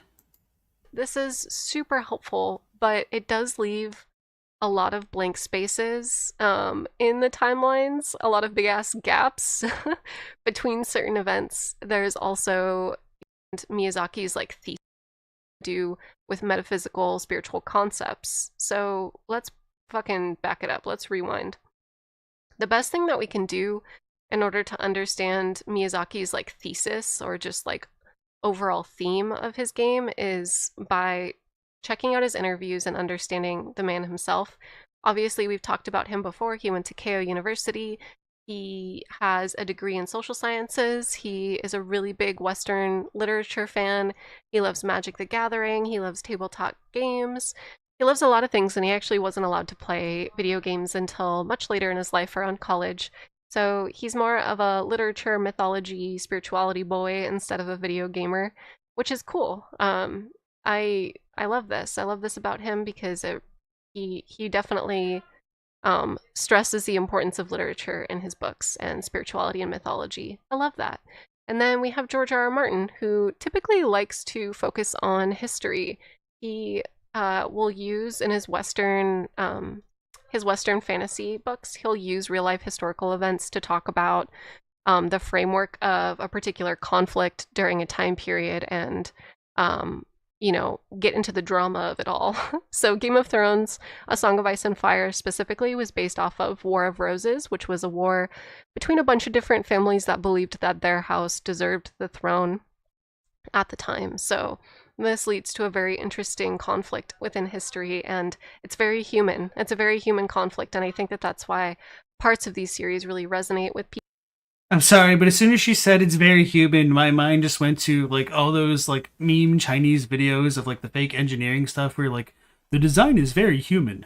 This is super helpful, but it does leave a lot of blank spaces in the timelines, a lot of big ass gaps between certain events. There's also Miyazaki's like thesis do with metaphysical spiritual concepts. So let's fucking back it up. Let's rewind. The best thing that we can do in order to understand Miyazaki's like thesis or just like overall theme of his game is by checking out his interviews and understanding the man himself. Obviously, we've talked about him before. He went to Keio University. He has a degree in social sciences. He is a really big Western literature fan. He loves Magic the Gathering. He loves tabletop games. He loves a lot of things, and he actually wasn't allowed to play video games until much later in his life, around college. So he's more of a literature, mythology, spirituality boy instead of a video gamer, which is cool. I love this. I love this about him because he definitely stresses the importance of literature in his books and spirituality and mythology. I love that. And then we have George R. R. Martin, who typically likes to focus on history. He will use in his Western fantasy books, he'll use real life historical events to talk about the framework of a particular conflict during a time period and get into the drama of it all. So Game of Thrones, A Song of Ice and Fire specifically, was based off of War of Roses, which was a war between a bunch of different families that believed that their house deserved the throne at the time. So This leads to a very interesting conflict within history, and it's very human. It's a very human conflict, and I think that that's why parts of these series really resonate with people. I'm sorry, but as soon as she said it's very human, my mind just went to like all those like meme Chinese videos of like the fake engineering stuff where like the design is very human.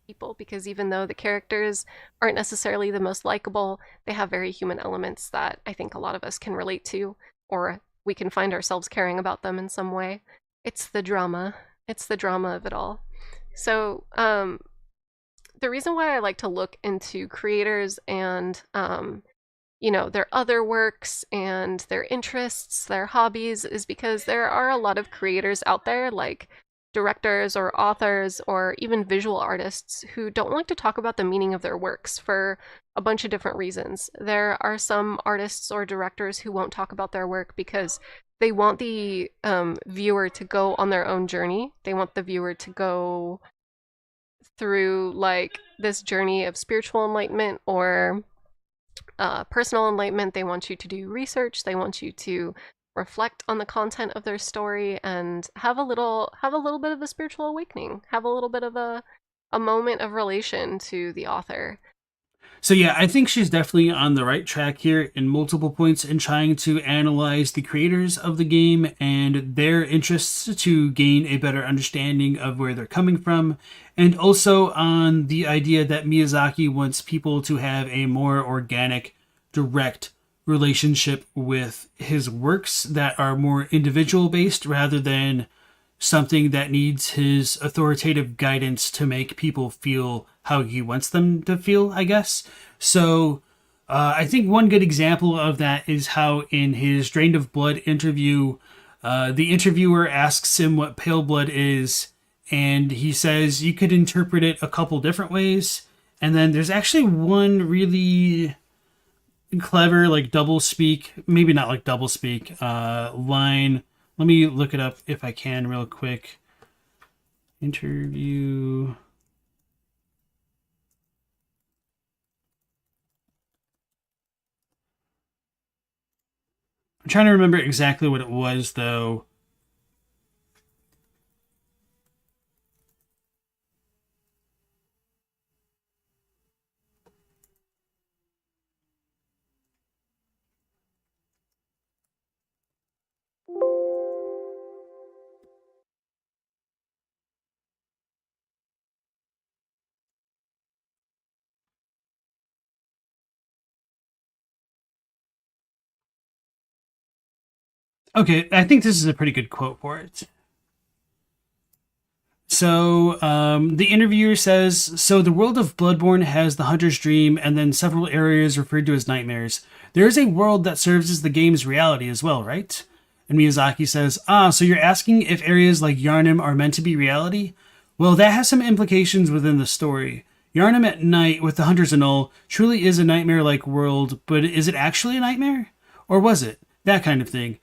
People, because even though the characters aren't necessarily the most likable, they have very human elements that I think a lot of us can relate to, or we can find ourselves caring about them in some way. It's the drama. It's the drama of it all. So, the reason why I like to look into creators and, their other works and their interests, their hobbies, is because there are a lot of creators out there, like directors or authors or even visual artists, who don't like to talk about the meaning of their works for a bunch of different reasons. There are some artists or directors who won't talk about their work because they want the viewer to go on their own journey. They want the viewer to go through like this journey of spiritual enlightenment or personal enlightenment. They want you to do research. They want you to reflect on the content of their story and have a little bit of a spiritual awakening, have a little bit of a moment of relation to the author. So yeah, I think she's definitely on the right track here in multiple points in trying to analyze the creators of the game and their interests to gain a better understanding of where they're coming from, and also on the idea that Miyazaki wants people to have a more organic, direct relationship with his works that are more individual based rather than something that needs his authoritative guidance to make people feel how he wants them to feel, I guess. So I think one good example of that is how in his Drained of Blood interview, the interviewer asks him what pale blood is, and he says you could interpret it a couple different ways. And then there's actually one really clever like double speak, maybe not like double speak, line. Let me look it up if I can real quick. Interview. I'm trying to remember exactly what it was though. Okay, I think this is a pretty good quote for it. So, the interviewer says, so the world of Bloodborne has the Hunter's Dream and then several areas referred to as nightmares. There is a world that serves as the game's reality as well, right? And Miyazaki says, so you're asking if areas like Yharnam are meant to be reality? Well, that has some implications within the story. Yharnam at night with the Hunters and all truly is a nightmare-like world, but is it actually a nightmare? Or was it? That kind of thing.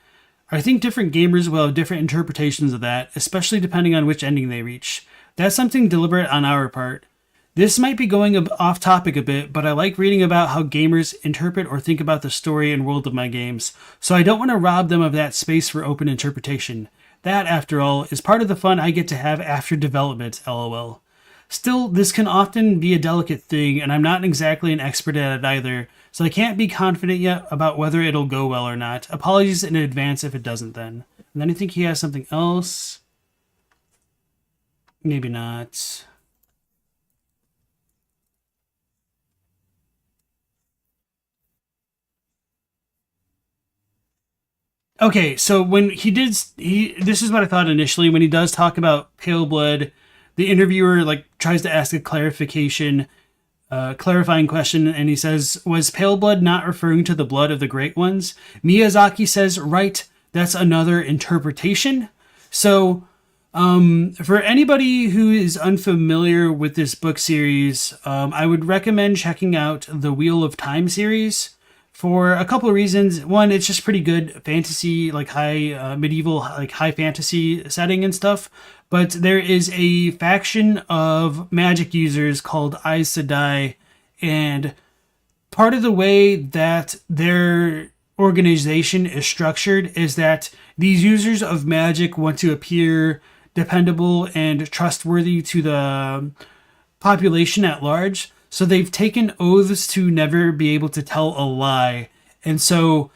I think different gamers will have different interpretations of that, especially depending on which ending they reach. That's something deliberate on our part. This might be going off topic a bit, but I like reading about how gamers interpret or think about the story and world of my games, so I don't want to rob them of that space for open interpretation. That, after all, is part of the fun I get to have after development, lol. Still, this can often be a delicate thing, and I'm not exactly an expert at it either, so I can't be confident yet about whether it'll go well or not. Apologies in advance if it doesn't then. And then I think he has something else. Maybe not. Okay, so when this is what I thought initially. When he does talk about pale blood, the interviewer tries to ask a clarifying question, and he says, was pale blood not referring to the blood of the Great Ones? Miyazaki says, right, that's another interpretation. So, for anybody who is unfamiliar with this book series, I would recommend checking out the Wheel of Time series for a couple of reasons. One, it's just pretty good fantasy, high medieval, high fantasy setting and stuff. But there is a faction of magic users called Aes Sedai, and part of the way that their organization is structured is that these users of magic want to appear dependable and trustworthy to the population at large. So they've taken oaths to never be able to tell a lie. And so,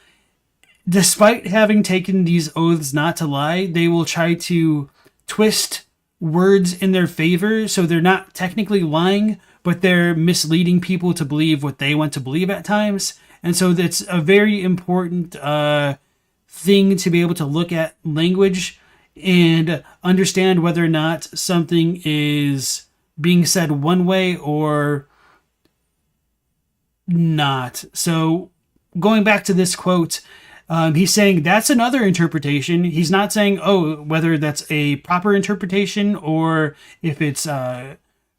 despite having taken these oaths not to lie, they will try to twist words in their favor. So they're not technically lying, but they're misleading people to believe what they want to believe at times. And so that's a very important thing to be able to look at language and understand whether or not something is being said one way or not. So going back to this quote, he's saying that's another interpretation. He's not saying, oh, whether that's a proper interpretation or if it's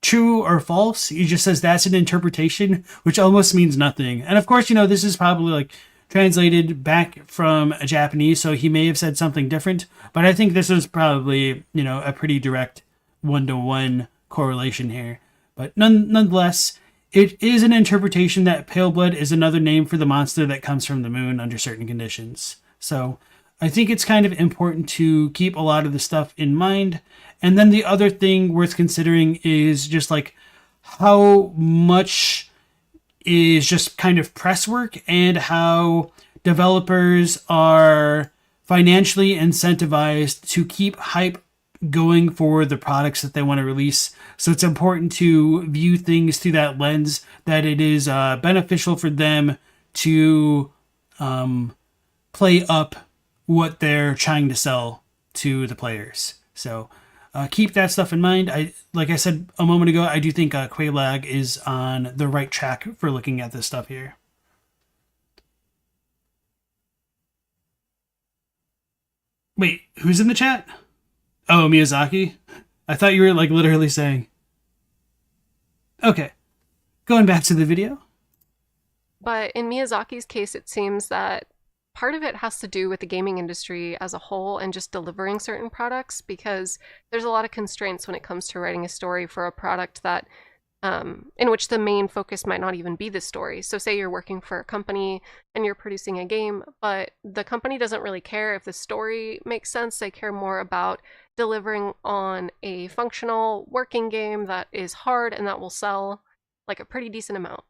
true or false. He just says that's an interpretation, which almost means nothing. And of course, this is probably like translated back from Japanese, so he may have said something different. But I think this is probably, a pretty direct one-to-one correlation here. But nonetheless, it is an interpretation that pale blood is another name for the monster that comes from the moon under certain conditions. So I think it's kind of important to keep a lot of the stuff in mind. And then the other thing worth considering is just like how much is just kind of press work and how developers are financially incentivized to keep hype going for the products that they want to release. So it's important to view things through that lens, that it is beneficial for them to play up what they're trying to sell to the players. So keep that stuff in mind. Like I said a moment ago, I do think Quelaag is on the right track for looking at this stuff here. Wait, who's in the chat? Oh, Miyazaki? I thought you were like literally saying. Okay, going back to the video. But in Miyazaki's case, it seems that part of it has to do with the gaming industry as a whole and just delivering certain products, because there's a lot of constraints when it comes to writing a story for a product that in which the main focus might not even be the story. So say you're working for a company and you're producing a game, but the company doesn't really care if the story makes sense. They care more about delivering on a functional working game that is hard and that will sell like a pretty decent amount.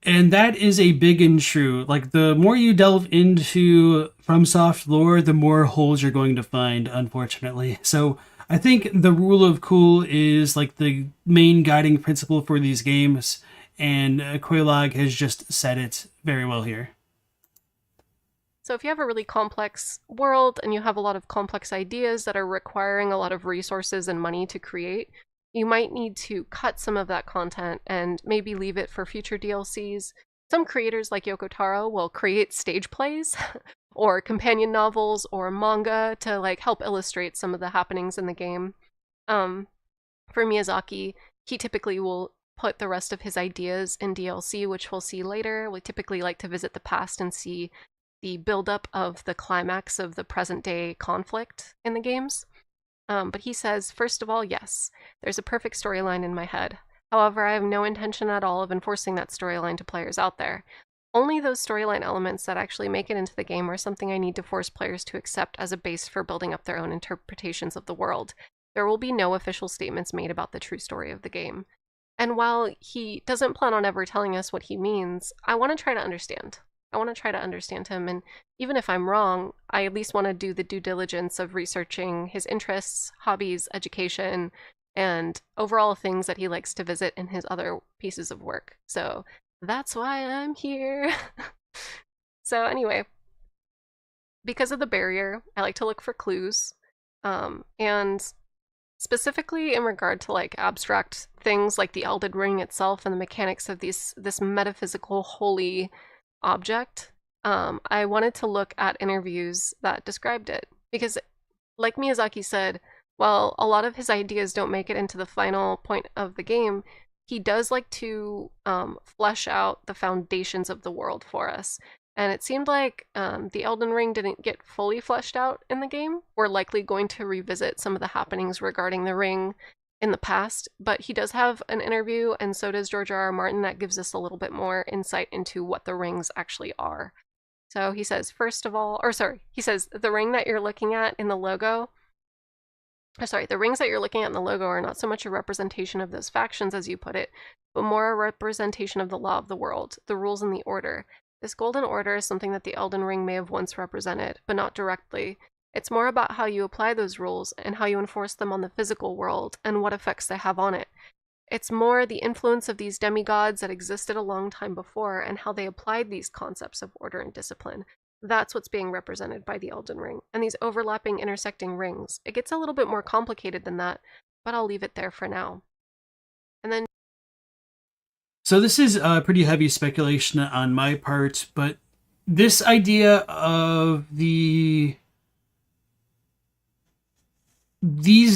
And that is a big and true. Like, the more you delve into FromSoft lore, the more holes you're going to find, unfortunately. So I think the rule of cool is like the main guiding principle for these games, and Quelaag has just said it very well here. So if you have a really complex world and you have a lot of complex ideas that are requiring a lot of resources and money to create, you might need to cut some of that content and maybe leave it for future DLCs. Some creators like Yoko Taro will create stage plays or companion novels or manga to like help illustrate some of the happenings in the game. For Miyazaki, he typically will put the rest of his ideas in DLC, which we'll see later. We typically like to visit the past and see the buildup of the climax of the present day conflict in the games. But he says, first of all, yes, there's a perfect storyline in my head. However, I have no intention at all of enforcing that storyline to players out there. Only those storyline elements that actually make it into the game are something I need to force players to accept as a base for building up their own interpretations of the world. There will be no official statements made about the true story of the game. And while he doesn't plan on ever telling us what he means, I want to try to understand. I want to try to understand him, and even if I'm wrong, I at least want to do the due diligence of researching his interests, hobbies, education, and overall things that he likes to visit in his other pieces of work. So that's why I'm here. So anyway, because of the barrier, I like to look for clues, and specifically in regard to like abstract things like the Elden Ring itself and the mechanics of this metaphysical holy object, I wanted to look at interviews that described it, because like Miyazaki said, while a lot of his ideas don't make it into the final point of the game, he does like to flesh out the foundations of the world for us. And it seemed like the Elden Ring didn't get fully fleshed out in the game. We're likely going to revisit some of the happenings regarding the ring in the past, but he does have an interview, and so does George R.R. Martin, that gives us a little bit more insight into what the rings actually are. So he says, first of all, he says, the ring that you're looking at in the logo, the rings that you're looking at in the logo are not so much a representation of those factions, as you put it, but more a representation of the law of the world, the rules and the order. This golden order is something that the Elden Ring may have once represented, but not directly. It's more about how you apply those rules and how you enforce them on the physical world and what effects they have on it. It's more the influence of these demigods that existed a long time before and how they applied these concepts of order and discipline. That's what's being represented by the Elden Ring. And these overlapping, intersecting rings. It gets a little bit more complicated than that, but I'll leave it there for now. And then... So this is pretty heavy speculation on my part, but this idea of these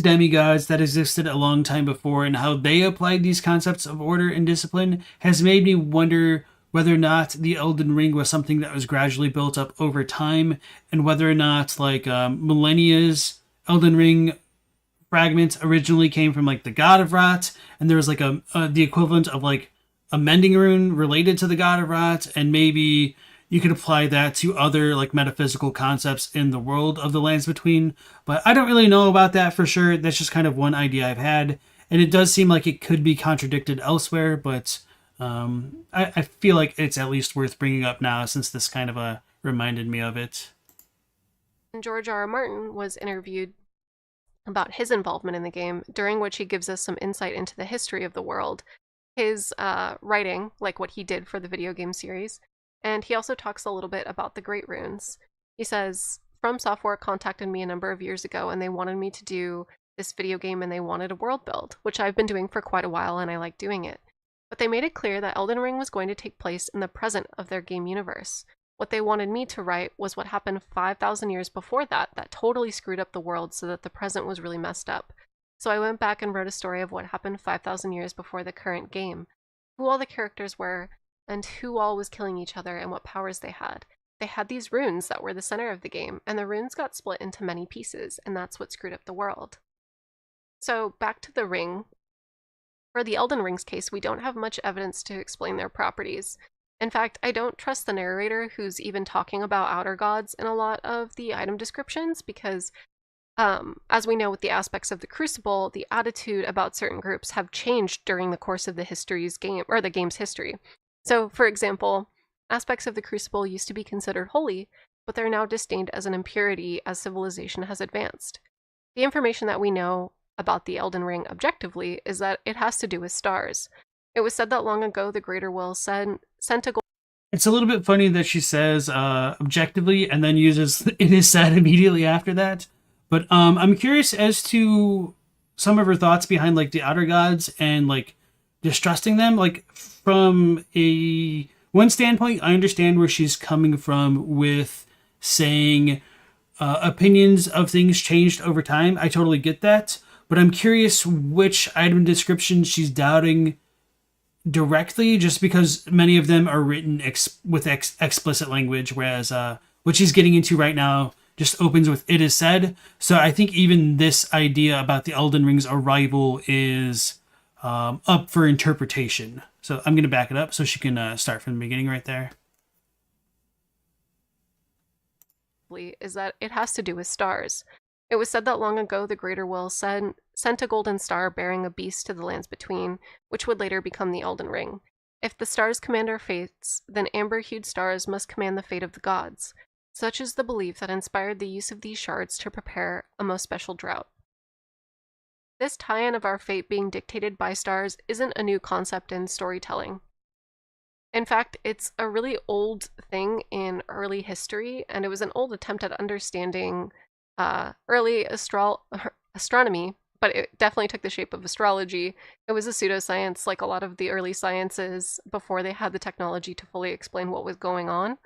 demigods that existed a long time before and how they applied these concepts of order and discipline has made me wonder whether or not the Elden Ring was something that was gradually built up over time, and whether or not like Millennia's Elden Ring fragment originally came from like the God of Rot, and there was like the equivalent of like a mending rune related to the God of Rot, and maybe you could apply that to other like metaphysical concepts in the world of the Lands Between. But I don't really know about that for sure. That's just kind of one idea I've had, and it does seem like it could be contradicted elsewhere, but I feel like it's at least worth bringing up now since this kind of reminded me of it. George R.R. Martin was interviewed about his involvement in the game, during which he gives us some insight into the history of the world, his writing, like what he did for the video game series, and he also talks a little bit about the Great Runes. He says, From Software contacted me a number of years ago and they wanted me to do this video game and they wanted a world build, which I've been doing for quite a while and I like doing it. But they made it clear that Elden Ring was going to take place in the present of their game universe. What they wanted me to write was what happened 5,000 years before that totally screwed up the world so that the present was really messed up. So I went back and wrote a story of what happened 5,000 years before the current game, who all the characters were, and who all was killing each other and what powers they had. They had these runes that were the center of the game, and the runes got split into many pieces, and that's what screwed up the world. So back to the ring. For the Elden Ring's case, we don't have much evidence to explain their properties. In fact, I don't trust the narrator who's even talking about outer gods in a lot of the item descriptions because, as we know with the aspects of the Crucible, the attitude about certain groups have changed during the course of the game's history. So, for example, aspects of the Crucible used to be considered holy, but they're now disdained as an impurity as civilization has advanced. The information that we know about the Elden Ring objectively is that it has to do with stars. It was said that long ago the Greater Will sent a gold... It's a little bit funny that she says objectively and then uses it is said immediately after that. But I'm curious as to some of her thoughts behind like the outer gods and like distrusting them. Like from one standpoint, I understand where she's coming from with saying opinions of things changed over time. I totally get that. But I'm curious which item description she's doubting directly, just because many of them are written with explicit language, whereas what she's getting into right now just opens with "it is said." So I think even this idea about the Elden Ring's arrival is up for interpretation. So I'm going to back it up so she can start from the beginning right there. Is that it has to do with stars. It was said that long ago the Greater Will sent a golden star bearing a beast to the Lands Between, which would later become the Elden Ring. If the stars command our fates, then amber-hued stars must command the fate of the gods. Such is the belief that inspired the use of these shards to prepare a most special drought. This tie-in of our fate being dictated by stars isn't a new concept in storytelling. In fact, it's a really old thing in early history, and it was an old attempt at understanding early astronomy, but it definitely took the shape of astrology. It was a pseudoscience like a lot of the early sciences before they had the technology to fully explain what was going on.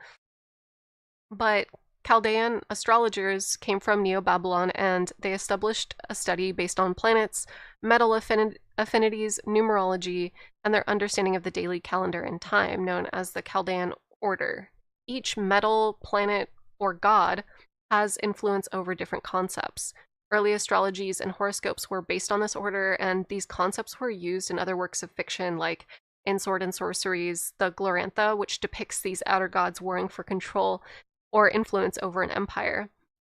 But Chaldean astrologers came from Neo-Babylon and they established a study based on planets, metal affinities, numerology, and their understanding of the daily calendar and time, known as the Chaldean order. Each metal, planet, or god has influence over different concepts. Early astrologies and horoscopes were based on this order, and these concepts were used in other works of fiction like in Sword and Sorceries, the Glorantha, which depicts these outer gods warring for control or influence over an empire.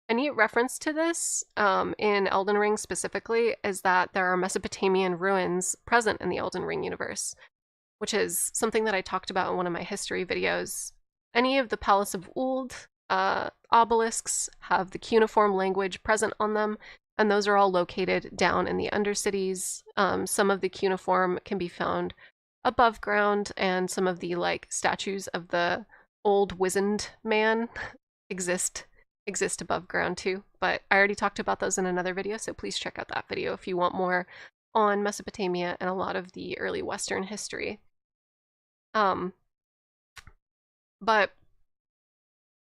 A neat reference to this in Elden Ring specifically is that there are Mesopotamian ruins present in the Elden Ring universe, which is something that I talked about in one of my history videos. Any of the Palace of Uld obelisks have the cuneiform language present on them, and those are all located down in the Undercities. Some of the cuneiform can be found above ground, and some of the statues of the old wizened man exist above ground too. But I already talked about those in another video, so please check out that video if you want more on Mesopotamia and a lot of the early Western history. But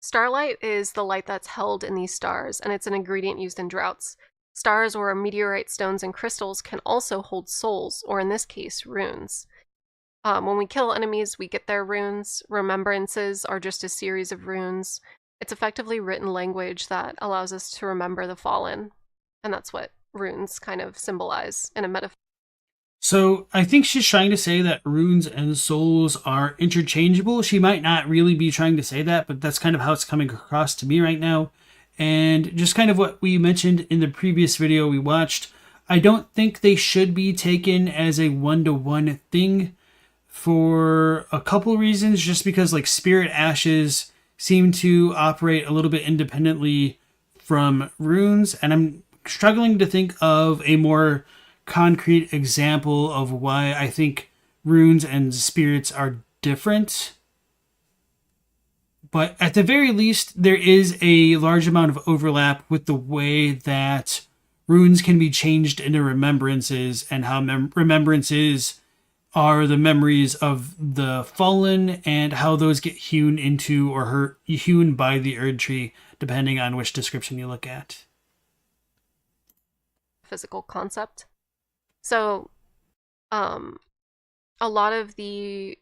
starlight is the light that's held in these stars, and it's an ingredient used in droughts. Stars or meteorite stones and crystals can also hold souls, or in this case, runes. When we kill enemies, we get their runes. Remembrances are just a series of runes. It's effectively written language that allows us to remember the fallen, and that's what runes kind of symbolize in a metaphor. So I think she's trying to say that runes and souls are interchangeable. She might not really be trying to say that, but that's kind of how it's coming across to me right now. And just kind of what we mentioned in the previous video we watched, I don't think they should be taken as a one-to-one thing for a couple reasons, just because spirit ashes seem to operate a little bit independently from runes, and I'm struggling to think of a more concrete example of why I think runes and spirits are different. But at the very least, there is a large amount of overlap with the way that runes can be changed into remembrances, and how remembrances are the memories of the fallen, and how those get hewn into or hewn by the Erd Tree, depending on which description you look at. Physical concept. So, a lot of the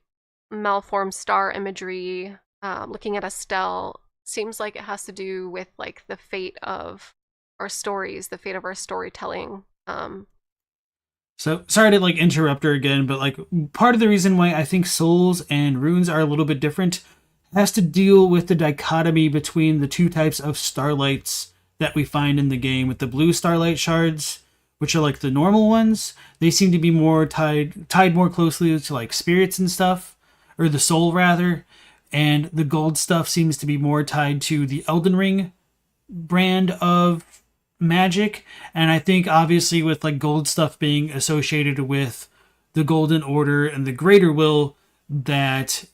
malformed star imagery, looking at a stele, seems like it has to do with the fate of our stories, the fate of our storytelling. So sorry to interrupt her again, but part of the reason why I think souls and runes are a little bit different has to deal with the dichotomy between the two types of starlights that we find in the game. With the blue starlight shards, which are the normal ones, they seem to be more tied more closely to spirits and stuff, or the soul rather, and the gold stuff seems to be more tied to the Elden Ring brand of magic. And I think obviously with gold stuff being associated with the Golden Order and the Greater Will, that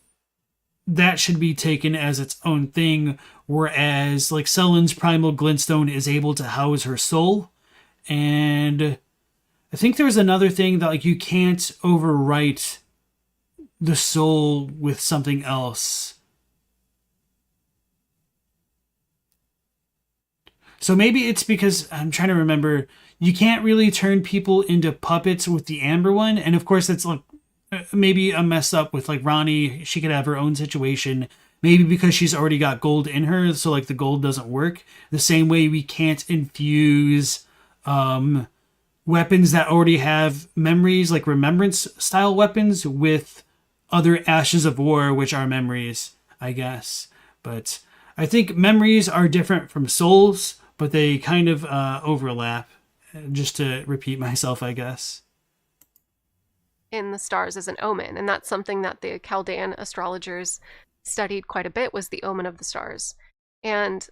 should be taken as its own thing, whereas Sellen's primal glintstone is able to house her soul. And I think there's another thing that you can't overwrite the soul with something else. So maybe it's because, I'm trying to remember, you can't really turn people into puppets with the amber one. And of course it's maybe a mess up with Ronnie. She could have her own situation. Maybe because she's already got gold in her, so the gold doesn't work. The same way we can't infuse weapons that already have memories, remembrance style weapons, with other ashes of war, which are memories, I guess. But I think memories are different from souls, but they kind of overlap, just to repeat myself, I guess. In the stars as an omen, and that's something that the Chaldean astrologers studied quite a bit, was the omen of the stars. And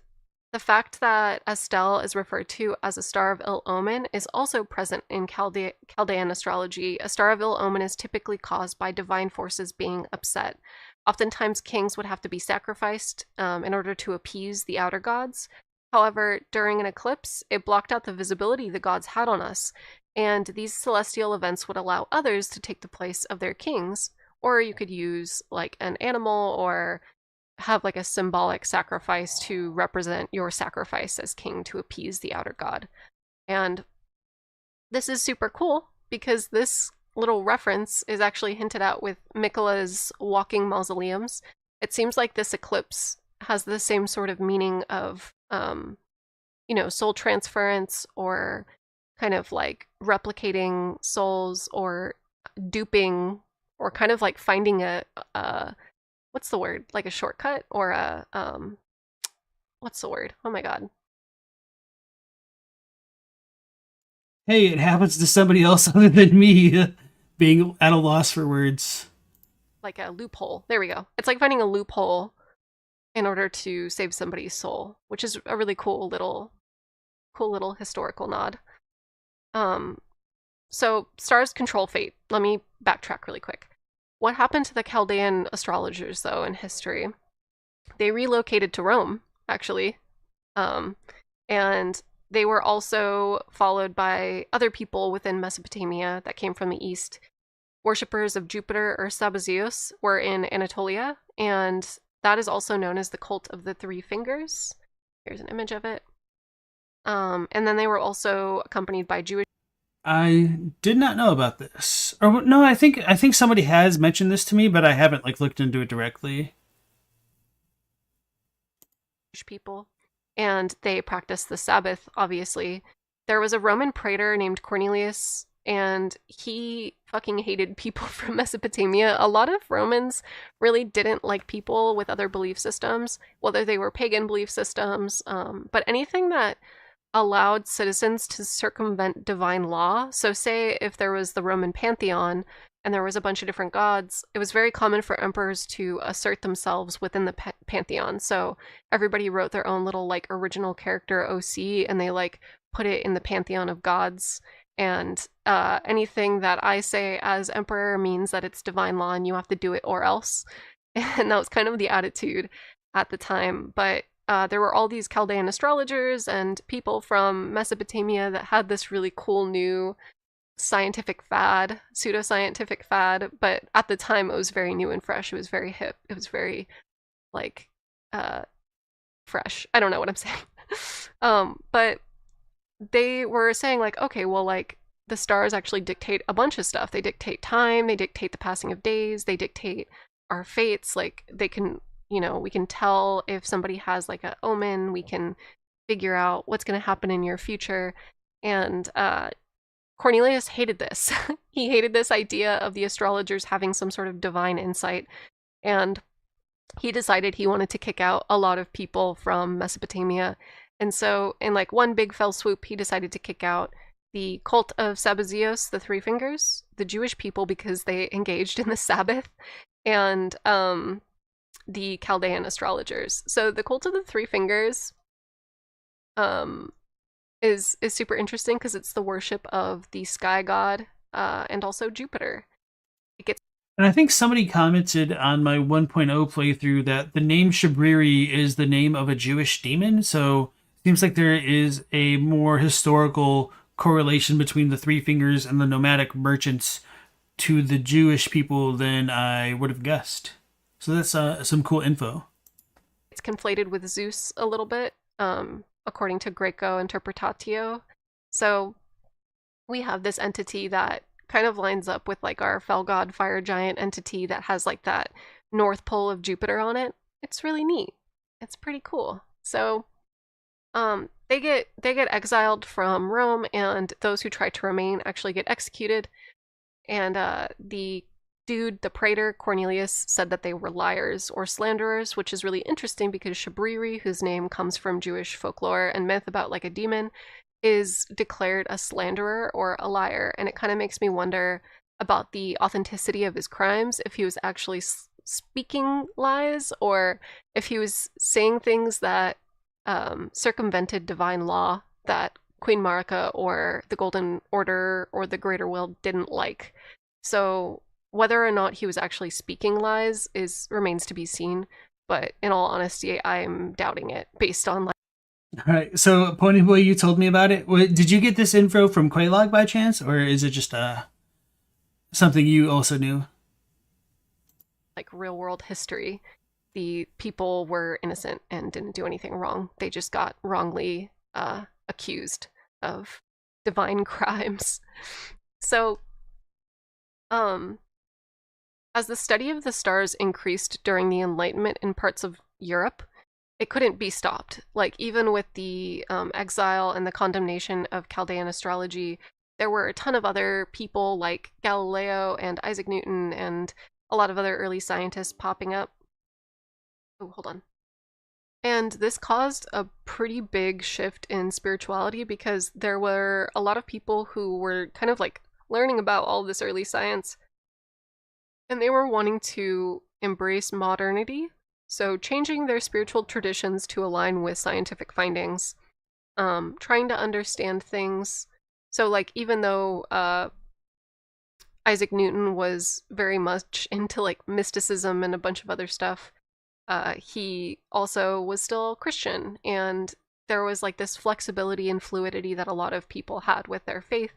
the fact that a stele is referred to as a star of ill omen is also present in Chaldean astrology. A star of ill omen is typically caused by divine forces being upset. Oftentimes kings would have to be sacrificed in order to appease the outer gods. However, during an eclipse, it blocked out the visibility the gods had on us, and these celestial events would allow others to take the place of their kings, or you could use an animal or have a symbolic sacrifice to represent your sacrifice as king to appease the outer god. And this is super cool because this little reference is actually hinted at with Miquella's walking mausoleums. It seems like this eclipse has the same sort of meaning of soul transference, or kind of replicating souls, or duping or kind of like finding a what's the word? Like a shortcut or a what's the word? Oh my god. Hey, it happens to somebody else other than me, being at a loss for words. Like a loophole. There we go. It's like finding a loophole in order to save somebody's soul, which is a really cool little historical nod. So stars control fate. Let me backtrack really quick. What happened to the Chaldean astrologers, though, in history? They relocated to Rome, actually. And they were also followed by other people within Mesopotamia that came from the east. Worshippers of Jupiter or Sabazios were in Anatolia, and that is also known as the cult of the Three Fingers. Here's an image of it. And then they were also accompanied by Jewish. I did not know about this. Or no, I think somebody has mentioned this to me, but I haven't like looked into it directly. People, and they practiced the Sabbath, obviously. There was a Roman praetor named Cornelius, and he fucking hated people from Mesopotamia. A lot of Romans really didn't like people with other belief systems, whether they were pagan belief systems, but anything that allowed citizens to circumvent divine law. So say if there was the Roman pantheon and there was a bunch of different gods, it was very common for emperors to assert themselves within the pantheon. So everybody wrote their own little like original character OC, and they like put it in the pantheon of gods. And anything that I say as emperor means that it's divine law and you have to do it or else. And that was kind of the attitude at the time. But there were all these Chaldean astrologers and people from Mesopotamia that had this really cool new scientific fad, pseudoscientific fad, but at the time it was very new and fresh. It was very hip. It was very like fresh. I don't know what I'm saying. But they were saying like, okay, well, like the stars actually dictate a bunch of stuff. They dictate time, they dictate the passing of days, they dictate our fates. Like they can, we can tell if somebody has like an omen, we can figure out what's going to happen in your future. And Cornelius hated this. He hated this idea of the astrologers having some sort of divine insight. And he decided he wanted to kick out a lot of people from Mesopotamia. And so in like one big fell swoop, he decided to kick out the cult of Sabazios, the Three Fingers, the Jewish people because they engaged in the Sabbath, and the Chaldean astrologers. So the cult of the Three Fingers is super interesting because it's the worship of the sky god and also Jupiter. And I think somebody commented on my 1.0 playthrough that the name Shabriri is the name of a Jewish demon, so it seems like there is a more historical correlation between the Three Fingers and the nomadic merchants to the Jewish people than I would have guessed. So that's some cool info. It's conflated with Zeus a little bit, according to Greco Interpretatio. So we have this entity that kind of lines up with like our fell god fire giant entity that has like that north pole of Jupiter on it. It's really neat. It's pretty cool. So they get exiled from Rome, and those who try to remain actually get executed. And the dude, the praetor Cornelius, said that they were liars or slanderers, which is really interesting because Shabriri, whose name comes from Jewish folklore and myth about like a demon, is declared a slanderer or a liar. And it kind of makes me wonder about the authenticity of his crimes, if he was actually speaking lies or if he was saying things that circumvented divine law that Queen Marika or the Golden Order or the Greater Will didn't like. So whether or not he was actually speaking lies remains to be seen. But in all honesty, I'm doubting it based on like. All right, so Pony Boy, you told me about it. Did you get this info from Quelaag by chance, or is it just something you also knew? Like real world history, the people were innocent and didn't do anything wrong. They just got wrongly accused of divine crimes. So, as the study of the stars increased during the Enlightenment in parts of Europe, it couldn't be stopped. Like even with the exile and the condemnation of Chaldean astrology, there were a ton of other people like Galileo and Isaac Newton and a lot of other early scientists popping up. Oh, hold on. And this caused a pretty big shift in spirituality because there were a lot of people who were kind of like learning about all this early science, and they were wanting to embrace modernity, so changing their spiritual traditions to align with scientific findings, trying to understand things. So like even though Isaac Newton was very much into like mysticism and a bunch of other stuff, he also was still Christian, and there was like this flexibility and fluidity that a lot of people had with their faith,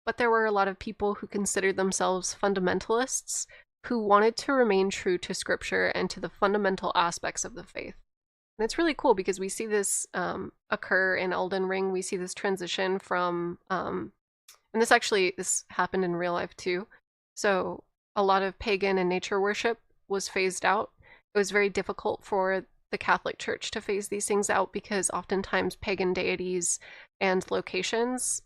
but there were a lot of people who considered themselves fundamentalists who wanted to remain true to scripture and to the fundamental aspects of the faith. And it's really cool because we see this occur in Elden Ring. We see this transition from, and this happened in real life too. So a lot of pagan and nature worship was phased out. It was very difficult for the Catholic Church to phase these things out because oftentimes pagan deities and locations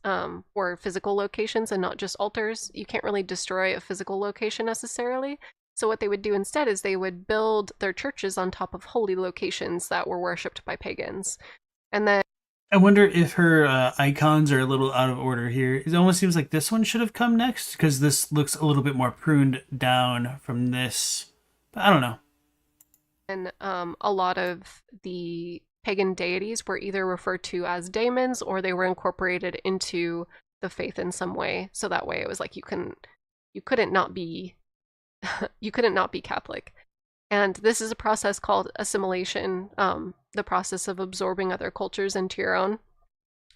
were physical locations and not just altars. You can't really destroy a physical location necessarily. So what they would do instead is they would build their churches on top of holy locations that were worshipped by pagans. And then I wonder if her icons are a little out of order here. It almost seems like this one should have come next because this looks a little bit more pruned down from this. But I don't know. And a lot of the pagan deities were either referred to as daemons or they were incorporated into the faith in some way. So that way it was like you couldn't not be Catholic. And this is a process called assimilation, the process of absorbing other cultures into your own.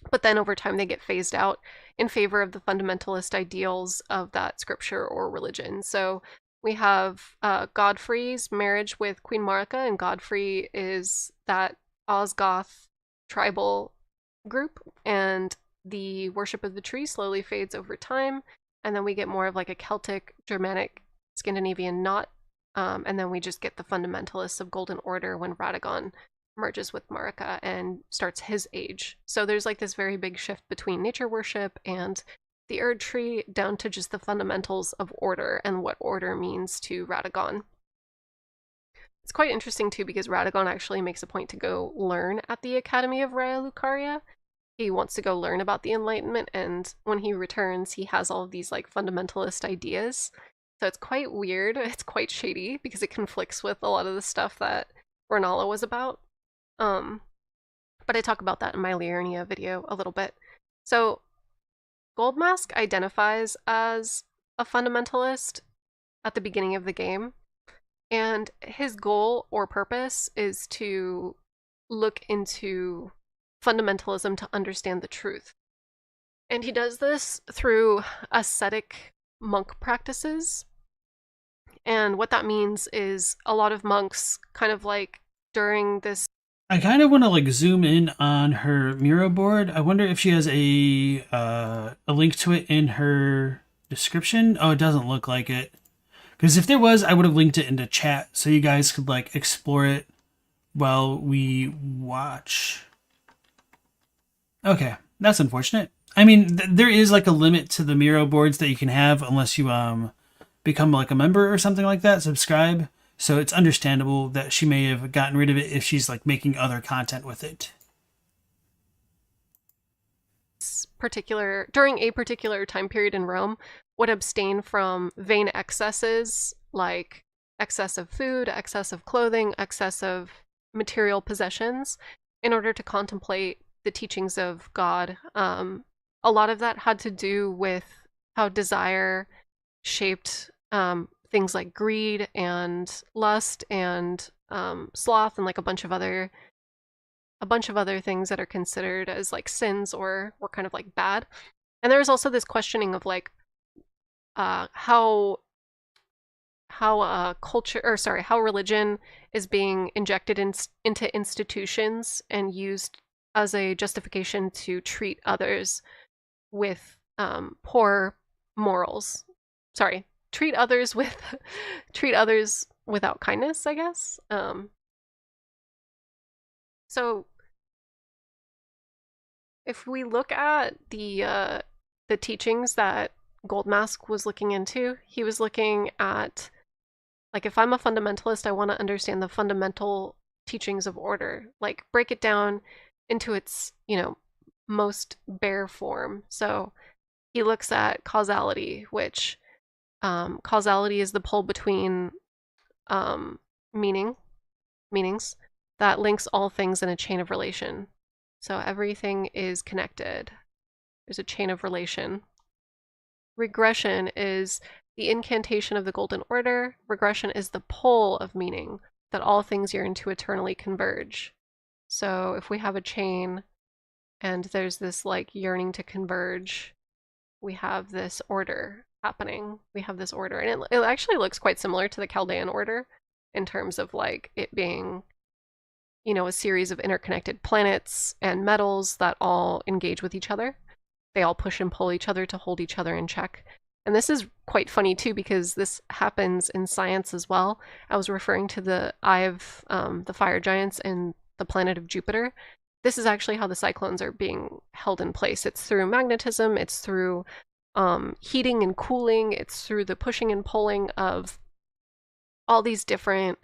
But then over time they get phased out in favor of the fundamentalist ideals of that scripture or religion. So we have Godfrey's marriage with Queen Marika, and Godfrey is that Osgoth tribal group, and the worship of the tree slowly fades over time, and then we get more of like a Celtic, Germanic, Scandinavian knot, and then we just get the fundamentalists of Golden Order when Radagon merges with Marika and starts his age. So there's like this very big shift between nature worship and the Erd tree down to just the fundamentals of order and what order means to Radagon. It's quite interesting too because Radagon actually makes a point to go learn at the Academy of Raya Lucaria. He wants to go learn about the Enlightenment, and when he returns he has all of these like fundamentalist ideas. So it's quite weird, it's quite shady because it conflicts with a lot of the stuff that Renala was about. But I talk about that in my Liurnia video a little bit. So Goldmask identifies as a fundamentalist at the beginning of the game, and his goal or purpose is to look into fundamentalism to understand the truth. And he does this through ascetic monk practices. And what that means is a lot of monks kind of like during this... I kind of want to like zoom in on her Miro board. I wonder if she has a link to it in her description. Oh, it doesn't look like it. Because if there was, I would have linked it into chat so you guys could like explore it while we watch. Okay, that's unfortunate. I mean, there is like a limit to the Miro boards that you can have unless you become like a member or something like that, subscribe. So it's understandable that she may have gotten rid of it if she's like making other content with it. During a particular time period in Rome, would abstain from vain excesses like excess of food, excess of clothing, excess of material possessions in order to contemplate the teachings of God. A lot of that had to do with how desire shaped things like greed and lust and sloth and like a bunch of other things that are considered as like sins or kind of like bad. And there's also this questioning of like how religion is being injected into institutions and used as a justification to treat others with poor morals. Sorry, treat others without kindness, I guess. So if we look at the the teachings that Goldmask was looking into. He was looking at, like, if I'm a fundamentalist, I want to understand the fundamental teachings of order, like break it down into its, most bare form. So he looks at causality, which causality is the pull between meanings that links all things in a chain of relation. So everything is connected. There's a chain of relation. Regression is the incantation of the Golden Order. Regression is the pull of meaning, that all things yearn to eternally converge. So if we have a chain and there's this like yearning to converge, we have this order happening. We have this order. And it actually looks quite similar to the Chaldean order in terms of like it being, a series of interconnected planets and metals that all engage with each other. They all push and pull each other to hold each other in check. And this is quite funny too, because this happens in science as well. I was referring to the Eye of the Fire Giants and the planet of Jupiter. This is actually how the cyclones are being held in place. It's through magnetism, it's through heating and cooling, it's through the pushing and pulling of all these different,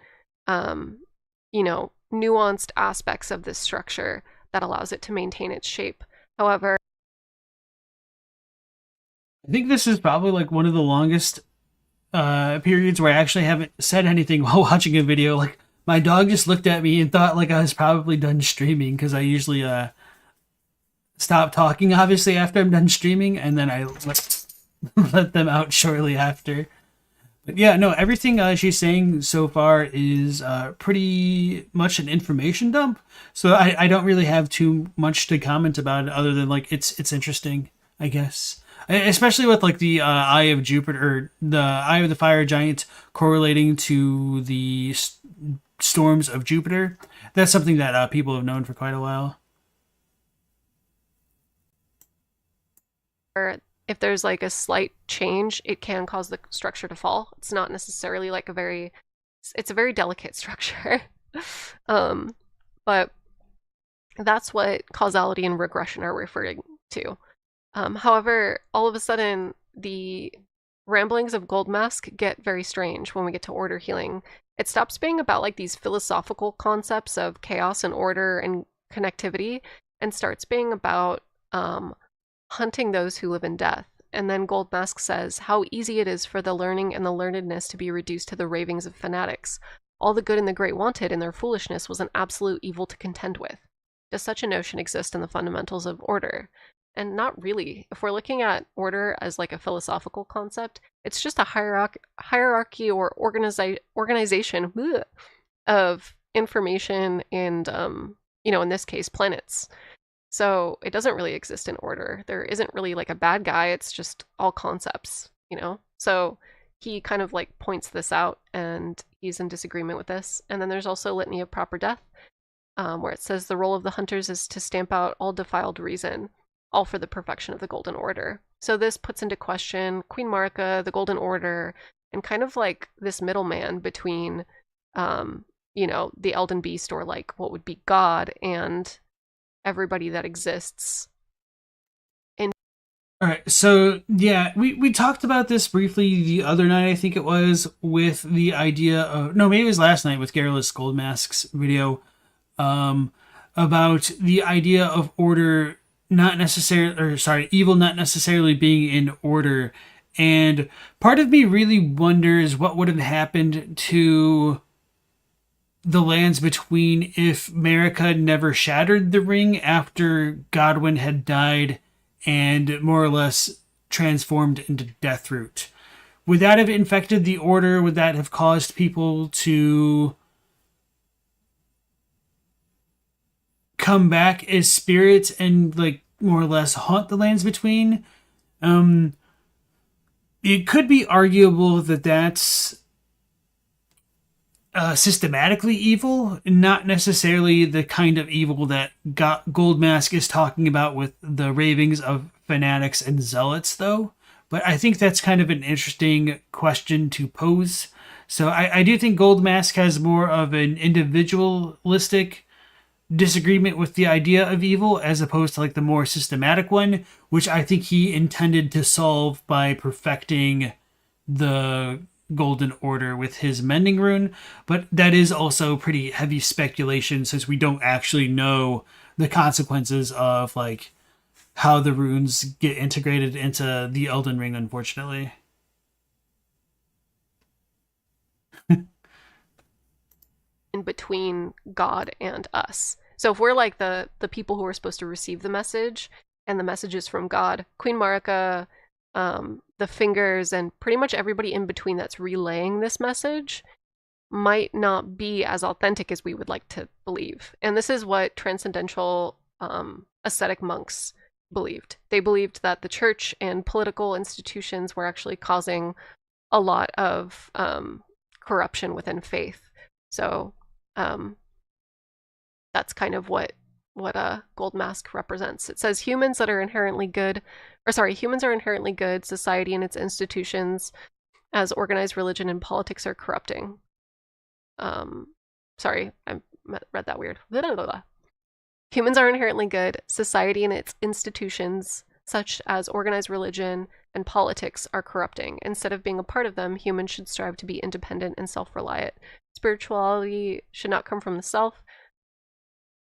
nuanced aspects of this structure that allows it to maintain its shape. However, I think this is probably like one of the longest periods where I actually haven't said anything while watching a video. Like, my dog just looked at me and thought like I was probably done streaming, because I usually stop talking, obviously, after I'm done streaming, and then I let them out shortly after. But yeah, no, everything she's saying so far is pretty much an information dump. So I don't really have too much to comment about it, other than like it's interesting, I guess. Especially with like the Eye of Jupiter, or the Eye of the Fire Giant correlating to the storms of Jupiter. That's something that people have known for quite a while. if there's like a slight change, it can cause the structure to fall. It's not necessarily like it's a very delicate structure. But that's what causality and regression are referring to. However, all of a sudden, the ramblings of Goldmask get very strange when we get to order healing. It stops being about like these philosophical concepts of chaos and order and connectivity, and starts being about hunting those who live in death. And then Goldmask says how easy it is for the learning and the learnedness to be reduced to the ravings of fanatics. All the good and the great wanted in their foolishness was an absolute evil to contend with. Does such a notion exist in the fundamentals of order? And not really. If we're looking at order as like a philosophical concept, it's just a hierarchy or organization of information and, in this case, planets. So it doesn't really exist in order. There isn't really like a bad guy. It's just all concepts, So he kind of like points this out, and he's in disagreement with this. And then there's also Litany of Proper Death, where it says the role of the hunters is to stamp out all defiled reason, all for the perfection of the Golden Order. So this puts into question Queen Marika, the Golden Order, and kind of like this middleman between, the Elden Beast, or like what would be God, and everybody that exists. All right, so yeah, we talked about this briefly the other night, I think it was, with the idea of, no, maybe it was last night with Garrulous Goldmask's video, about the idea of order not necessarily, or sorry, evil not necessarily being in order. And part of me really wonders what would have happened to the lands between if Marika never shattered the ring after Godwyn had died and more or less transformed into Deathroot. Would that have infected the order? Would that have caused people to come back as spirits and like more or less haunt the lands between? It could be arguable that that's systematically evil, not necessarily the kind of evil that Goldmask is talking about with the ravings of fanatics and zealots, though. But I think that's kind of an interesting question to pose. So I do think Goldmask has more of an individualistic disagreement with the idea of evil as opposed to like the more systematic one, which I think he intended to solve by perfecting the Golden Order with his mending rune. But that is also pretty heavy speculation since we don't actually know the consequences of like how the runes get integrated into the Elden Ring, unfortunately. In between God and us. So if we're like the people who are supposed to receive the message, and the message is from God, Queen Marika, the fingers, and pretty much everybody in between that's relaying this message might not be as authentic as we would like to believe. And this is what transcendental ascetic monks believed. They believed that the church and political institutions were actually causing a lot of corruption within faith. So that's kind of what Goldmask represents. It says humans are inherently good, society and its institutions, as organized religion and politics, are corrupting. Sorry, I read that weird. Humans are inherently good, society and its institutions, such as organized religion and politics, are corrupting. Instead of being a part of them, humans should strive to be independent and self-reliant. Spirituality should not come from the self,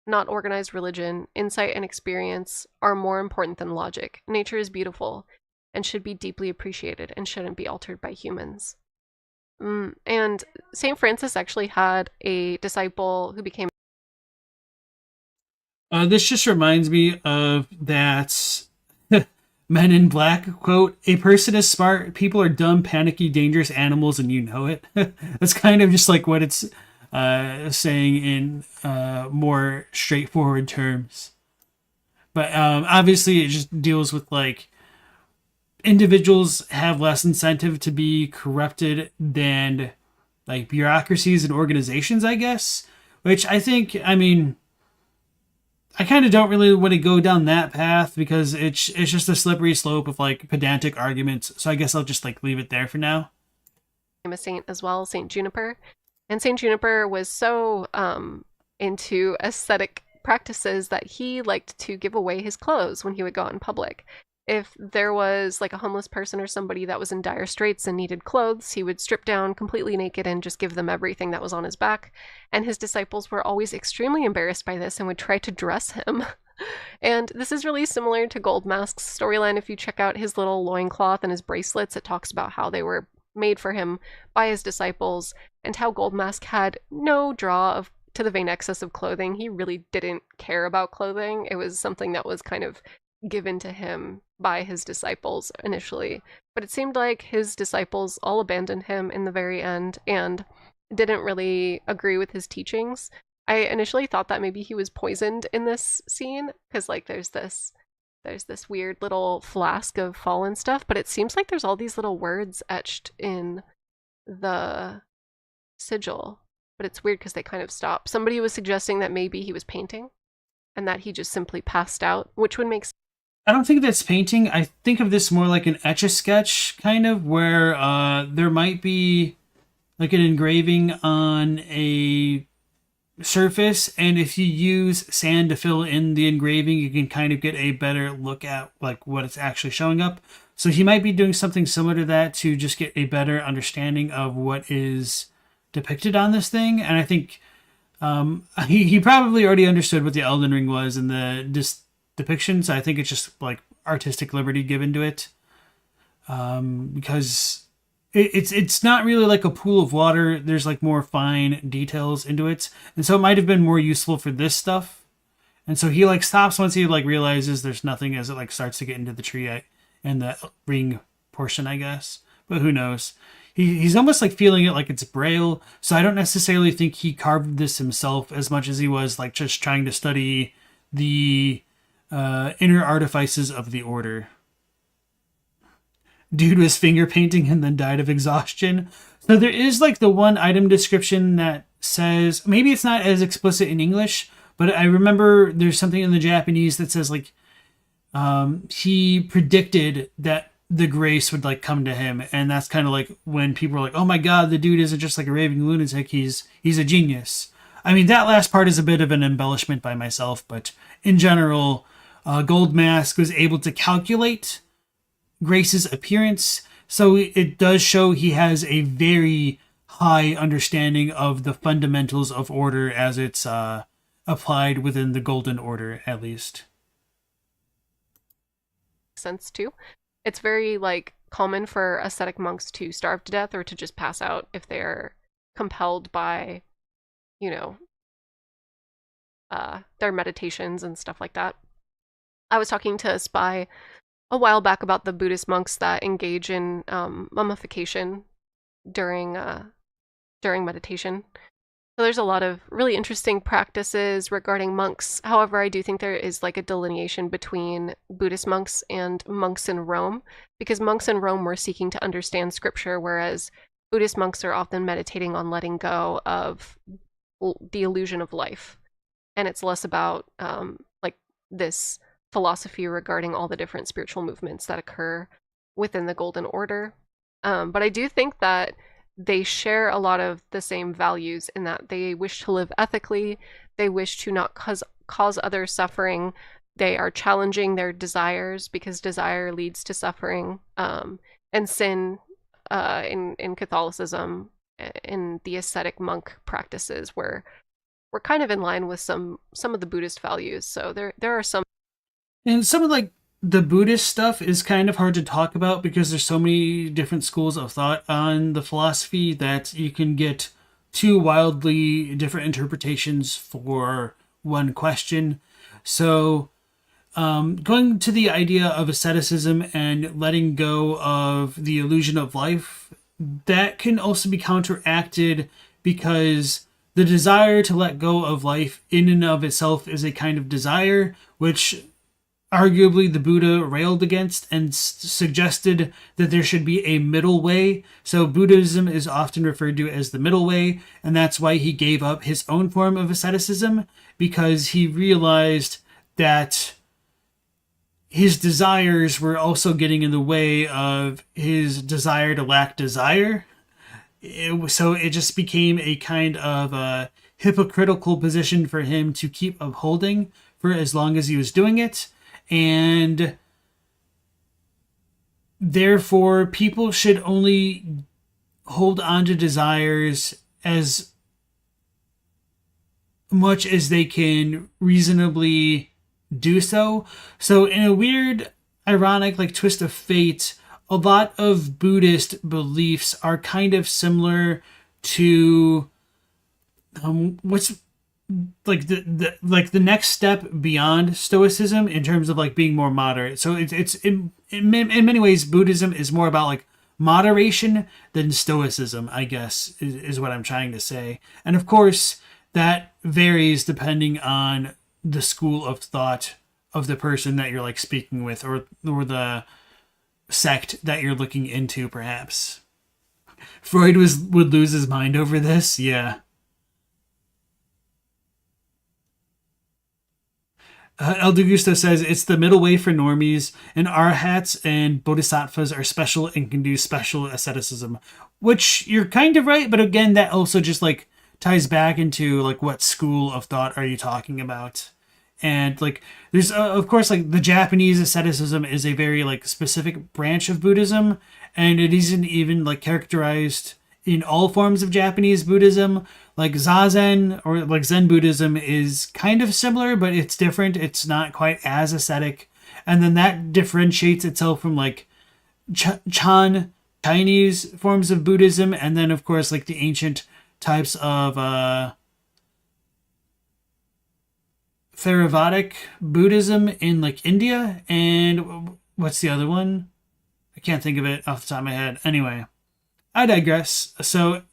not organized religion. Insight and experience are more important than logic. Nature is beautiful and should be deeply appreciated and shouldn't be altered by humans. And St. Francis actually had a disciple who became... This just reminds me of that Men in Black quote, "A person is smart, people are dumb, panicky, dangerous animals, and you know it." That's kind of just like what it's saying in more straightforward terms. But obviously it just deals with like individuals have less incentive to be corrupted than like bureaucracies and organizations, I guess. Which I think, I mean, I kind of don't really want to go down that path because it's just a slippery slope of like pedantic arguments. So I guess I'll just like leave it there for now. A saint as well, Saint Juniper. And Saint Juniper was so into aesthetic practices that he liked to give away his clothes when he would go out in public. If there was like a homeless person or somebody that was in dire straits and needed clothes, he would strip down completely naked and just give them everything that was on his back. And his disciples were always extremely embarrassed by this and would try to dress him. And this is really similar to Goldmask's storyline. If you check out his little loincloth and his bracelets, it talks about how they were made for him by his disciples and how Goldmask had no draw to the vain excess of clothing. He really didn't care about clothing. It was something that was kind of given to him by his disciples initially, but it seemed like his disciples all abandoned him in the very end and didn't really agree with his teachings. I initially thought that maybe he was poisoned in this scene because like there's this weird little flask of fallen stuff, but it seems like there's all these little words etched in the sigil, but it's weird because they kind of stop. Somebody was suggesting that maybe he was painting and that he just simply passed out, which would make sense. I don't think that's painting. I think of this more like an Etch-a-Sketch kind of, where there might be like an engraving on a surface, and if you use sand to fill in the engraving, you can kind of get a better look at like what it's actually showing up. So he might be doing something similar to that to just get a better understanding of what is depicted on this thing. And I think he probably already understood what the Elden Ring was in the depiction, so I think it's just like artistic liberty given to it, because it's not really like a pool of water. There's like more fine details into it, and so it might have been more useful for this stuff. And so he like stops once he like realizes there's nothing as it like starts to get into the tree and the ring portion, I guess. But who knows? He's almost like feeling it like it's braille, so I don't necessarily think he carved this himself as much as he was like just trying to study the inner artifices of the order. Dude was finger painting and then died of exhaustion. So there is like the one item description that says, maybe it's not as explicit in English, but I remember there's something in the Japanese that says like he predicted that the grace would like come to him, and that's kind of like when people are like, oh my god, the dude isn't just like a raving lunatic, he's a genius. I mean, that last part is a bit of an embellishment by myself, but in general, Goldmask was able to calculate Grace's appearance, so it does show he has a very high understanding of the fundamentals of order as it's applied within the Golden Order, at least. Sense too. It's very like common for ascetic monks to starve to death or to just pass out if they're compelled by, you know, their meditations and stuff like that. I was talking to Spy a while back about the Buddhist monks that engage in mummification during meditation. So there's a lot of really interesting practices regarding monks. However, I do think there is like a delineation between Buddhist monks and monks in Rome, because monks in Rome were seeking to understand scripture, whereas Buddhist monks are often meditating on letting go of the illusion of life. And it's less about like this philosophy regarding all the different spiritual movements that occur within the Golden Order. But I do think that they share a lot of the same values in that they wish to live ethically, they wish to not cause others suffering, they are challenging their desires because desire leads to suffering, and sin in Catholicism, in the ascetic monk practices, where we're kind of in line with some of the Buddhist values. So there are some. And some of like the Buddhist stuff is kind of hard to talk about because there's so many different schools of thought on the philosophy that you can get two wildly different interpretations for one question. So going to the idea of asceticism and letting go of the illusion of life, that can also be counteracted because the desire to let go of life in and of itself is a kind of desire, which arguably the Buddha railed against and suggested that there should be a middle way. So Buddhism is often referred to as the middle way, and that's why he gave up his own form of asceticism, because he realized that his desires were also getting in the way of his desire to lack desire. So it just became a kind of a hypocritical position for him to keep upholding for as long as he was doing it. And therefore, people should only hold on to desires as much as they can reasonably do so. So in a weird, ironic, like twist of fate, a lot of Buddhist beliefs are kind of similar to what's like the next step beyond Stoicism in terms of like being more moderate. So it's in many ways Buddhism is more about like moderation than Stoicism, I guess, is what I'm trying to say. And of course that varies depending on the school of thought of the person that you're like speaking with, or the sect that you're looking into, perhaps. Freud would lose his mind over this, yeah. El Degusto says it's the middle way for normies, and arhats and bodhisattvas are special and can do special asceticism, which you're kind of right, but again, that also just like ties back into like what school of thought are you talking about. And like there's of course like the Japanese asceticism is a very like specific branch of Buddhism, and it isn't even like characterized in all forms of Japanese Buddhism. Like Zazen or like Zen Buddhism is kind of similar, but it's different. It's not quite as ascetic. And then that differentiates itself from like Chinese forms of Buddhism, and then of course like the ancient types of Theravadic Buddhism in like India. And what's the other one? I can't think of it off the top of my head. Anyway, I digress. So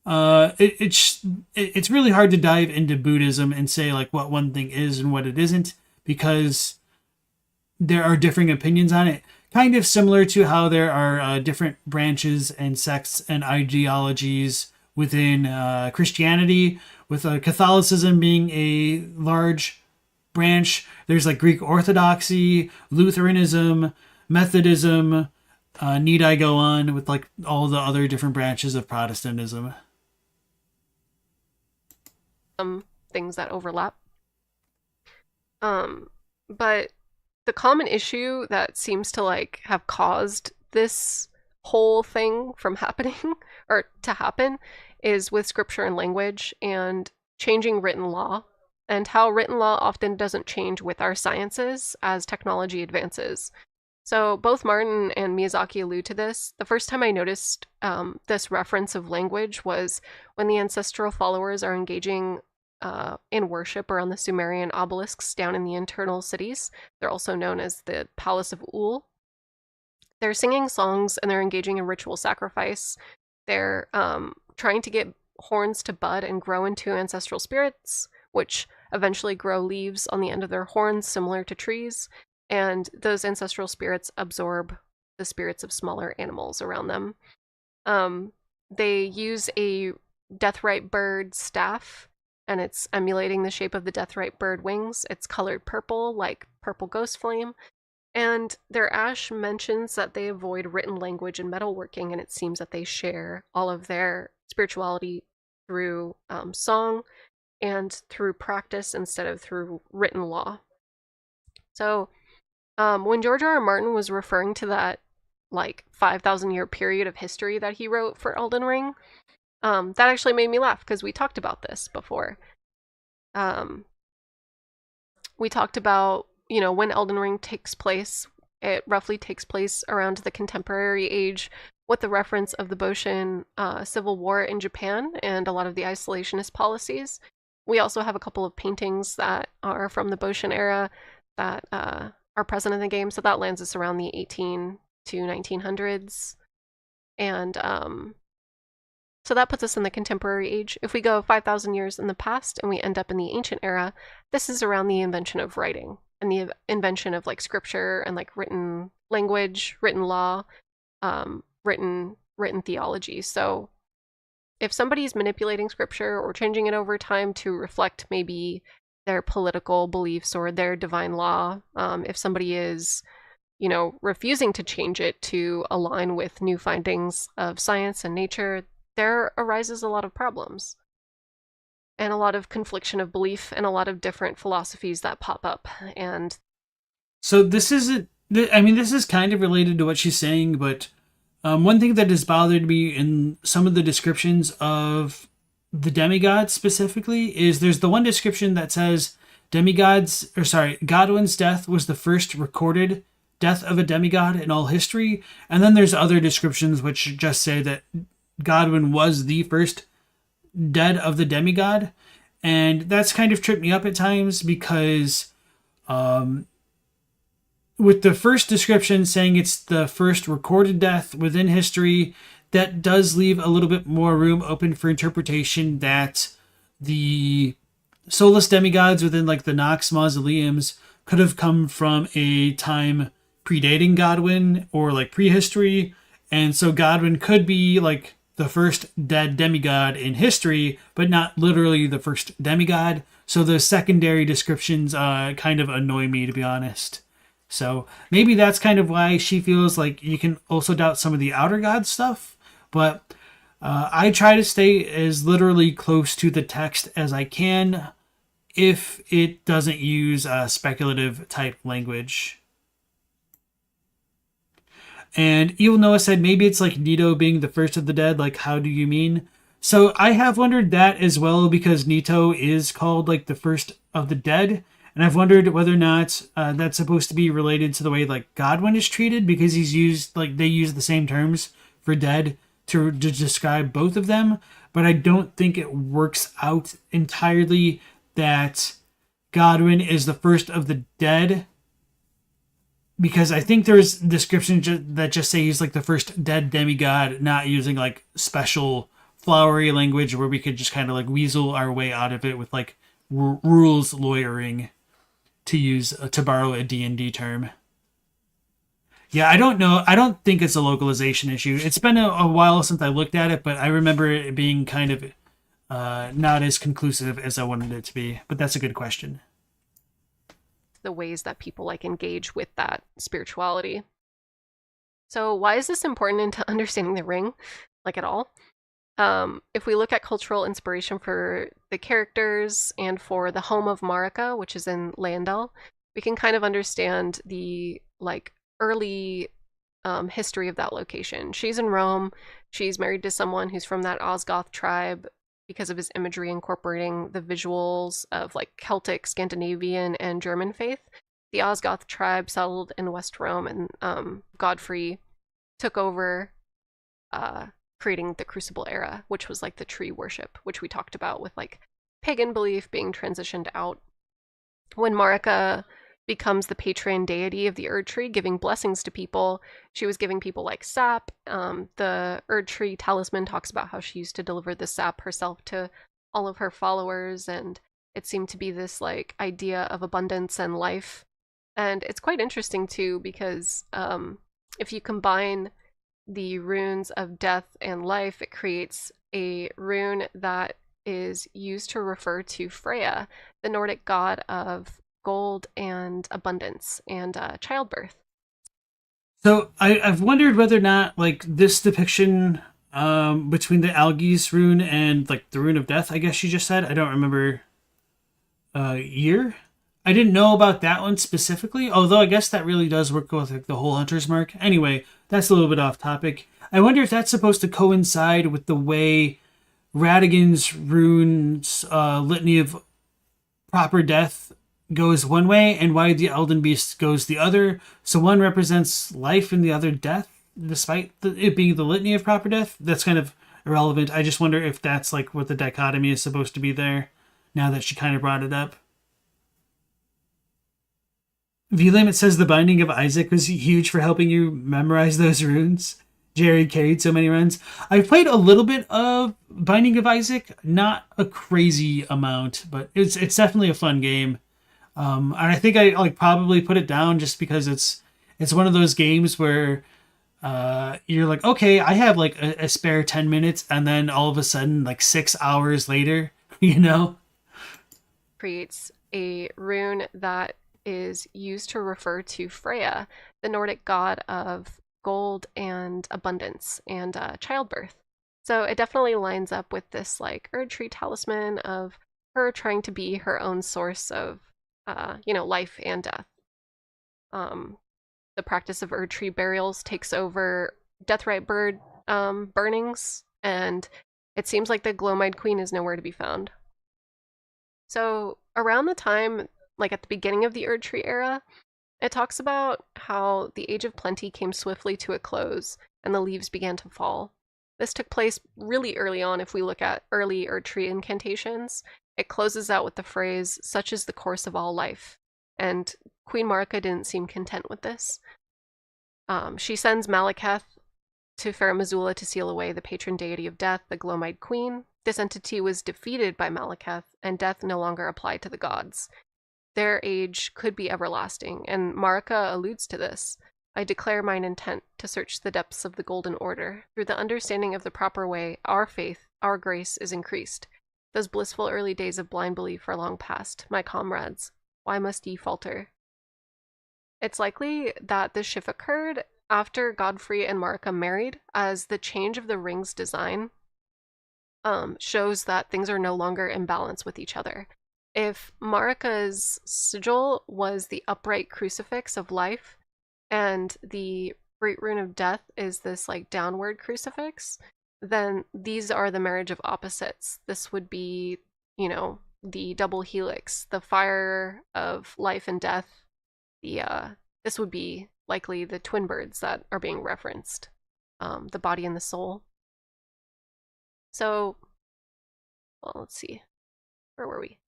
it's really hard to dive into Buddhism and say like what one thing is and what it isn't, because there are differing opinions on it. Kind of similar to how there are different branches and sects and ideologies within Christianity, with Catholicism being a large branch. There's like Greek Orthodoxy, Lutheranism, Methodism. Need I go on with like all the other different branches of Protestantism? some things that overlap. But the common issue that seems to like have caused this whole thing from happening or to happen is with scripture and language and changing written law, and how written law often doesn't change with our sciences as technology advances. So both Martin and Miyazaki allude to this. The first time I noticed this reference of language was when the ancestral followers are engaging in worship around the Sumerian obelisks down in the internal cities. They're also known as the Palace of Ul. They're singing songs and they're engaging in ritual sacrifice. They're trying to get horns to bud and grow into ancestral spirits, which eventually grow leaves on the end of their horns similar to trees. And those ancestral spirits absorb the spirits of smaller animals around them. They use a deathrite bird staff, and it's emulating the shape of the deathrite bird wings. It's colored purple, like purple ghost flame. And their ash mentions that they avoid written language and metalworking, and it seems that they share all of their spirituality through song and through practice instead of through written law. So when George R. R. Martin was referring to that like 5,000 year period of history that he wrote for Elden Ring, that actually made me laugh because we talked about this before. We talked about, you know, when Elden Ring takes place, it roughly takes place around the contemporary age with the reference of the Boshin Civil War in Japan and a lot of the isolationist policies. We also have a couple of paintings that are from the Boshin era that are present in the game, so that lands us around the 18 to 1900s. And so that puts us in the contemporary age. If we go 5,000 years in the past and we end up in the ancient era, this is around the invention of writing and the invention of like scripture and like written language, written law, written theology. So if somebody's manipulating scripture or changing it over time to reflect maybe their political beliefs or their divine law, if somebody is, you know, refusing to change it to align with new findings of science and nature, there arises a lot of problems and a lot of confliction of belief and a lot of different philosophies that pop up. And so this isn't, I mean, this is kind of related to what she's saying, but one thing that has bothered me in some of the descriptions of the demigods specifically is there's the one description that says Godwin's death was the first recorded death of a demigod in all history. And then there's other descriptions which just say that Godwin was the first dead of the demigod. And that's kind of tripped me up at times because with the first description saying it's the first recorded death within history, that does leave a little bit more room open for interpretation that the soulless demigods within like the Nox mausoleums could have come from a time predating Godwin or like prehistory. And so Godwin could be like the first dead demigod in history, but not literally the first demigod. So the secondary descriptions kind of annoy me, to be honest. So maybe that's kind of why she feels like you can also doubt some of the outer god stuff. But I try to stay as literally close to the text as I can if it doesn't use speculative type language. And Evil Noah said maybe it's like Nito being the first of the dead, like how do you mean? So I have wondered that as well because Nito is called like the first of the dead. And I've wondered whether or not that's supposed to be related to the way like Godwin is treated because he's used, like they use the same terms for dead to describe both of them. But I don't think it works out entirely that Godwin is the first of the dead, because I think there's descriptions that just say he's like the first dead demigod, not using like special flowery language where we could just kind of like weasel our way out of it with like rules lawyering, to borrow a D&D term. Yeah, I don't know. I don't think it's a localization issue. It's been a while since I looked at it, but I remember it being kind of not as conclusive as I wanted it to be. But that's a good question. The ways that people like engage with that spirituality. So why is this important into understanding the ring, like at all? If we look at cultural inspiration for the characters and for the home of Marika, which is in Landel, we can kind of understand the like early history of that location. She's in Rome. She's married to someone who's from that Osgoth tribe because of his imagery incorporating the visuals of like Celtic, Scandinavian, and German faith. The Osgoth tribe settled in West Rome, and Godfrey took over, creating the Crucible era, which was like the tree worship, which we talked about with like pagan belief being transitioned out. When Marika becomes the patron deity of the Erd Tree, giving blessings to people, she was giving people like sap. The Erd Tree talisman talks about how she used to deliver the sap herself to all of her followers, and it seemed to be this like idea of abundance and life. And it's quite interesting too, because if you combine the runes of death and life, it creates a rune that is used to refer to Freya, the Nordic god of gold and abundance and childbirth. So I've wondered whether or not like this depiction between the Algi's rune and like the rune of death, I guess you just said. I don't remember year. I didn't know about that one specifically, although I guess that really does work with like the whole hunter's mark. Anyway, that's a little bit off topic. I wonder if that's supposed to coincide with the way Radigan's rune's litany of proper death goes one way and why the Elden Beast goes the other. So one represents life and the other death, despite it being the litany of proper death. That's kind of irrelevant. I just wonder if that's like what the dichotomy is supposed to be there, now that she kind of brought it up. VLim, it says the Binding of Isaac was huge for helping you memorize those runes. Jerry carried so many runs. I've played a little bit of Binding of Isaac, not a crazy amount, but it's definitely a fun game. And I think I like probably put it down just because it's one of those games where you're like, okay, I have like a spare 10 minutes, and then all of a sudden, like 6 hours later, you know, Creates a rune that is used to refer to Freya, the Nordic god of gold and abundance and childbirth. So it definitely lines up with this like Erd Tree talisman of her trying to be her own source of life and death. The practice of Erd Tree burials takes over Deathrite bird burnings, and it seems like the Gloam-Eyed Queen is nowhere to be found. So around the time, like at the beginning of the Erd Tree era, it talks about how the Age of Plenty came swiftly to a close and the leaves began to fall. This took place really early on. If we look at early Erd Tree incantations, it closes out with the phrase, "Such is the course of all life." And Queen Marika didn't seem content with this. She sends Malekith to Fair Missoula to seal away the patron deity of death, the Gloam-Eyed Queen. This entity was defeated by Malekith, and death no longer applied to the gods. Their age could be everlasting, and Marika alludes to this. "I declare mine intent to search the depths of the Golden Order. Through the understanding of the proper way, our faith, our grace is increased. Those blissful early days of blind belief are long past. My comrades, why must ye falter?" It's likely that this shift occurred after Godfrey and Marika married, as the change of the ring's design shows that things are no longer in balance with each other. If Marika's sigil was the upright crucifix of life, and the Great Rune of Death is this like downward crucifix, then these are the marriage of opposites. This would be, the double helix, the fire of life and death. This would be likely the twin birds that are being referenced, the body and the soul. So, well, let's see. Where were we?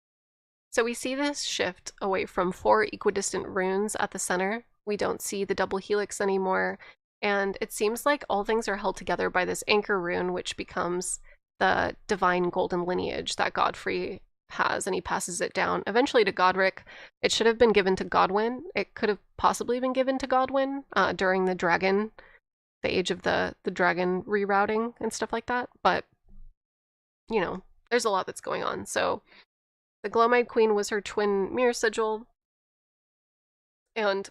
So we see this shift away from 4 equidistant runes at the center. We don't see the double helix anymore, and it seems like all things are held together by this anchor rune, which becomes the divine golden lineage that Godfrey has, and he passes it down eventually to Godric. It should have been given to Godwyn. It could have possibly been given to Godwyn during the age of the dragon rerouting and stuff like that, but there's a lot that's going on. So the Gloam-Eyed Queen was her twin mirror sigil, and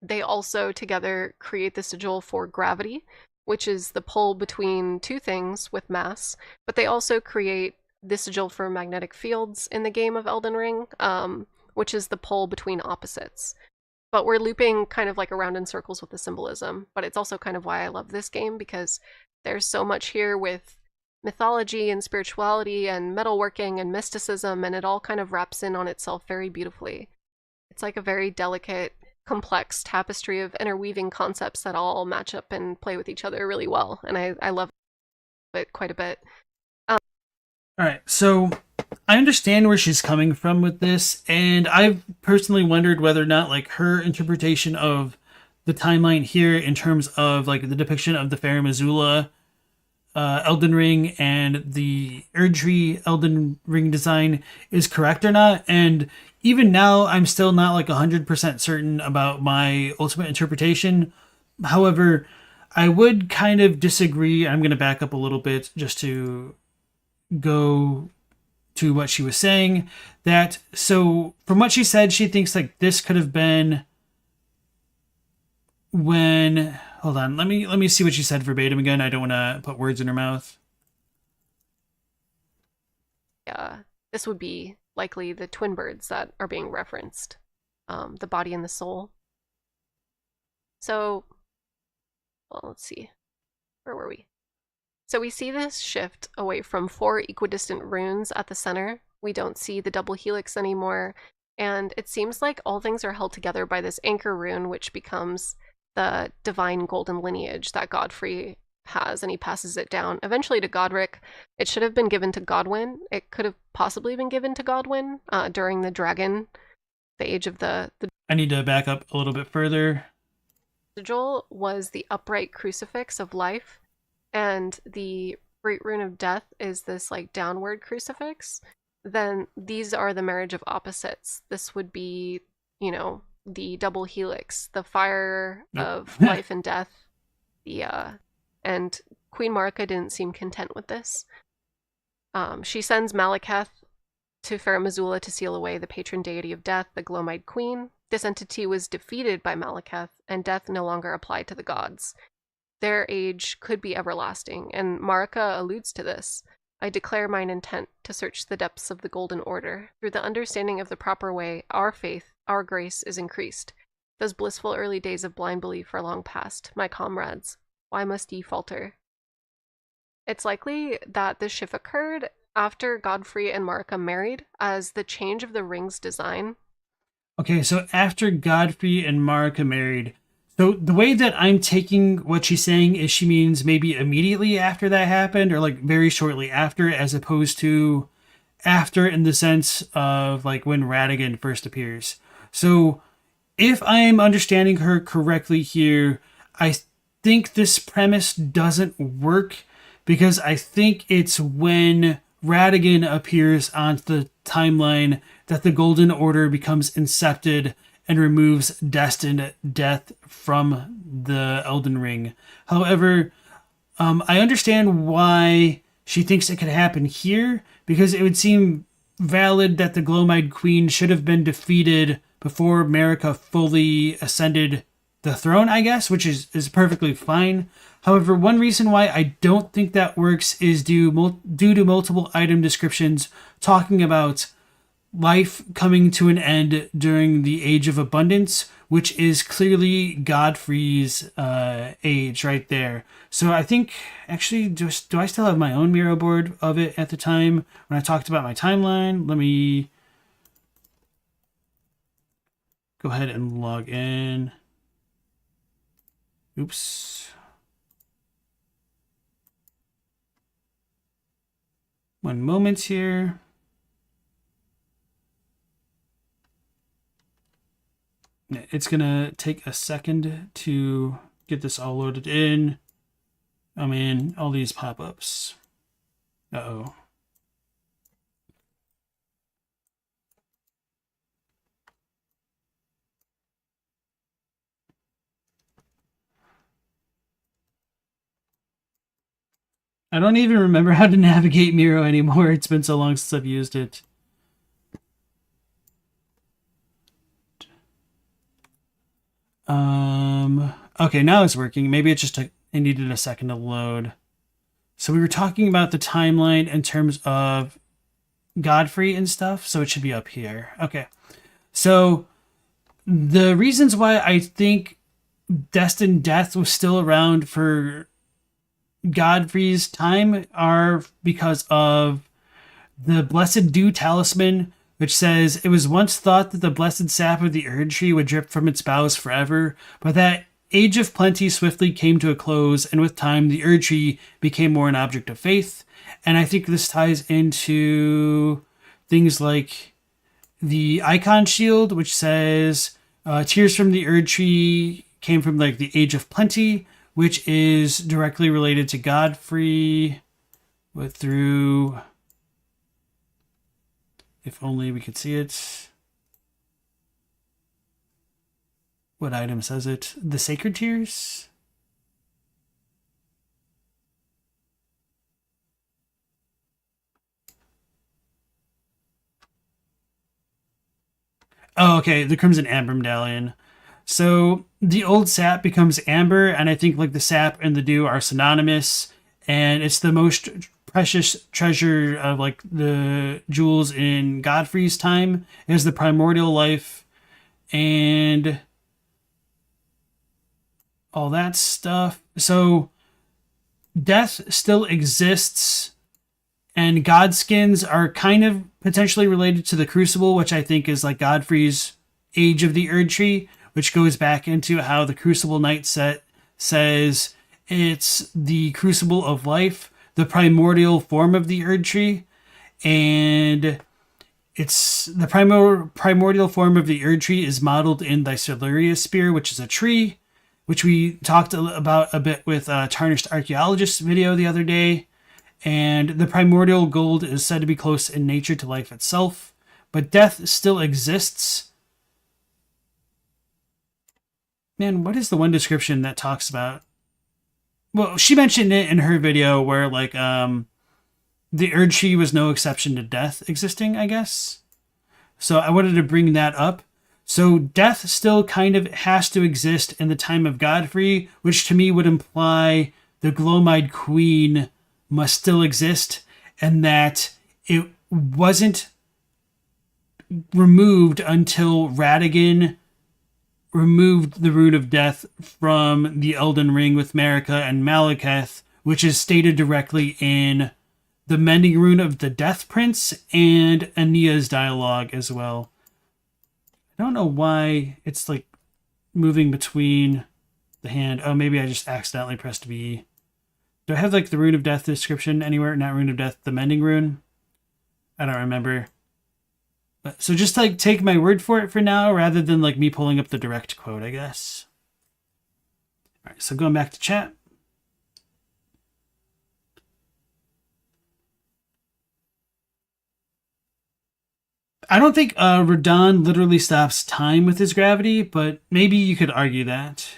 they also together create the sigil for gravity, which is the pull between two things with mass, but they also create the sigil for magnetic fields in the game of Elden Ring, which is the pull between opposites. But we're looping kind of like around in circles with the symbolism, but it's also kind of why I love this game, because there's so much here with mythology and spirituality and metalworking and mysticism, and it all kind of wraps in on itself very beautifully. It's like a very delicate, complex tapestry of interweaving concepts that all match up and play with each other really well, and I love it quite a bit. All right, so I understand where she's coming from with this, and I've personally wondered whether or not like her interpretation of the timeline here in terms of like the depiction of the Fair Missoula Elden Ring and the Erdtree Elden Ring design is correct or not. And even now, I'm still not like 100% certain about my ultimate interpretation. However, I would kind of disagree. I'm going to back up a little bit just to go to what she was saying. That so from what she said, she thinks like this could have been when, hold on, let me see what she said verbatim again. I don't want to put words in her mouth. Yeah, this would be likely the twin birds that are being referenced, the body and the soul. So, well, let's see, where were we? So we see this shift away from 4 equidistant runes at the center. We don't see the double helix anymore, and it seems like all things are held together by this anchor rune, which becomes the divine golden lineage that Godfrey has, and he passes it down eventually to Godric. It should have been given to Godwyn. It could have possibly been given to Godwyn during the dragon, the age of the... I need to back up a little bit further. Sigil was the upright crucifix of life, and the great rune of death is this like downward crucifix. Then these are the marriage of opposites. This would be, you know, the double helix, the fire of life and death. And Queen Marika didn't seem content with this. She sends Malekith to Fair Missoula to seal away the patron deity of death, the Gloam-Eyed Queen. This entity was defeated by Malekith, and death no longer applied to the gods. Their age could be everlasting, and Marika alludes to this. I declare mine intent to search the depths of the Golden Order. Through the understanding of the proper way, our faith, our grace is increased. Those blissful early days of blind belief are long past. My comrades, why must ye falter? It's likely that this shift occurred after Godfrey and Marika married, as the change of the ring's design. Okay, so after Godfrey and Marika married, so the way that I'm taking what she's saying is she means maybe immediately after that happened, or like very shortly after, as opposed to after in the sense of like when Radagon first appears. So if I'm understanding her correctly here, I think this premise doesn't work, because I think it's when Radagon appears on the timeline that the Golden Order becomes incepted and removes destined death from the Elden Ring. However, I understand why she thinks it could happen here, because it would seem valid that the Gloam-Eyed Queen should have been defeated before Marika fully ascended the throne, I guess, which is perfectly fine. However, one reason why I don't think that works is due to multiple item descriptions talking about life coming to an end during the Age of Abundance, which is clearly Godfrey's age right there. So I think, actually, do I still have my own Miro board of it at the time when I talked about my timeline? Let me go ahead and log in. Oops. One moment here. It's gonna take a second to get this all loaded in. I mean, all these pop-ups. Uh-oh. I don't even remember how to navigate Miro anymore. It's been so long since I've used it. Okay, now it's working. Maybe it just It needed a second to load. So we were talking about the timeline in terms of Godfrey and stuff, so it should be up here. Okay. So the reasons why I think Destined Death was still around for Godfrey's time are because of the Blessed Dew Talisman, which says, it was once thought that the blessed sap of the Erd Tree would drip from its boughs forever, but that age of plenty swiftly came to a close, and with time the Erd Tree became more an object of faith. And I think this ties into things like the Icon Shield, which says, tears from the Erd Tree came from like the Age of Plenty, which is directly related to Godfrey, but through... If only we could see it. What item says it? The Sacred Tears? Oh, okay. The Crimson Amber Medallion. So the old sap becomes amber, and I think like the sap and the dew are synonymous, and it's the most precious treasure of like the jewels in Godfrey's time. Is the primordial life and all that stuff. So death still exists, and Godskins are kind of potentially related to the Crucible, which I think is like Godfrey's Age of the Erd Tree, which goes back into how the Crucible Knight set says it's the Crucible of Life, the primordial form of the Erd Tree, and it's the primordial form of the Erd Tree is modeled in the Silurius Spear, which is a tree, which we talked about a bit with Tarnished Archaeologist video the other day. And the primordial gold is said to be close in nature to life itself, but death still exists. Man, what is the one description that talks about? Well, she mentioned it in her video where, like, the Erd Tree was no exception to death existing, I guess. So I wanted to bring that up. So death still kind of has to exist in the time of Godfrey, which to me would imply the Gloam-Eyed Queen must still exist, and that it wasn't removed until Radagon removed the Rune of Death from the Elden Ring with Marika and Malekith, which is stated directly in the Mending Rune of the Death Prince and Ania's dialogue as well. I don't know why it's like moving between the hand. Oh, maybe I just accidentally pressed V. Do I have like the Rune of Death description anywhere? Not Rune of Death, the Mending Rune? I don't remember. So just like take my word for it for now, rather than like me pulling up the direct quote, I guess. All right, so going back to chat. I don't think Radon literally stops time with his gravity, but maybe you could argue that.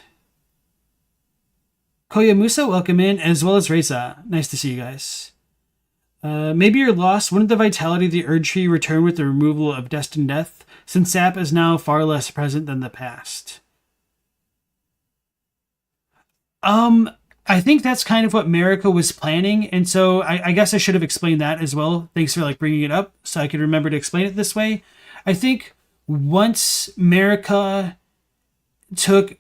Koyamusa, welcome in, as well as Reza. Nice to see you guys. Maybe you're lost. Wouldn't the vitality of the Erd Tree return with the removal of Destined Death, since sap is now far less present than the past? I think that's kind of what Marika was planning, and so I guess I should have explained that as well. Thanks for like bringing it up so I could remember to explain it this way. I think once Marika took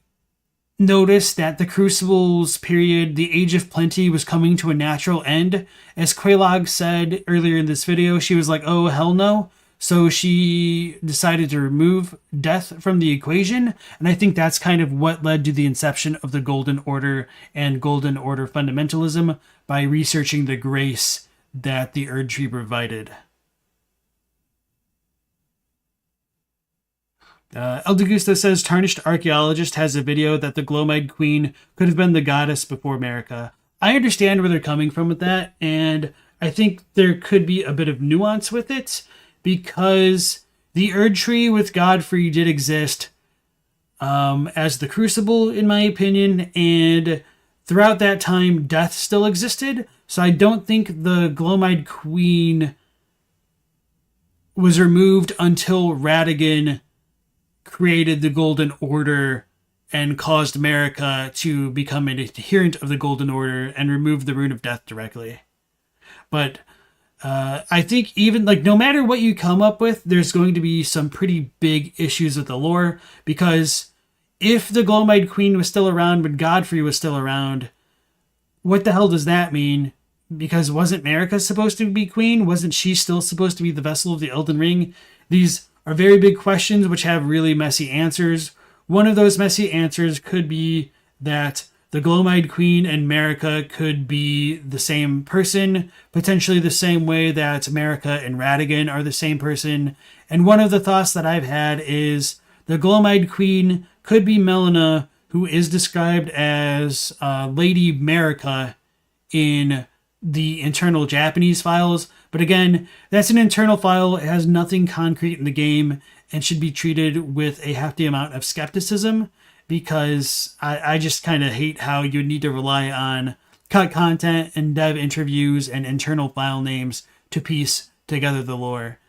notice that the Crucible's period, the Age of Plenty, was coming to a natural end, as Quelaag said earlier in this video, she was like, oh, hell no. So she decided to remove death from the equation, and I think that's kind of what led to the inception of the Golden Order and Golden Order fundamentalism by researching the grace that the Erd Tree provided. Eldegusta says, Tarnished Archaeologist has a video that the Gloam-Eyed Queen could have been the goddess before Marika. I understand where they're coming from with that, and I think there could be a bit of nuance with it, because the Erd Tree with Godfrey did exist as the Crucible, in my opinion, and throughout that time, death still existed, so I don't think the Gloam-Eyed Queen was removed until Radagon created the Golden Order and caused America to become an adherent of the Golden Order and remove the Rune of Death directly. But I think even like no matter what you come up with, there's going to be some pretty big issues with the lore, because if the Gloam-Eyed Queen was still around when Godfrey was still around, what the hell does that mean? Because wasn't Marika supposed to be queen? Wasn't she still supposed to be the vessel of the Elden Ring? These are very big questions which have really messy answers. One of those messy answers could be that the Gloam-Eyed Queen and Marika could be the same person, potentially the same way that Marika and Radagon are the same person. And one of the thoughts that I've had is the Gloam-Eyed Queen could be Melina, who is described as Lady Marika in the internal Japanese files. But again, that's an internal file. It has nothing concrete in the game and should be treated with a hefty amount of skepticism, because I just kind of hate how you need to rely on cut content and dev interviews and internal file names to piece together the lore.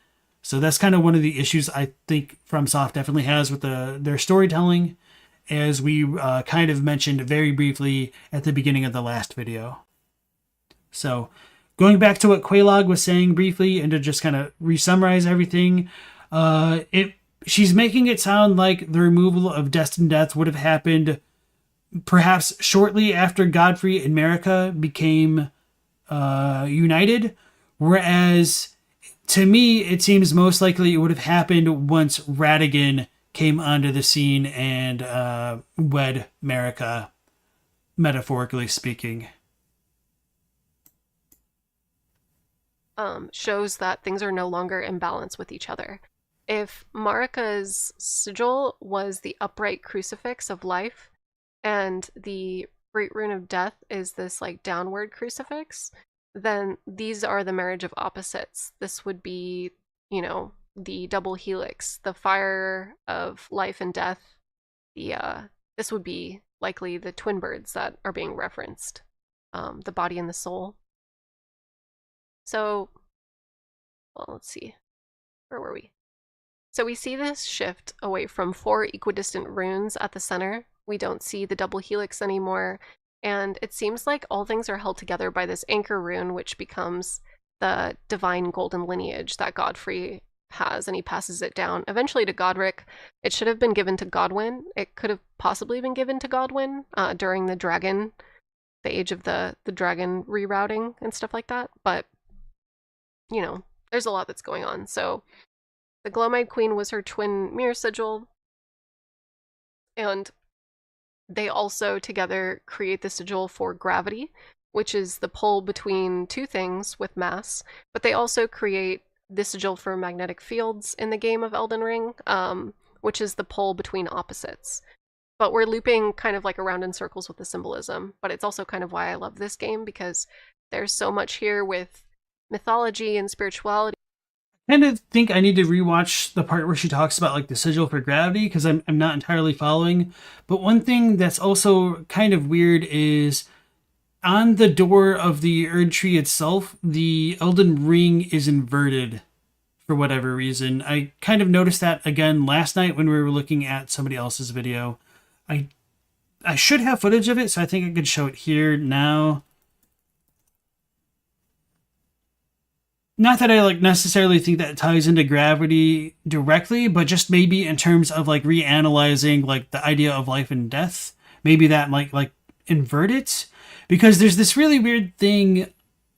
So that's kind of one of the issues I think FromSoft definitely has with their storytelling, as we kind of mentioned very briefly at the beginning of the last video. So going back to what Quelaag was saying briefly, and to just kind of re-summarize everything, she's making it sound like the removal of Destined Death would have happened perhaps shortly after Godfrey and Marika became united, whereas to me it seems most likely it would have happened once Radagon came onto the scene and wed Marika, metaphorically speaking. Shows that things are no longer in balance with each other. If Marika's sigil was the upright crucifix of life, and the Great Rune of Death is this like downward crucifix, then these are the marriage of opposites. This would be, you know, the double helix, the fire of life and death. This would be likely the twin birds that are being referenced, the body and the soul. So, well, let's see. Where were we? So we see this shift away from 4 equidistant runes at the center. We don't see the double helix anymore, and it seems like all things are held together by this anchor rune, which becomes the divine golden lineage that Godfrey has, and he passes it down eventually to Godric. It should have been given to Godwyn. It could have possibly been given to Godwyn during the age of the dragon rerouting and stuff like that, but you know, there's a lot that's going on. So the Gloam-Eyed Queen was her twin mirror sigil, and they also together create the sigil for gravity, which is the pull between two things with mass, but they also create the sigil for magnetic fields in the game of Elden Ring, which is the pull between opposites. But we're looping kind of like around in circles with the symbolism, but it's also kind of why I love this game, because there's so much here with mythology and spirituality. I kind of think I need to rewatch the part where she talks about like the sigil for gravity, because I'm not entirely following. But one thing that's also kind of weird is on the door of the Erd Tree itself, the Elden Ring is inverted for whatever reason. I kind of noticed that again last night when we were looking at somebody else's video. I should have footage of it, so I think I could show it here now. Not that I like necessarily think that ties into gravity directly, but just maybe in terms of like reanalyzing like the idea of life and death, maybe that might like invert it, because there's this really weird thing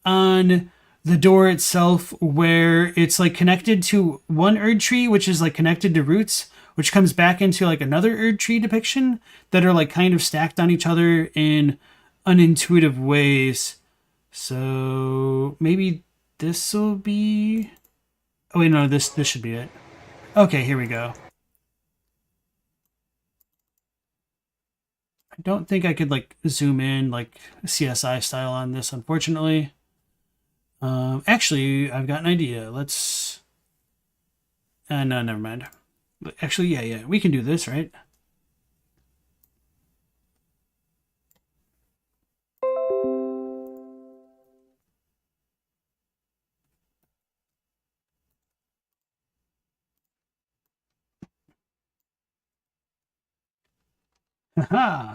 on the door itself where it's like connected to one Erd Tree, which is like connected to roots, which comes back into like another Erd Tree depiction that are like kind of stacked on each other in unintuitive ways. So maybe this will be... Oh wait, no, this should be it. Okay, here we go. I don't think I could like zoom in like CSI style on this, unfortunately. Actually, I've got an idea. Let's... no, never mind. Actually, yeah, we can do this, right? Haha.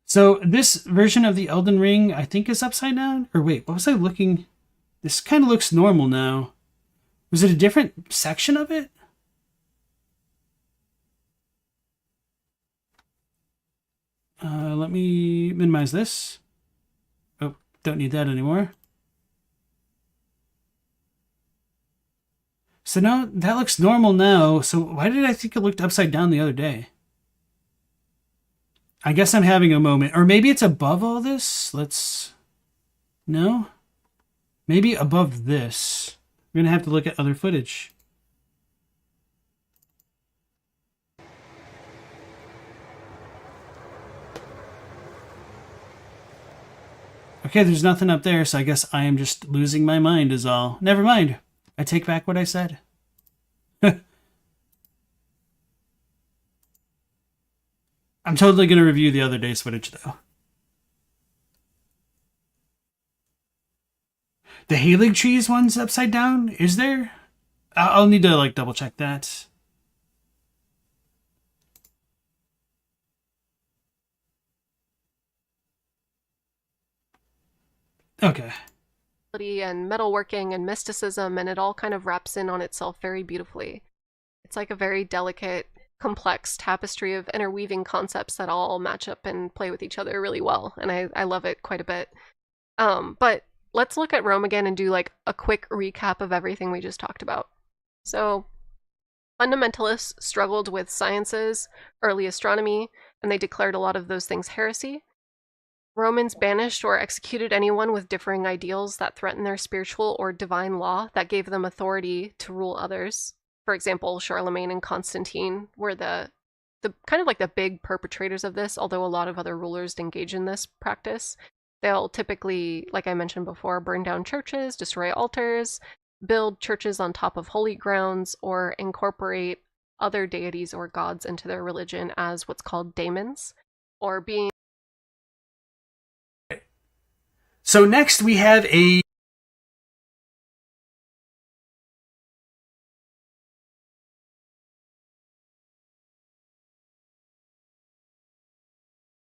So this version of the Elden Ring, I think, is upside down. Or wait, what was I looking? This kind of looks normal now. Was it a different section of it? Let me minimize this. Oh, don't need that anymore. So now that looks normal now. So why did I think it looked upside down the other day? I guess I'm having a moment. Or maybe it's above all this? No? Maybe above this. We're going to have to look at other footage. Okay, there's nothing up there, so I guess I am just losing my mind is all. Never mind. I take back what I said. I'm totally going to review the other day's footage, though. The Halig Trees one's upside down? Is there? I'll need to, like, double check that. Okay. And metalworking and mysticism, and it all kind of wraps in on itself very beautifully. It's like a very delicate, complex tapestry of interweaving concepts that all match up and play with each other really well, and I love it quite a bit. But let's look at Rome again and do like a quick recap of everything we just talked about. So, fundamentalists struggled with sciences, early astronomy, and they declared a lot of those things heresy. Romans banished or executed anyone with differing ideals that threatened their spiritual or divine law that gave them authority to rule others. For example, Charlemagne and Constantine were the kind of like the big perpetrators of this, although a lot of other rulers engage in this practice. They'll typically, like I mentioned before, burn down churches, destroy altars, build churches on top of holy grounds, or incorporate other deities or gods into their religion as what's called daemons, or being. So next we have a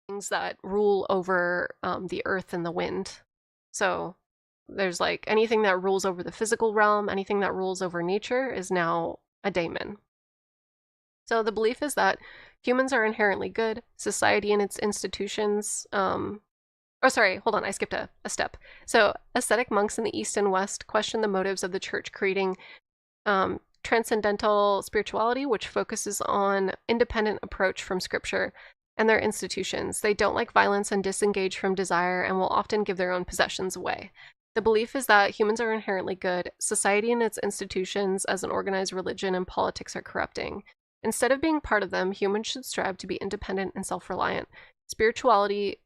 things that rule over the earth and the wind. So there's like anything that rules over the physical realm, anything that rules over nature is now a daemon. So the belief is that humans are inherently good, society and its institutions. Oh, sorry, hold on, I skipped a step. So ascetic monks in the East and West question the motives of the church, creating transcendental spirituality, which focuses on independent approach from scripture and their institutions. They don't like violence and disengage from desire and will often give their own possessions away. The belief is that humans are inherently good, society and its institutions as an organized religion and politics are corrupting. Instead of being part of them, humans should strive to be independent and self-reliant. Spirituality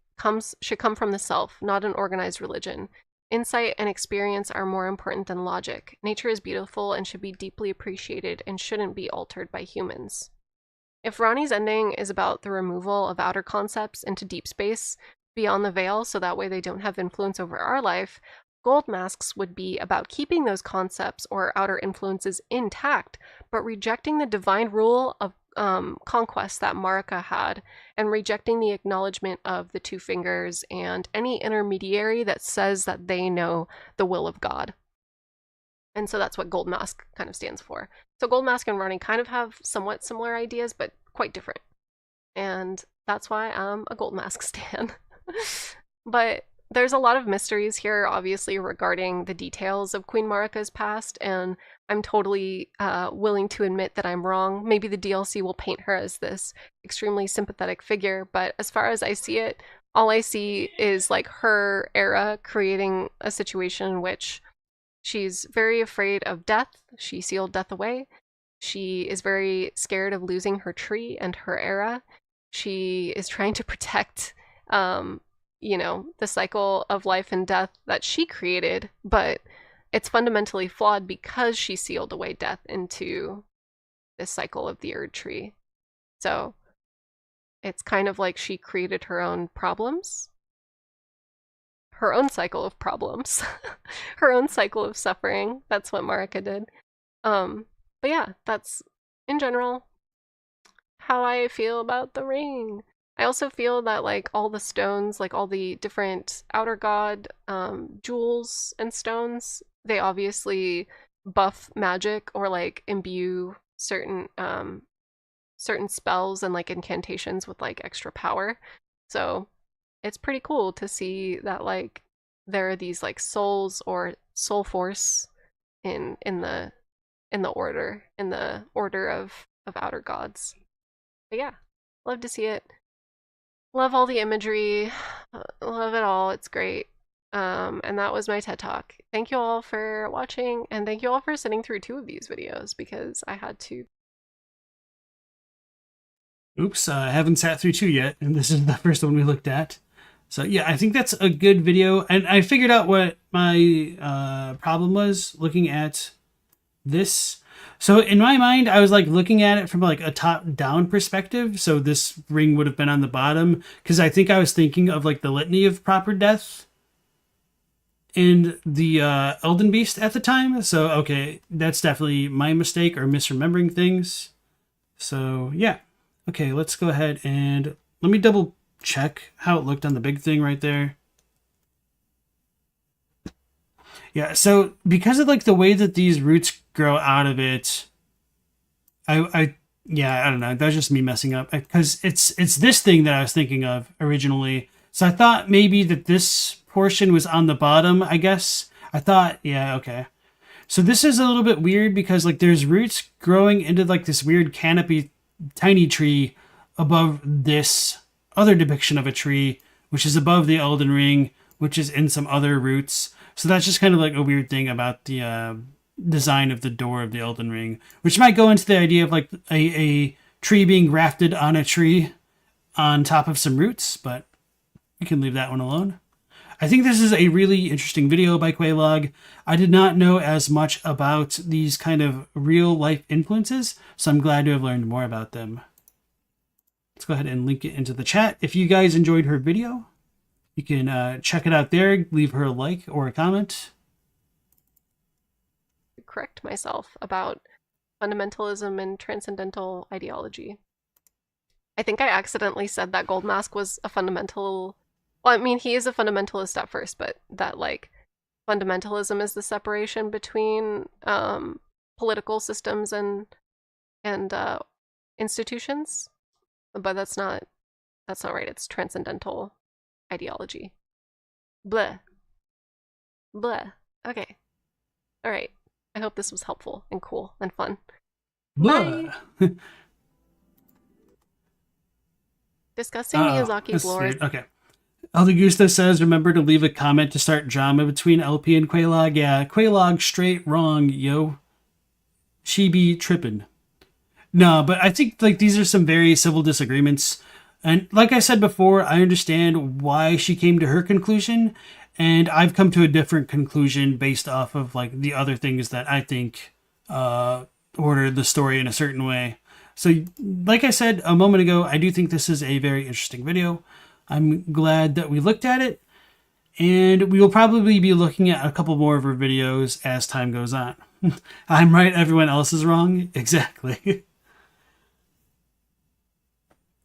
should come from the self, not an organized religion. Insight and experience are more important than logic. Nature is beautiful and should be deeply appreciated and shouldn't be altered by humans. If Ronnie's ending is about the removal of outer concepts into deep space beyond the veil so that way they don't have influence over our life, Goldmask's would be about keeping those concepts or outer influences intact, but rejecting the divine rule of conquest that Marika had, and rejecting the acknowledgement of the two fingers and any intermediary that says that they know the will of God. And so that's what Goldmask kind of stands for. So Goldmask and Ronnie kind of have somewhat similar ideas, but quite different. And that's why I'm a Goldmask stan. But there's a lot of mysteries here, obviously, regarding the details of Queen Marika's past, and I'm totally willing to admit that I'm wrong. Maybe the DLC will paint her as this extremely sympathetic figure, but as far as I see it, all I see is like her era creating a situation in which she's very afraid of death. She sealed death away. She is very scared of losing her tree and her era. She is trying to protect the cycle of life and death that she created, but it's fundamentally flawed because she sealed away death into this cycle of the Erd tree. So it's kind of like she created her own problems, her own cycle of problems, her own cycle of suffering. That's what Marika did. But yeah, that's in general how I feel about the ring. I also feel that like all the stones, like all the different outer god jewels and stones, they obviously buff magic or like imbue certain spells and like incantations with like extra power. So it's pretty cool to see that like there are these like souls or soul force in the order of outer gods. But yeah, love to see it. Love all the imagery. Love it all. It's great. And that was my TED Talk. Thank you all for watching, and thank you all for sitting through 2 of these videos because I had to. Oops, I haven't sat through 2 yet, and this is the first one we looked at. So yeah, I think that's a good video, and I figured out what my problem was looking at this. So in my mind, I was like looking at it from like a top-down perspective. So this ring would have been on the bottom because I think I was thinking of like the litany of proper death in the Elden Beast at the time. So okay, that's definitely my mistake or misremembering things. So yeah, okay, let's go ahead and let me double check how it looked on the big thing right there. Yeah, so because of like the way that these roots grow out of it, I don't know. That's just me messing up because it's this thing that I was thinking of originally. So I thought maybe that this portion was on the bottom, I guess. I thought, yeah, okay. So this is a little bit weird because like there's roots growing into like this weird canopy tiny tree above this other depiction of a tree, which is above the Elden Ring, which is in some other roots. So that's just kind of like a weird thing about the design of the door of the Elden Ring, which might go into the idea of like a tree being grafted on a tree on top of some roots, but we can leave that one alone. I think this is a really interesting video by Quelaag. I did not know as much about these kind of real life influences, so I'm glad to have learned more about them. Let's go ahead and link it into the chat. If you guys enjoyed her video, you can check it out there, leave her a like or a comment. Correct myself about fundamentalism and transcendental ideology. I think I accidentally said that Goldmask was a fundamental. Well, I mean, he is a fundamentalist at first, but that like fundamentalism is the separation between political systems and institutions. But that's not right. It's transcendental ideology. Bleh. Bleh. Okay. All right. I hope this was helpful and cool and fun. Blah. Bye. Discussing Miyazaki's lore. Weird. Okay. Aldegusta says, remember to leave a comment to start drama between LP and Quelaag. Yeah, Quelaag straight wrong, yo. She be trippin'. No, but I think like these are some very civil disagreements. And like I said before, I understand why she came to her conclusion. And I've come to a different conclusion based off of like the other things that I think ordered the story in a certain way. So like I said a moment ago, I do think this is a very interesting video. I'm glad that we looked at it. And we will probably be looking at a couple more of her videos as time goes on. I'm right, everyone else is wrong. Exactly.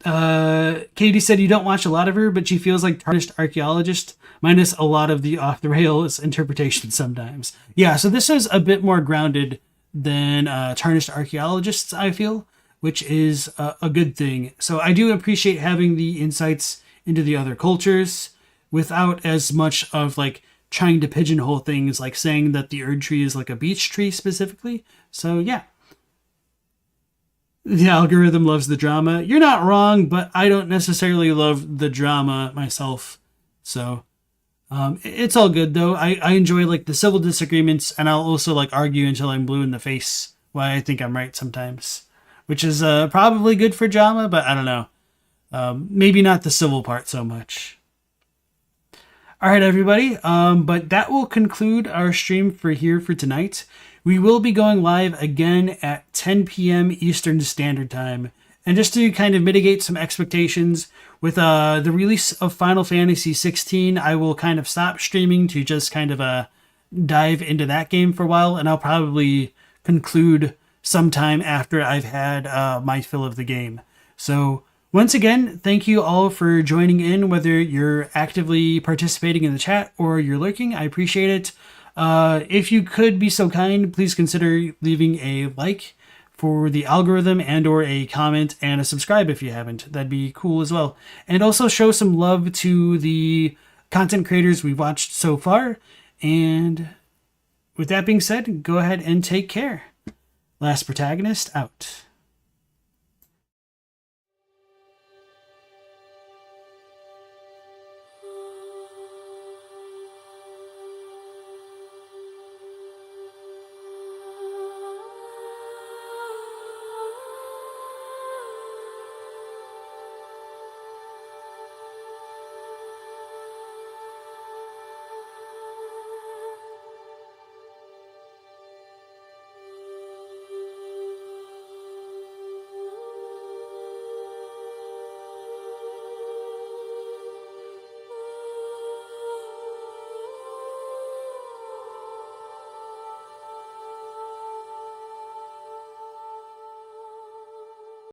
Katie said you don't watch a lot of her, but she feels like Tarnished Archaeologist, minus a lot of the off-the-rails interpretation sometimes. Yeah, so this is a bit more grounded than Tarnished Archaeologists, I feel, which is a good thing. So I do appreciate having the insights into the other cultures without as much of like trying to pigeonhole things, like saying that the Erd tree is like a beech tree specifically. So yeah. The algorithm loves the drama. You're not wrong, but I don't necessarily love the drama myself. So it's all good though. I enjoy like the civil disagreements, and I'll also like argue until I'm blue in the face why I think I'm right sometimes, which is probably good for drama, but I don't know. Maybe not the civil part so much. All right, everybody. But that will conclude our stream for tonight. We will be going live again at 10 p.m. Eastern Standard Time. And just to kind of mitigate some expectations, with the release of Final Fantasy 16, I will kind of stop streaming to just kind of dive into that game for a while. And I'll probably conclude sometime after I've had my fill of the game. So Once again, thank you all for joining in, whether you're actively participating in the chat or you're lurking. I appreciate it. If you could be so kind, please consider leaving a like for the algorithm and or a comment and a subscribe if you haven't. That'd be cool as well. And also show some love to the content creators we've watched so far. And with that being said, go ahead and take care. Last Protagonist out.